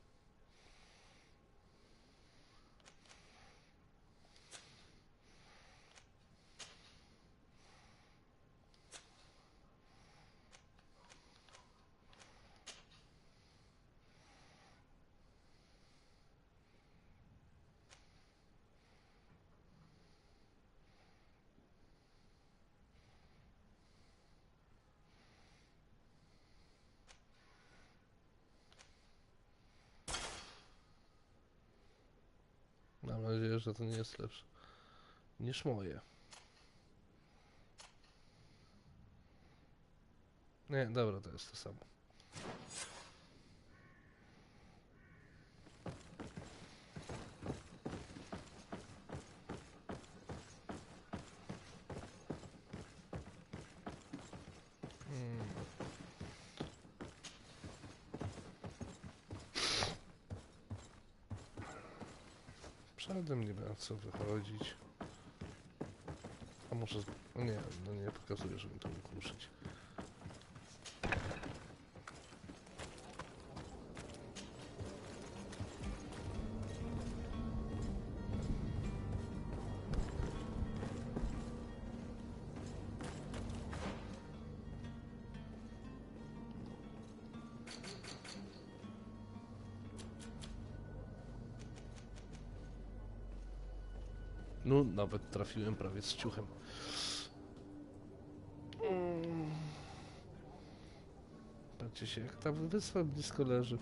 Mam nadzieję, że to nie jest lepsze niż moje. Nie, dobra, to jest to samo. Przede mnie nie ma co wychodzić. A może... No nie, no nie pokazuję, żebym to mógł ruszyć. No, nawet trafiłem prawie z ciuchem. Patrzcie się, jak ta wyspa blisko leży.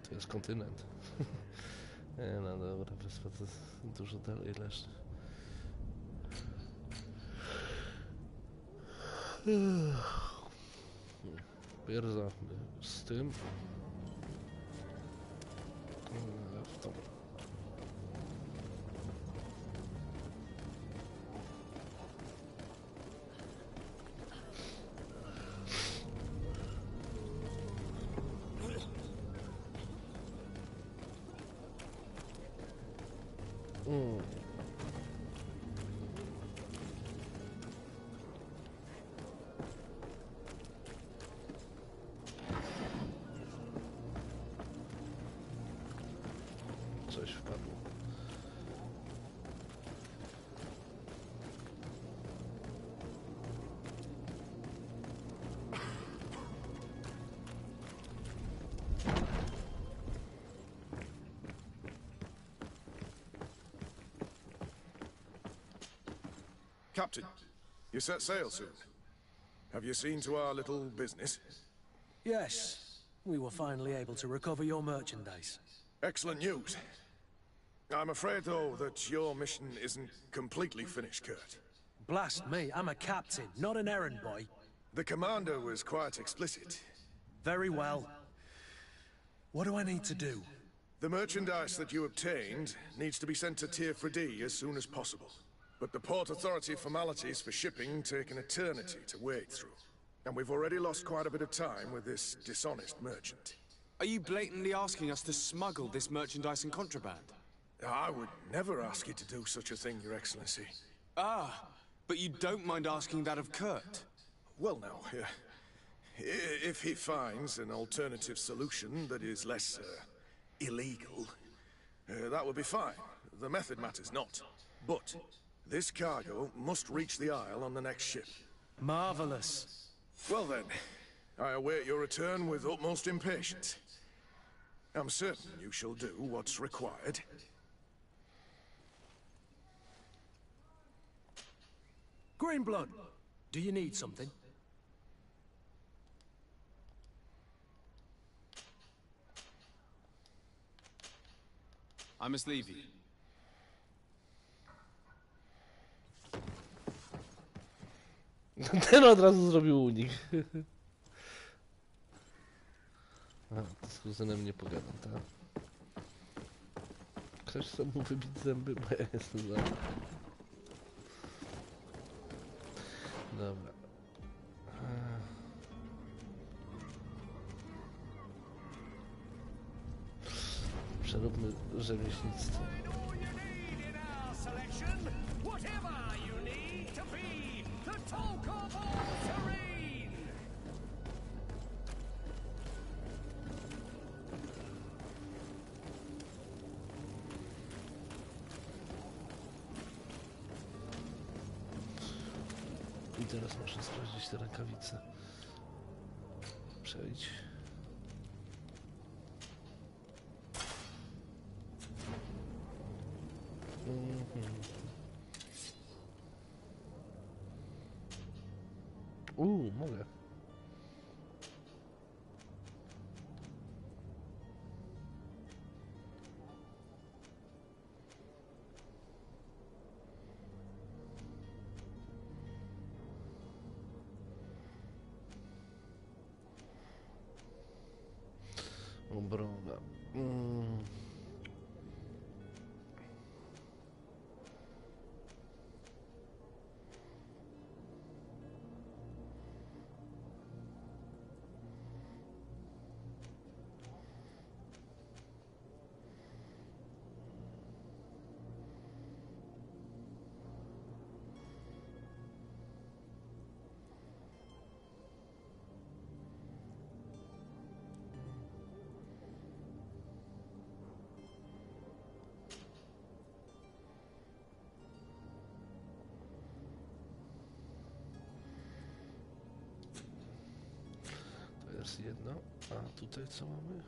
To jest kontynent. No dobra, wyspa to dużo dalej leży. Pierza z tym. W tą. Coś wpadło. Captain, you set sail soon. Have you seen to our little business? Yes. We were finally able to recover your merchandise. Excellent news. I'm afraid, though, that your mission isn't completely finished, Kurt. Blast me, I'm a captain, not an errand boy. The commander was quite explicit. Very well. What do I need to do? The merchandise that you obtained needs to be sent to Tier 4D as soon as possible. But the Port Authority formalities for shipping take an eternity to wade through. And we've already lost quite a bit of time with this dishonest merchant. Are you blatantly asking us to smuggle this merchandise and contraband? I would never ask you to do such a thing, Your Excellency. Ah, but you don't mind asking that of Kurt? Well, no. If he finds an alternative solution that is less, illegal, that would be fine. The method matters not. But this cargo must reach the Isle on the next ship. Marvelous. Well then, I await your return with utmost impatience. I'm certain you shall do what's required. Greenblood, do you need something? I must leave you. Ten od razu zrobił unik. A, to z kuzynem nie pogadam, tak? Ktoś chce mu wybić zęby, bo ja jestem za... Dobra. Przeróbmy rzemieślnictwo. I teraz muszę sprawdzić te rękawice. Przejdź. Mogę. Obrona. Jest jedno, a tutaj co mamy?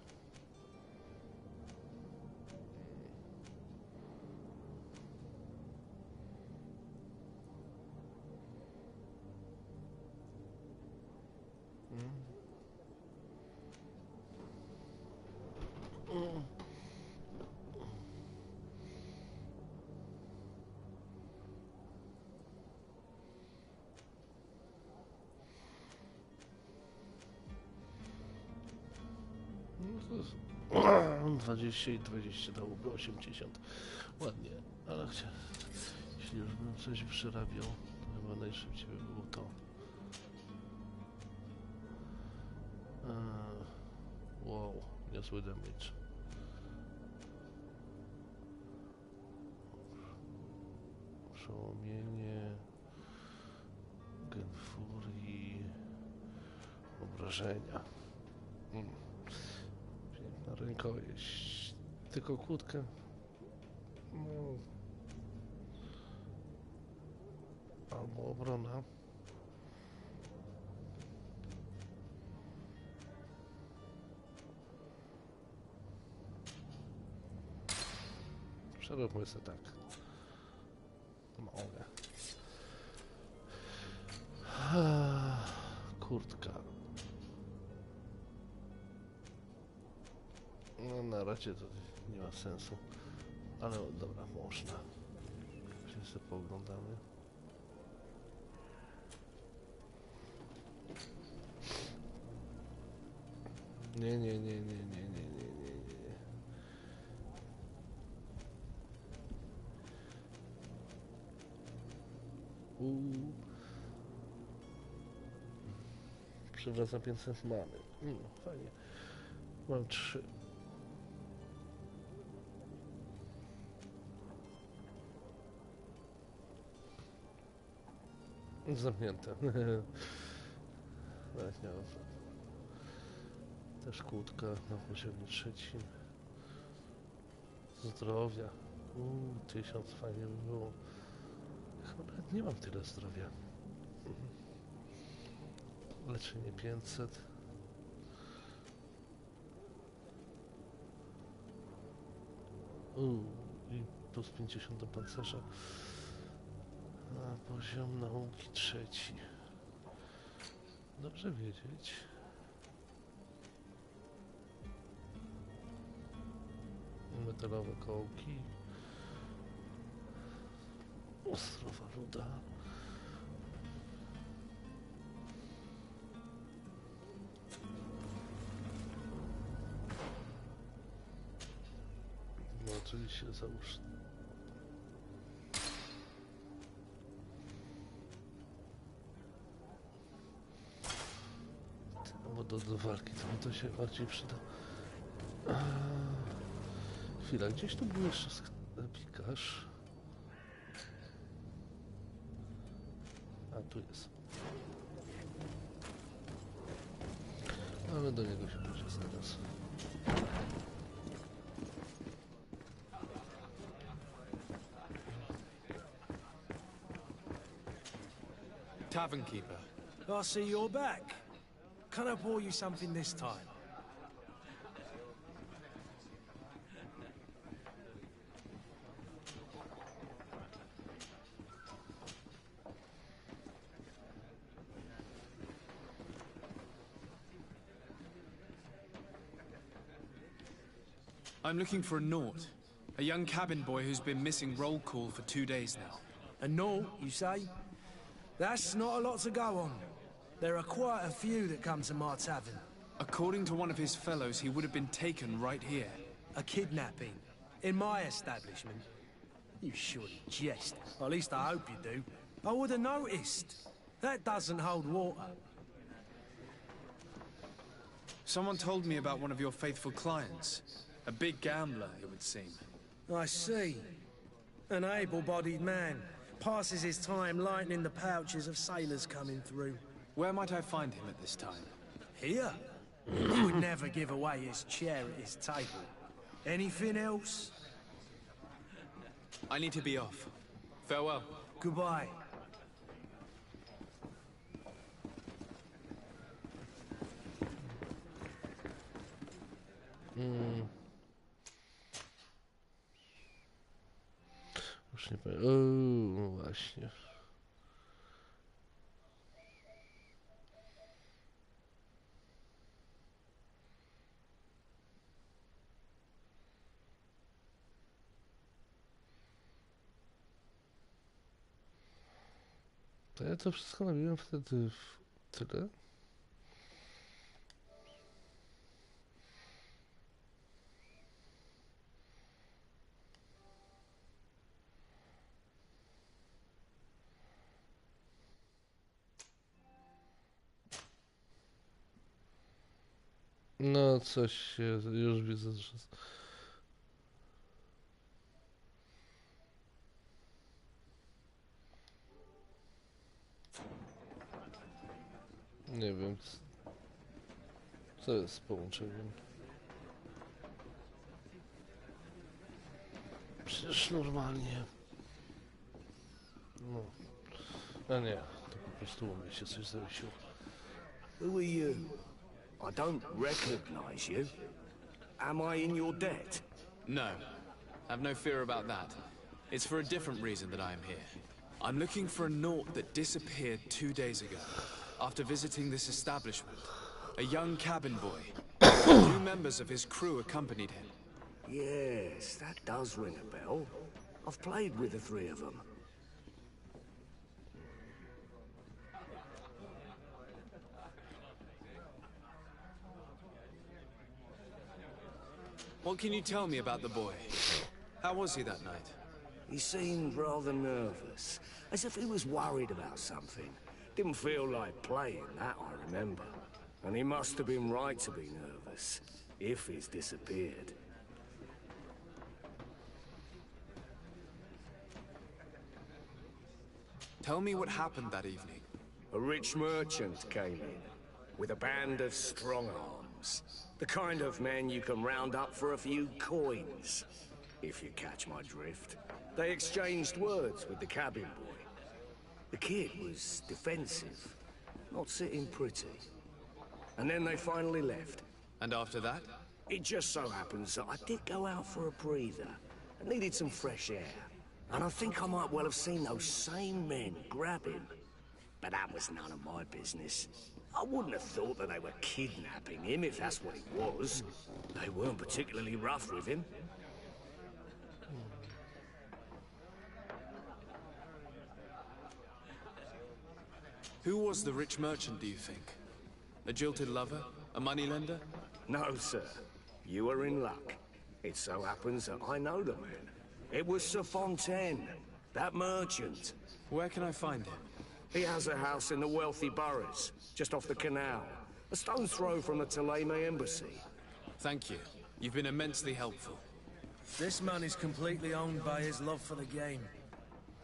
No to jest 20 i 20 dałoby 80. Ładnie, ale jeśli już bym coś przerabiał, to chyba najszybciej by było to. Wow, niezły damage. Przełomienie, gen furii, obrażenia. Piękna rękojeść. Tylko kłódkę. No. Albo obrona. Przeróbmy sobie tak. Mogę. No na razie to nie ma sensu. Ale dobra, można. Wszyscy pooglądamy. Nie. Przywraca 500 mamy. Fajnie. Mam 3. Zamknięte. Nawet nie mam. Też kłódka na poziomie 3. Zdrowia. 1000 fajnie by było. Chyba nawet nie mam tyle zdrowia. Leczenie 500. I plus 50 do pancerza. A poziom nauki 3. Dobrze wiedzieć. Metalowe kołki. Ostrowa ruda. No oczywiście załóż. Bo do walki to się bardziej przyda. Chwila, gdzieś tu był jeszcze sklepikarz. A tu jest. Ale do niego się pójdzie zaraz. Tavern keeper. I see you're back. Can I pour you something this time? I'm looking for a Naut. A young cabin boy who's been missing roll call for 2 days now. A Naut, you say? That's not a lot to go on. There are quite a few that come to my tavern. According to one of his fellows, he would have been taken right here. A kidnapping? In my establishment? You surely jest. Or at least I hope you do. I would have noticed. That doesn't hold water. Someone told me about one of your faithful clients. A big gambler, it would seem. I see. An able-bodied man. Passes his time lightening the pouches of sailors coming through. Where might I find him at this time? Here? He would never give away his chair at his table. Anything else? I need to be off. Farewell. Goodbye. Już nie powiem. No właśnie. To ja to wszystko nabiłem wtedy w tyle. No coś się, już widzę, że... Nie wiem, co jest z połączeniem. Przecież normalnie... No... A nie, to po prostu u mnie się coś zawiesiło. Who are you? I don't recognize you. Am I in your debt? No. Have no fear about that. It's for a different reason that I am here. I'm looking for a Naut that disappeared 2 days ago, after visiting this establishment. A young cabin boy. Two members of his crew accompanied him. Yes, that does ring a bell. I've played with the three of them. What can you tell me about the boy? How was he that night? He seemed rather nervous, as if he was worried about something. Didn't feel like playing, that I remember. And he must have been right to be nervous, if he's disappeared. Tell me what happened that evening. A rich merchant came in, with a band of strong-arms. The kind of men you can round up for a few coins, if you catch my drift. They exchanged words with the cabin boy. The kid was defensive, not sitting pretty. And then they finally left. And after that? It just so happens that I did go out for a breather. I needed some fresh air. And I think I might well have seen those same men grab him. But that was none of my business. I wouldn't have thought that they were kidnapping him, if that's what it was. They weren't particularly rough with him. Who was the rich merchant, do you think? A jilted lover? A moneylender? No, sir. You are in luck. It so happens that I know the man. It was Sir Fontaine, that merchant. Where can I find him? He has a house in the wealthy boroughs, just off the canal. A stone's throw from the Thélème embassy. Thank you. You've been immensely helpful. This man is completely owned by his love for the game.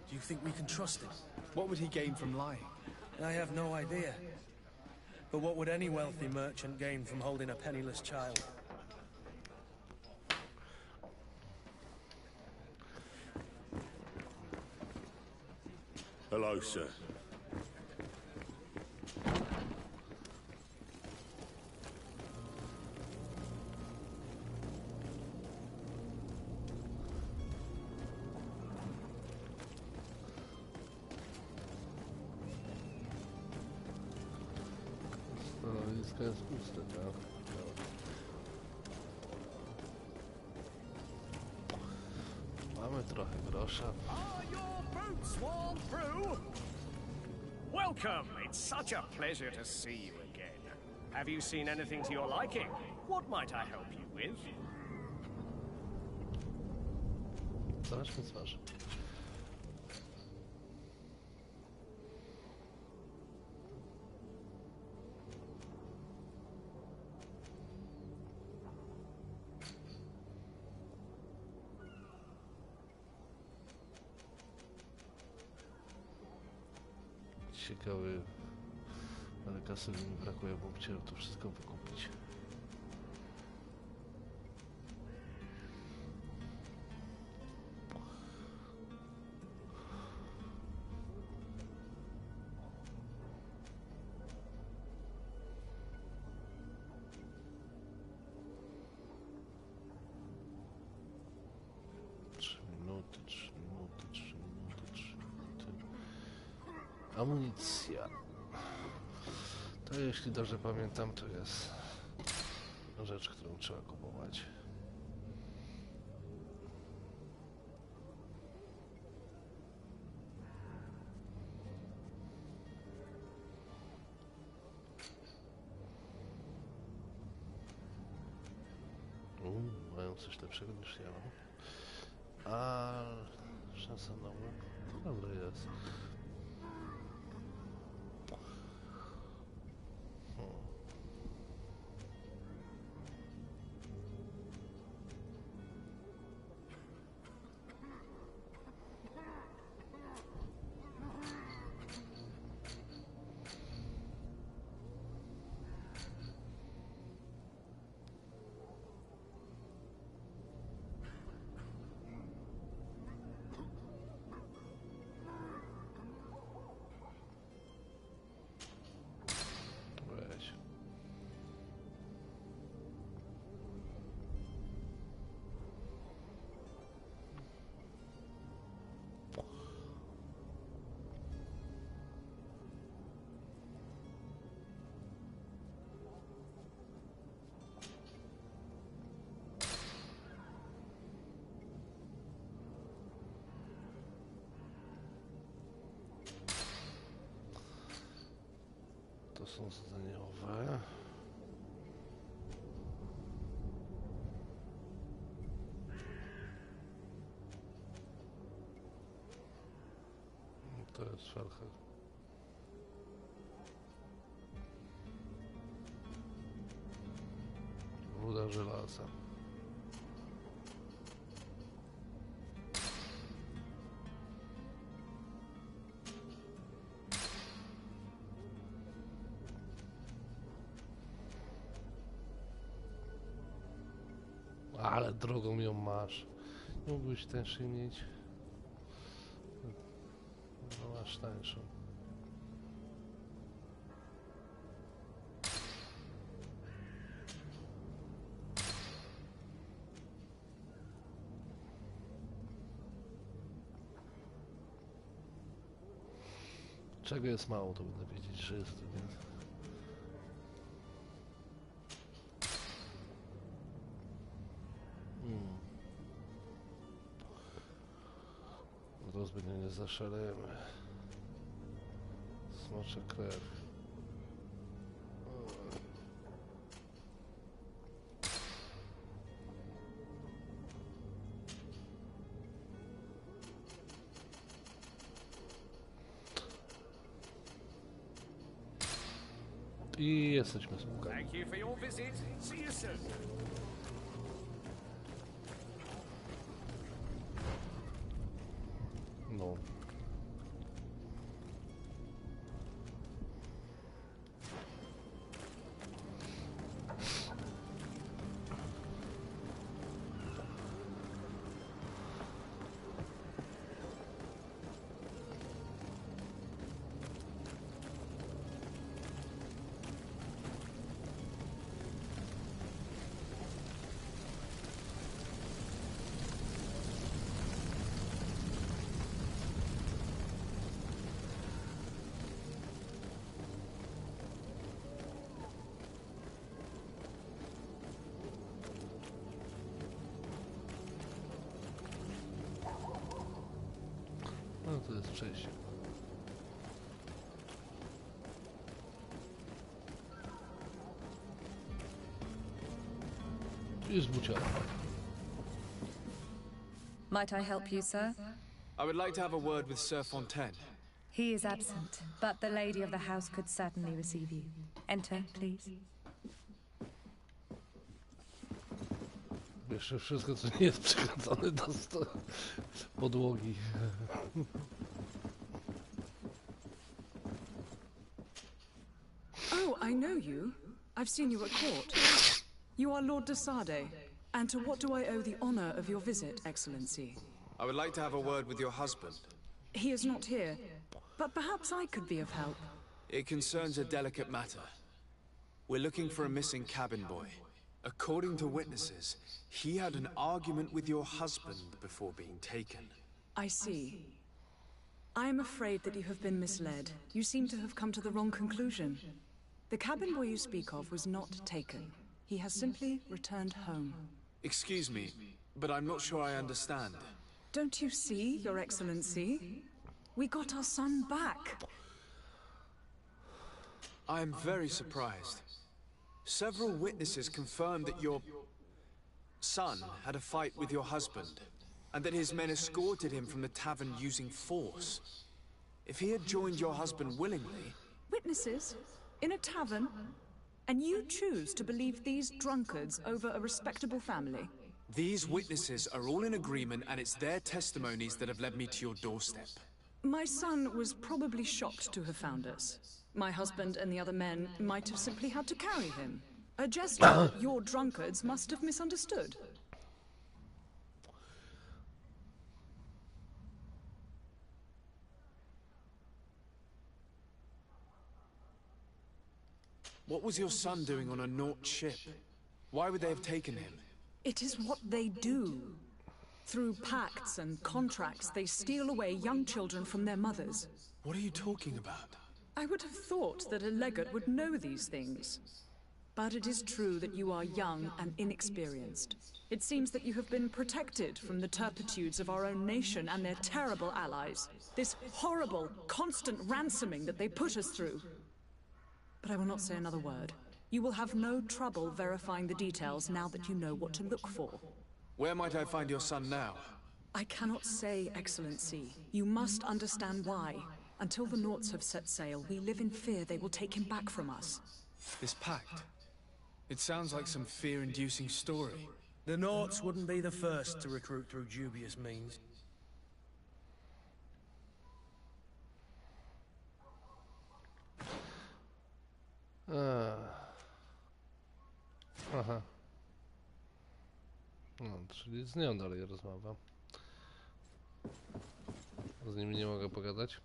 Do you think we can trust him? What would he gain from lying? I have no idea. But what would any wealthy merchant gain from holding a penniless child? Hello, sir. Stanowisko jest puste, tak? Mamy trochę grosza. Are your boots worn through? Welcome! It's such a pleasure to see you again. Have you seen anything to your liking? What might I help you with? Zobaczmy twarz. Ciekawy, ale kasy mi brakuje, bo chciałem to wszystko wykupić. Amunicja. To jeśli dobrze pamiętam, to jest rzecz, którą trzeba kupować. Mają coś lepszego niż ja mam. A szansa na łeb? Dobra jest. są zadaniowe. To jest felcha. Ruda żelaza. Ale drogą ją masz. Nie mógłbyś tańszej mieć. No masz tańszą. Czego jest mało, to będę wiedzieć, że jest tu więcej. Rozbędzie zaszalejemy. Smocze krew. I jesteśmy spłukani. Thank you for your visit. See you soon. No. No to jest przejście. Jest buciara. Might I help you, sir? I would like to have a word with Sir Fontaine. He is absent, but the lady of the house could certainly receive you. Enter, please. Jeszcze wszystko, co nie jest przykręcone do podłogi. Oh, I know you. I've seen you at court. You are Lord de Sade. And to what do I owe the honor of your visit, Excellency? I would like to have a word with your husband. He is not here, but perhaps I could be of help. It concerns a delicate matter. We're looking for a missing cabin boy. According to witnesses, he had an argument with your husband before being taken. I see. I am afraid that you have been misled. You seem to have come to the wrong conclusion. The cabin boy you speak of was not taken. He has simply returned home. Excuse me, but I'm not sure I understand. Don't you see, Your Excellency? We got our son back. I am very surprised. Several witnesses confirmed that your son had a fight with your husband, and that his men escorted him from the tavern using force. If he had joined your husband willingly... Witnesses? In a tavern? And you choose to believe these drunkards over a respectable family? These witnesses are all in agreement, and it's their testimonies that have led me to your doorstep. My son was probably shocked to have found us. My husband and the other men might have simply had to carry him. A gesture that your drunkards must have misunderstood. What was your son doing on a Naut ship? Why would they have taken him? It is what they do. Through pacts and contracts, they steal away young children from their mothers. What are you talking about? I would have thought that a legate would know these things. But it is true that you are young and inexperienced. It seems that you have been protected from the turpitudes of our own nation and their terrible allies. This horrible, constant ransoming that they put us through. but I will not say another word. You will have no trouble verifying the details now that you know what to look for. Where might I find your son now? I cannot say, Excellency. You must understand why. Until the Nauts have set sail, we live in fear they will take him back from us. This pact. It sounds like some fear-inducing story. The Nauts wouldn't be the first to recruit through dubious means. Aha. No, czyli z nią dalej rozmawiam. Z nimi nie mogę pogadać.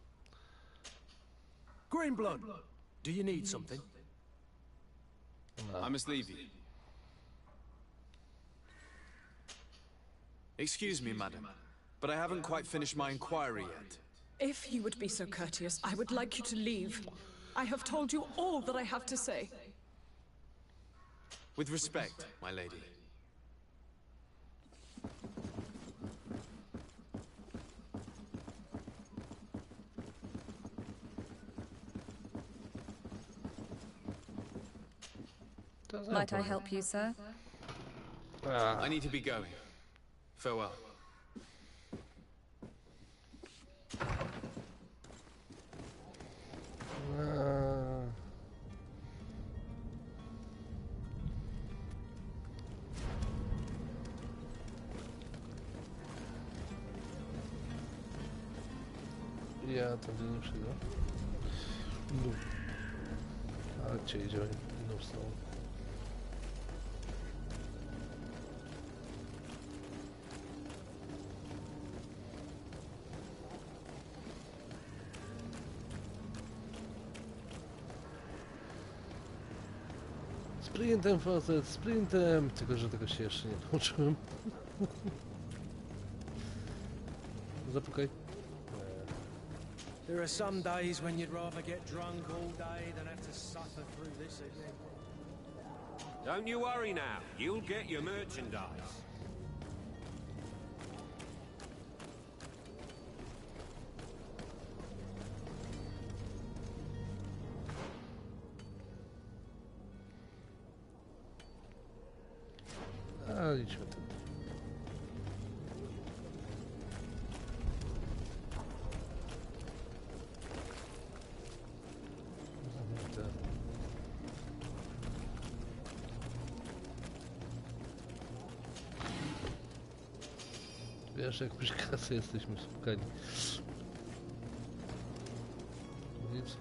Greenblood, do you need something? I must leave you. Excuse me, madam, but I haven't quite finished my inquiry yet. If you would be so courteous, I would like you to leave. I have told you all that I have to say. With respect, my lady. Might I help you, sir? I need to be going. Farewell. Ja tędy nie przyjdę. No. A gdzie idzie inną stroną? Sprintem, facet, sprintem! Tylko, że tego się jeszcze nie nauczyłem. Zapukaj. There are some days when you'd rather get drunk all day than have to suffer through this again. Don't you worry now. You'll get your merchandise. A, idźmy tędy. Wiesz, jak przy kasy jesteśmy spukani. Nic.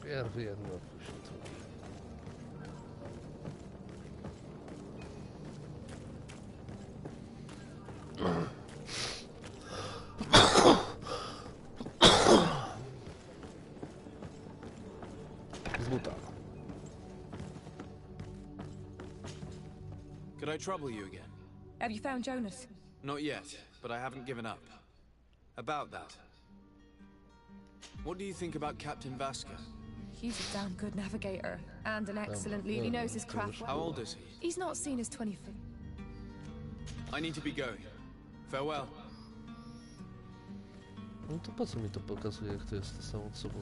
Pierw jedno puść. Could I trouble you again? Have you found Jonas? Not yet, but I haven't given up. About that. What do you think about Captain Vasca? He's a damn good navigator, and an excellent lead. He knows his craft well. How old is he? He's not seen as 25. I need to be going. Farewell. No to po co mi to pokazuje, jak to jest to samo od sobą?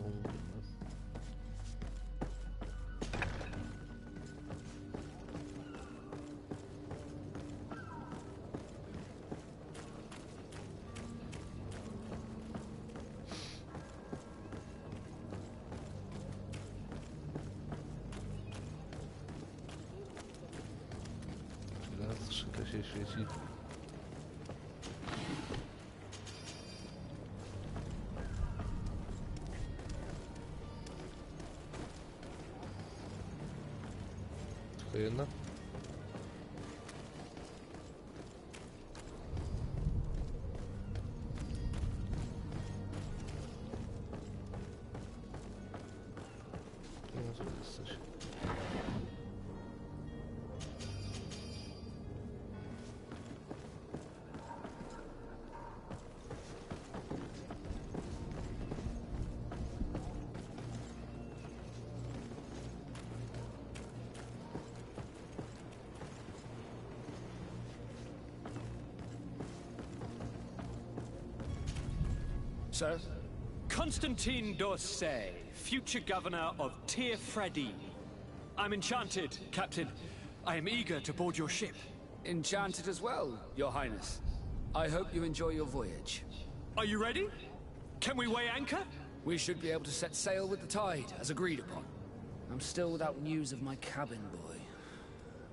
Skrzynka się świeci. Tylko jedna? No, tu jest coś. Sir? Constantine d'Orsay, future governor of Tir Freddy. I'm enchanted, Captain. I am eager to board your ship. Enchanted as well, Your Highness. I hope you enjoy your voyage. Are you ready? Can we weigh anchor? We should be able to set sail with the tide, as agreed upon. I'm still without news of my cabin boy,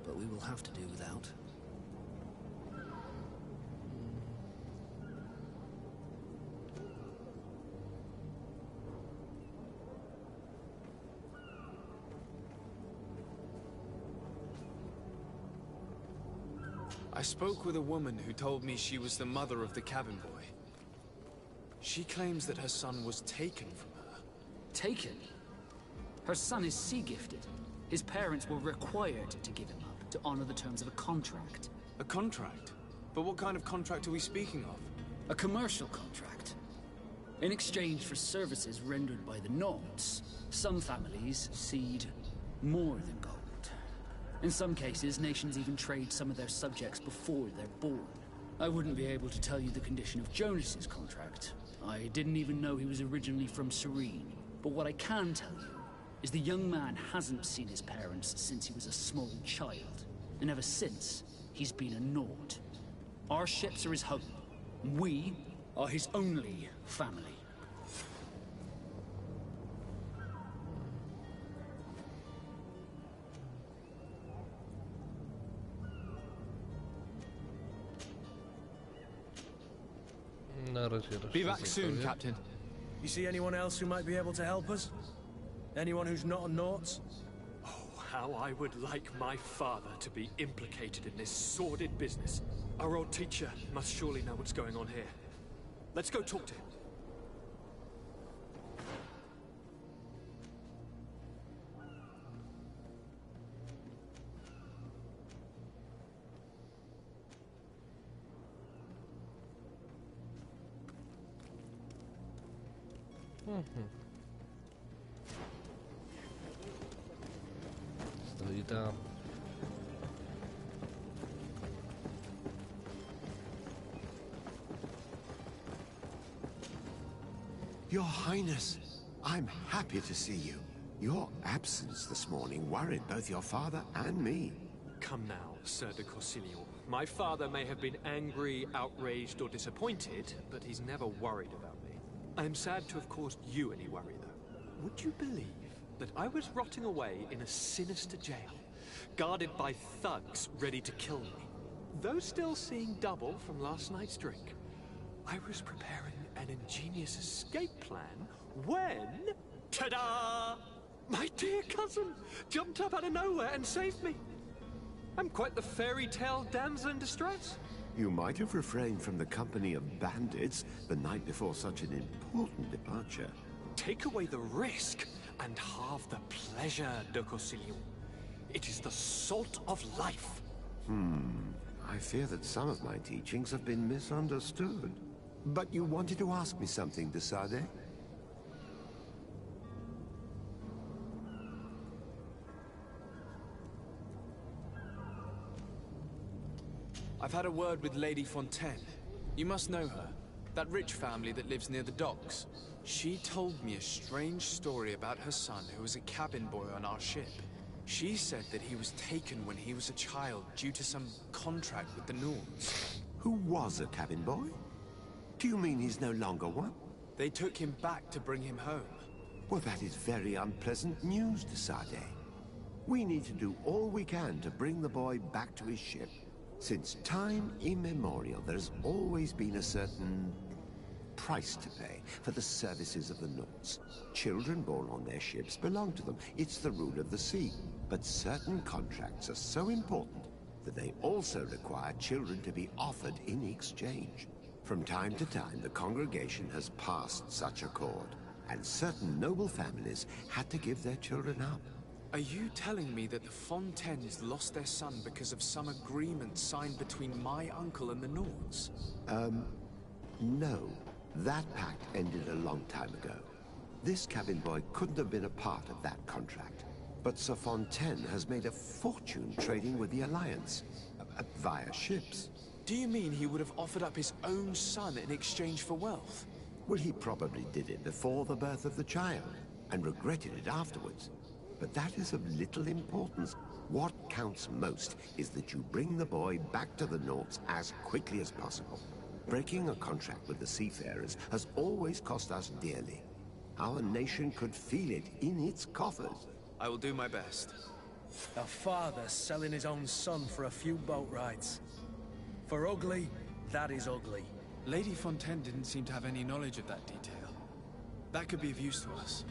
but we will have to do without. I spoke with a woman who told me she was the mother of the cabin boy. She claims that her son was taken from her. Taken? Her son is sea-gifted. His parents were required to give him up to honor the terms of a contract. A contract? But what kind of contract are we speaking of? A commercial contract. In exchange for services rendered by the Nords, some families cede more than gold. In some cases, nations even trade some of their subjects before they're born. I wouldn't be able to tell you the condition of Jonas's contract. I didn't even know he was originally from Serene. But what I can tell you is the young man hasn't seen his parents since he was a small child. And ever since, he's been a Nord. Our ships are his home. We are his only family. Be back soon, Captain. You see anyone else who might be able to help us? Anyone who's not a Naut? Oh, how I would like my father to be implicated in this sordid business. Our old teacher must surely know what's going on here. Let's go talk to him. Stoi tam. Your Highness, I'm happy to see you. Your absence this morning worried both your father and me. Come now, Sir de Corsillion. My father may have been angry, outraged, or disappointed, but he's never worried about me. I am sad to have caused you any worry, though. Would you believe that I was rotting away in a sinister jail, guarded by thugs ready to kill me? Though still seeing double from last night's drink, I was preparing an ingenious escape plan when... ta-da! My dear cousin jumped up out of nowhere and saved me. I'm quite the fairy tale damsel in distress. You might have refrained from the company of bandits the night before such an important departure. Take away the risk and halve the pleasure, de Corsillion. It is the salt of life. I fear that some of my teachings have been misunderstood. But you wanted to ask me something, de Sade? I've had a word with Lady Fontaine. You must know her. That rich family that lives near the docks. She told me a strange story about her son who was a cabin boy on our ship. She said that he was taken when he was a child due to some contract with the Nords. Who was a cabin boy? Do you mean he's no longer one? They took him back to bring him home. Well, that is very unpleasant news, de Sade. We need to do all we can to bring the boy back to his ship. Since time immemorial, there's always been a certain price to pay for the services of the Nords. Children born on their ships belong to them. It's the rule of the sea. But certain contracts are so important that they also require children to be offered in exchange. From time to time, the congregation has passed such accord, and certain noble families had to give their children up. Are you telling me that the Fontaines lost their son because of some agreement signed between my uncle and the Nords? No. That pact ended a long time ago. This cabin boy couldn't have been a part of that contract. But Sir Fontaine has made a fortune trading with the Alliance, via ships. Do you mean he would have offered up his own son in exchange for wealth? Well, he probably did it before the birth of the child, and regretted it afterwards. But that is of little importance. What counts most is that you bring the boy back to the Nords as quickly as possible. Breaking a contract with the seafarers has always cost us dearly. Our nation could feel it in its coffers. I will do my best. A father selling his own son for a few boat rides. For ugly, that is ugly. Lady Fontaine didn't seem to have any knowledge of that detail. That could be of use to us.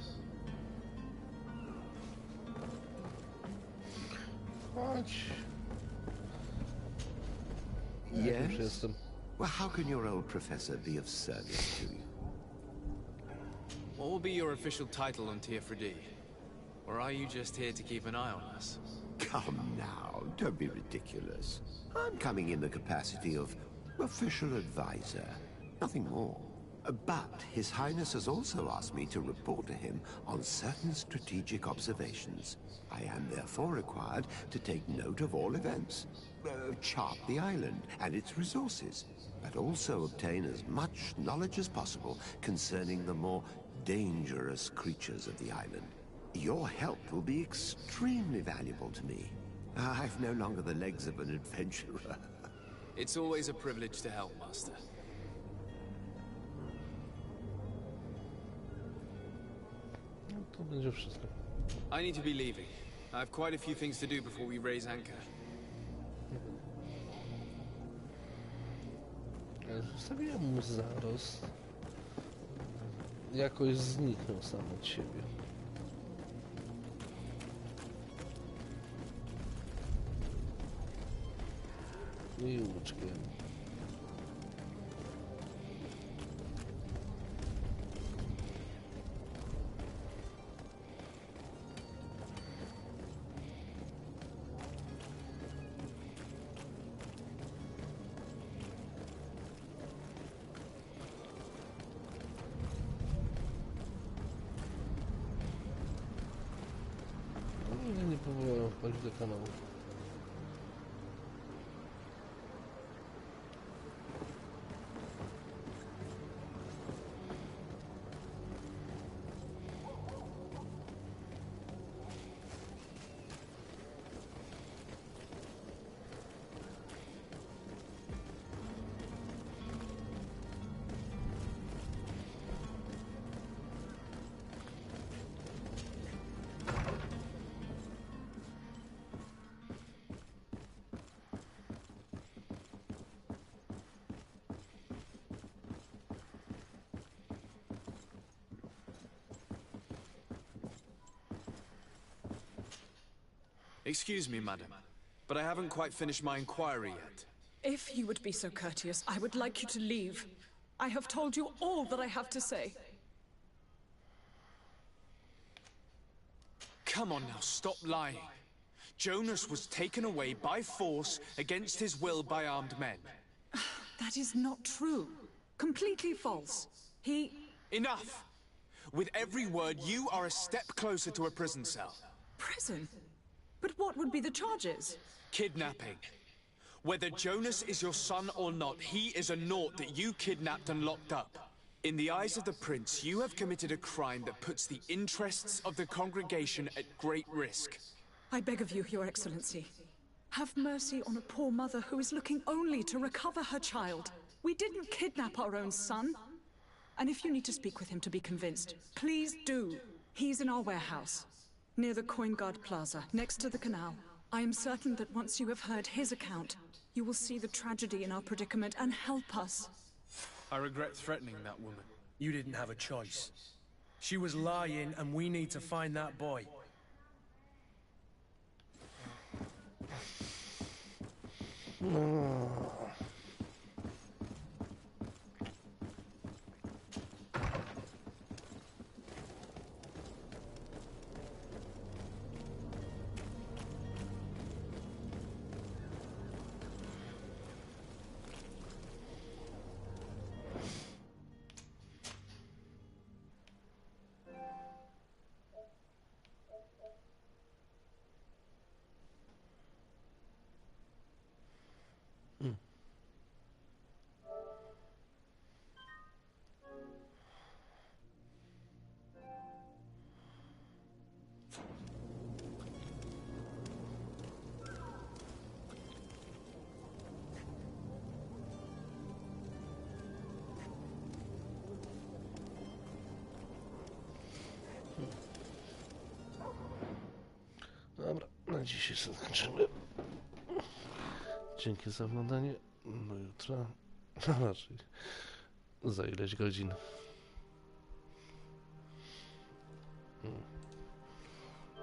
Chodź. Yes? Well, how can your old professor be of service to you? What will be your official title on Teofredi? Or are you just here to keep an eye on us? Come now, don't be ridiculous. I'm coming in the capacity of official advisor, nothing more. But His Highness has also asked me to report to him on certain strategic observations. I am therefore required to take note of all events, chart the island and its resources, but also obtain as much knowledge as possible concerning the more dangerous creatures of the island. Your help will be extremely valuable to me. I've no longer the legs of an adventurer. It's always a privilege to help, Master. To będzie wszystko. I need to be leaving. I have quite a few things to do before we raise anchor. Zostawiłem mu zarost. Jakoś zniknął sam od siebie. I łuczkiem. Nie próbowałem wpaść do kanału. Excuse me, madam, but I haven't quite finished my inquiry yet. If you would be so courteous, I would like you to leave. I have told you all that I have to say. Come on now, stop lying. Jonas was taken away by force against his will by armed men. That is not true. Completely false. He... Enough! With every word, you are a step closer to a prison cell. Prison? But what would be the charges? Kidnapping. Whether Jonas is your son or not, he is a naught that you kidnapped and locked up. In the eyes of the prince, you have committed a crime that puts the interests of the congregation at great risk. I beg of you, Your Excellency. Have mercy on a poor mother who is looking only to recover her child. We didn't kidnap our own son. And if you need to speak with him to be convinced, please do. He's in our warehouse, near the Coin Guard Plaza, next to the canal. I am certain that once you have heard his account, you will see the tragedy in our predicament and help us. I regret threatening that woman. You didn't have a choice. She was lying, and we need to find that boy. dzisiaj zakończymy. Dzięki za oglądanie. Do jutra. A raczej za ileś godzin.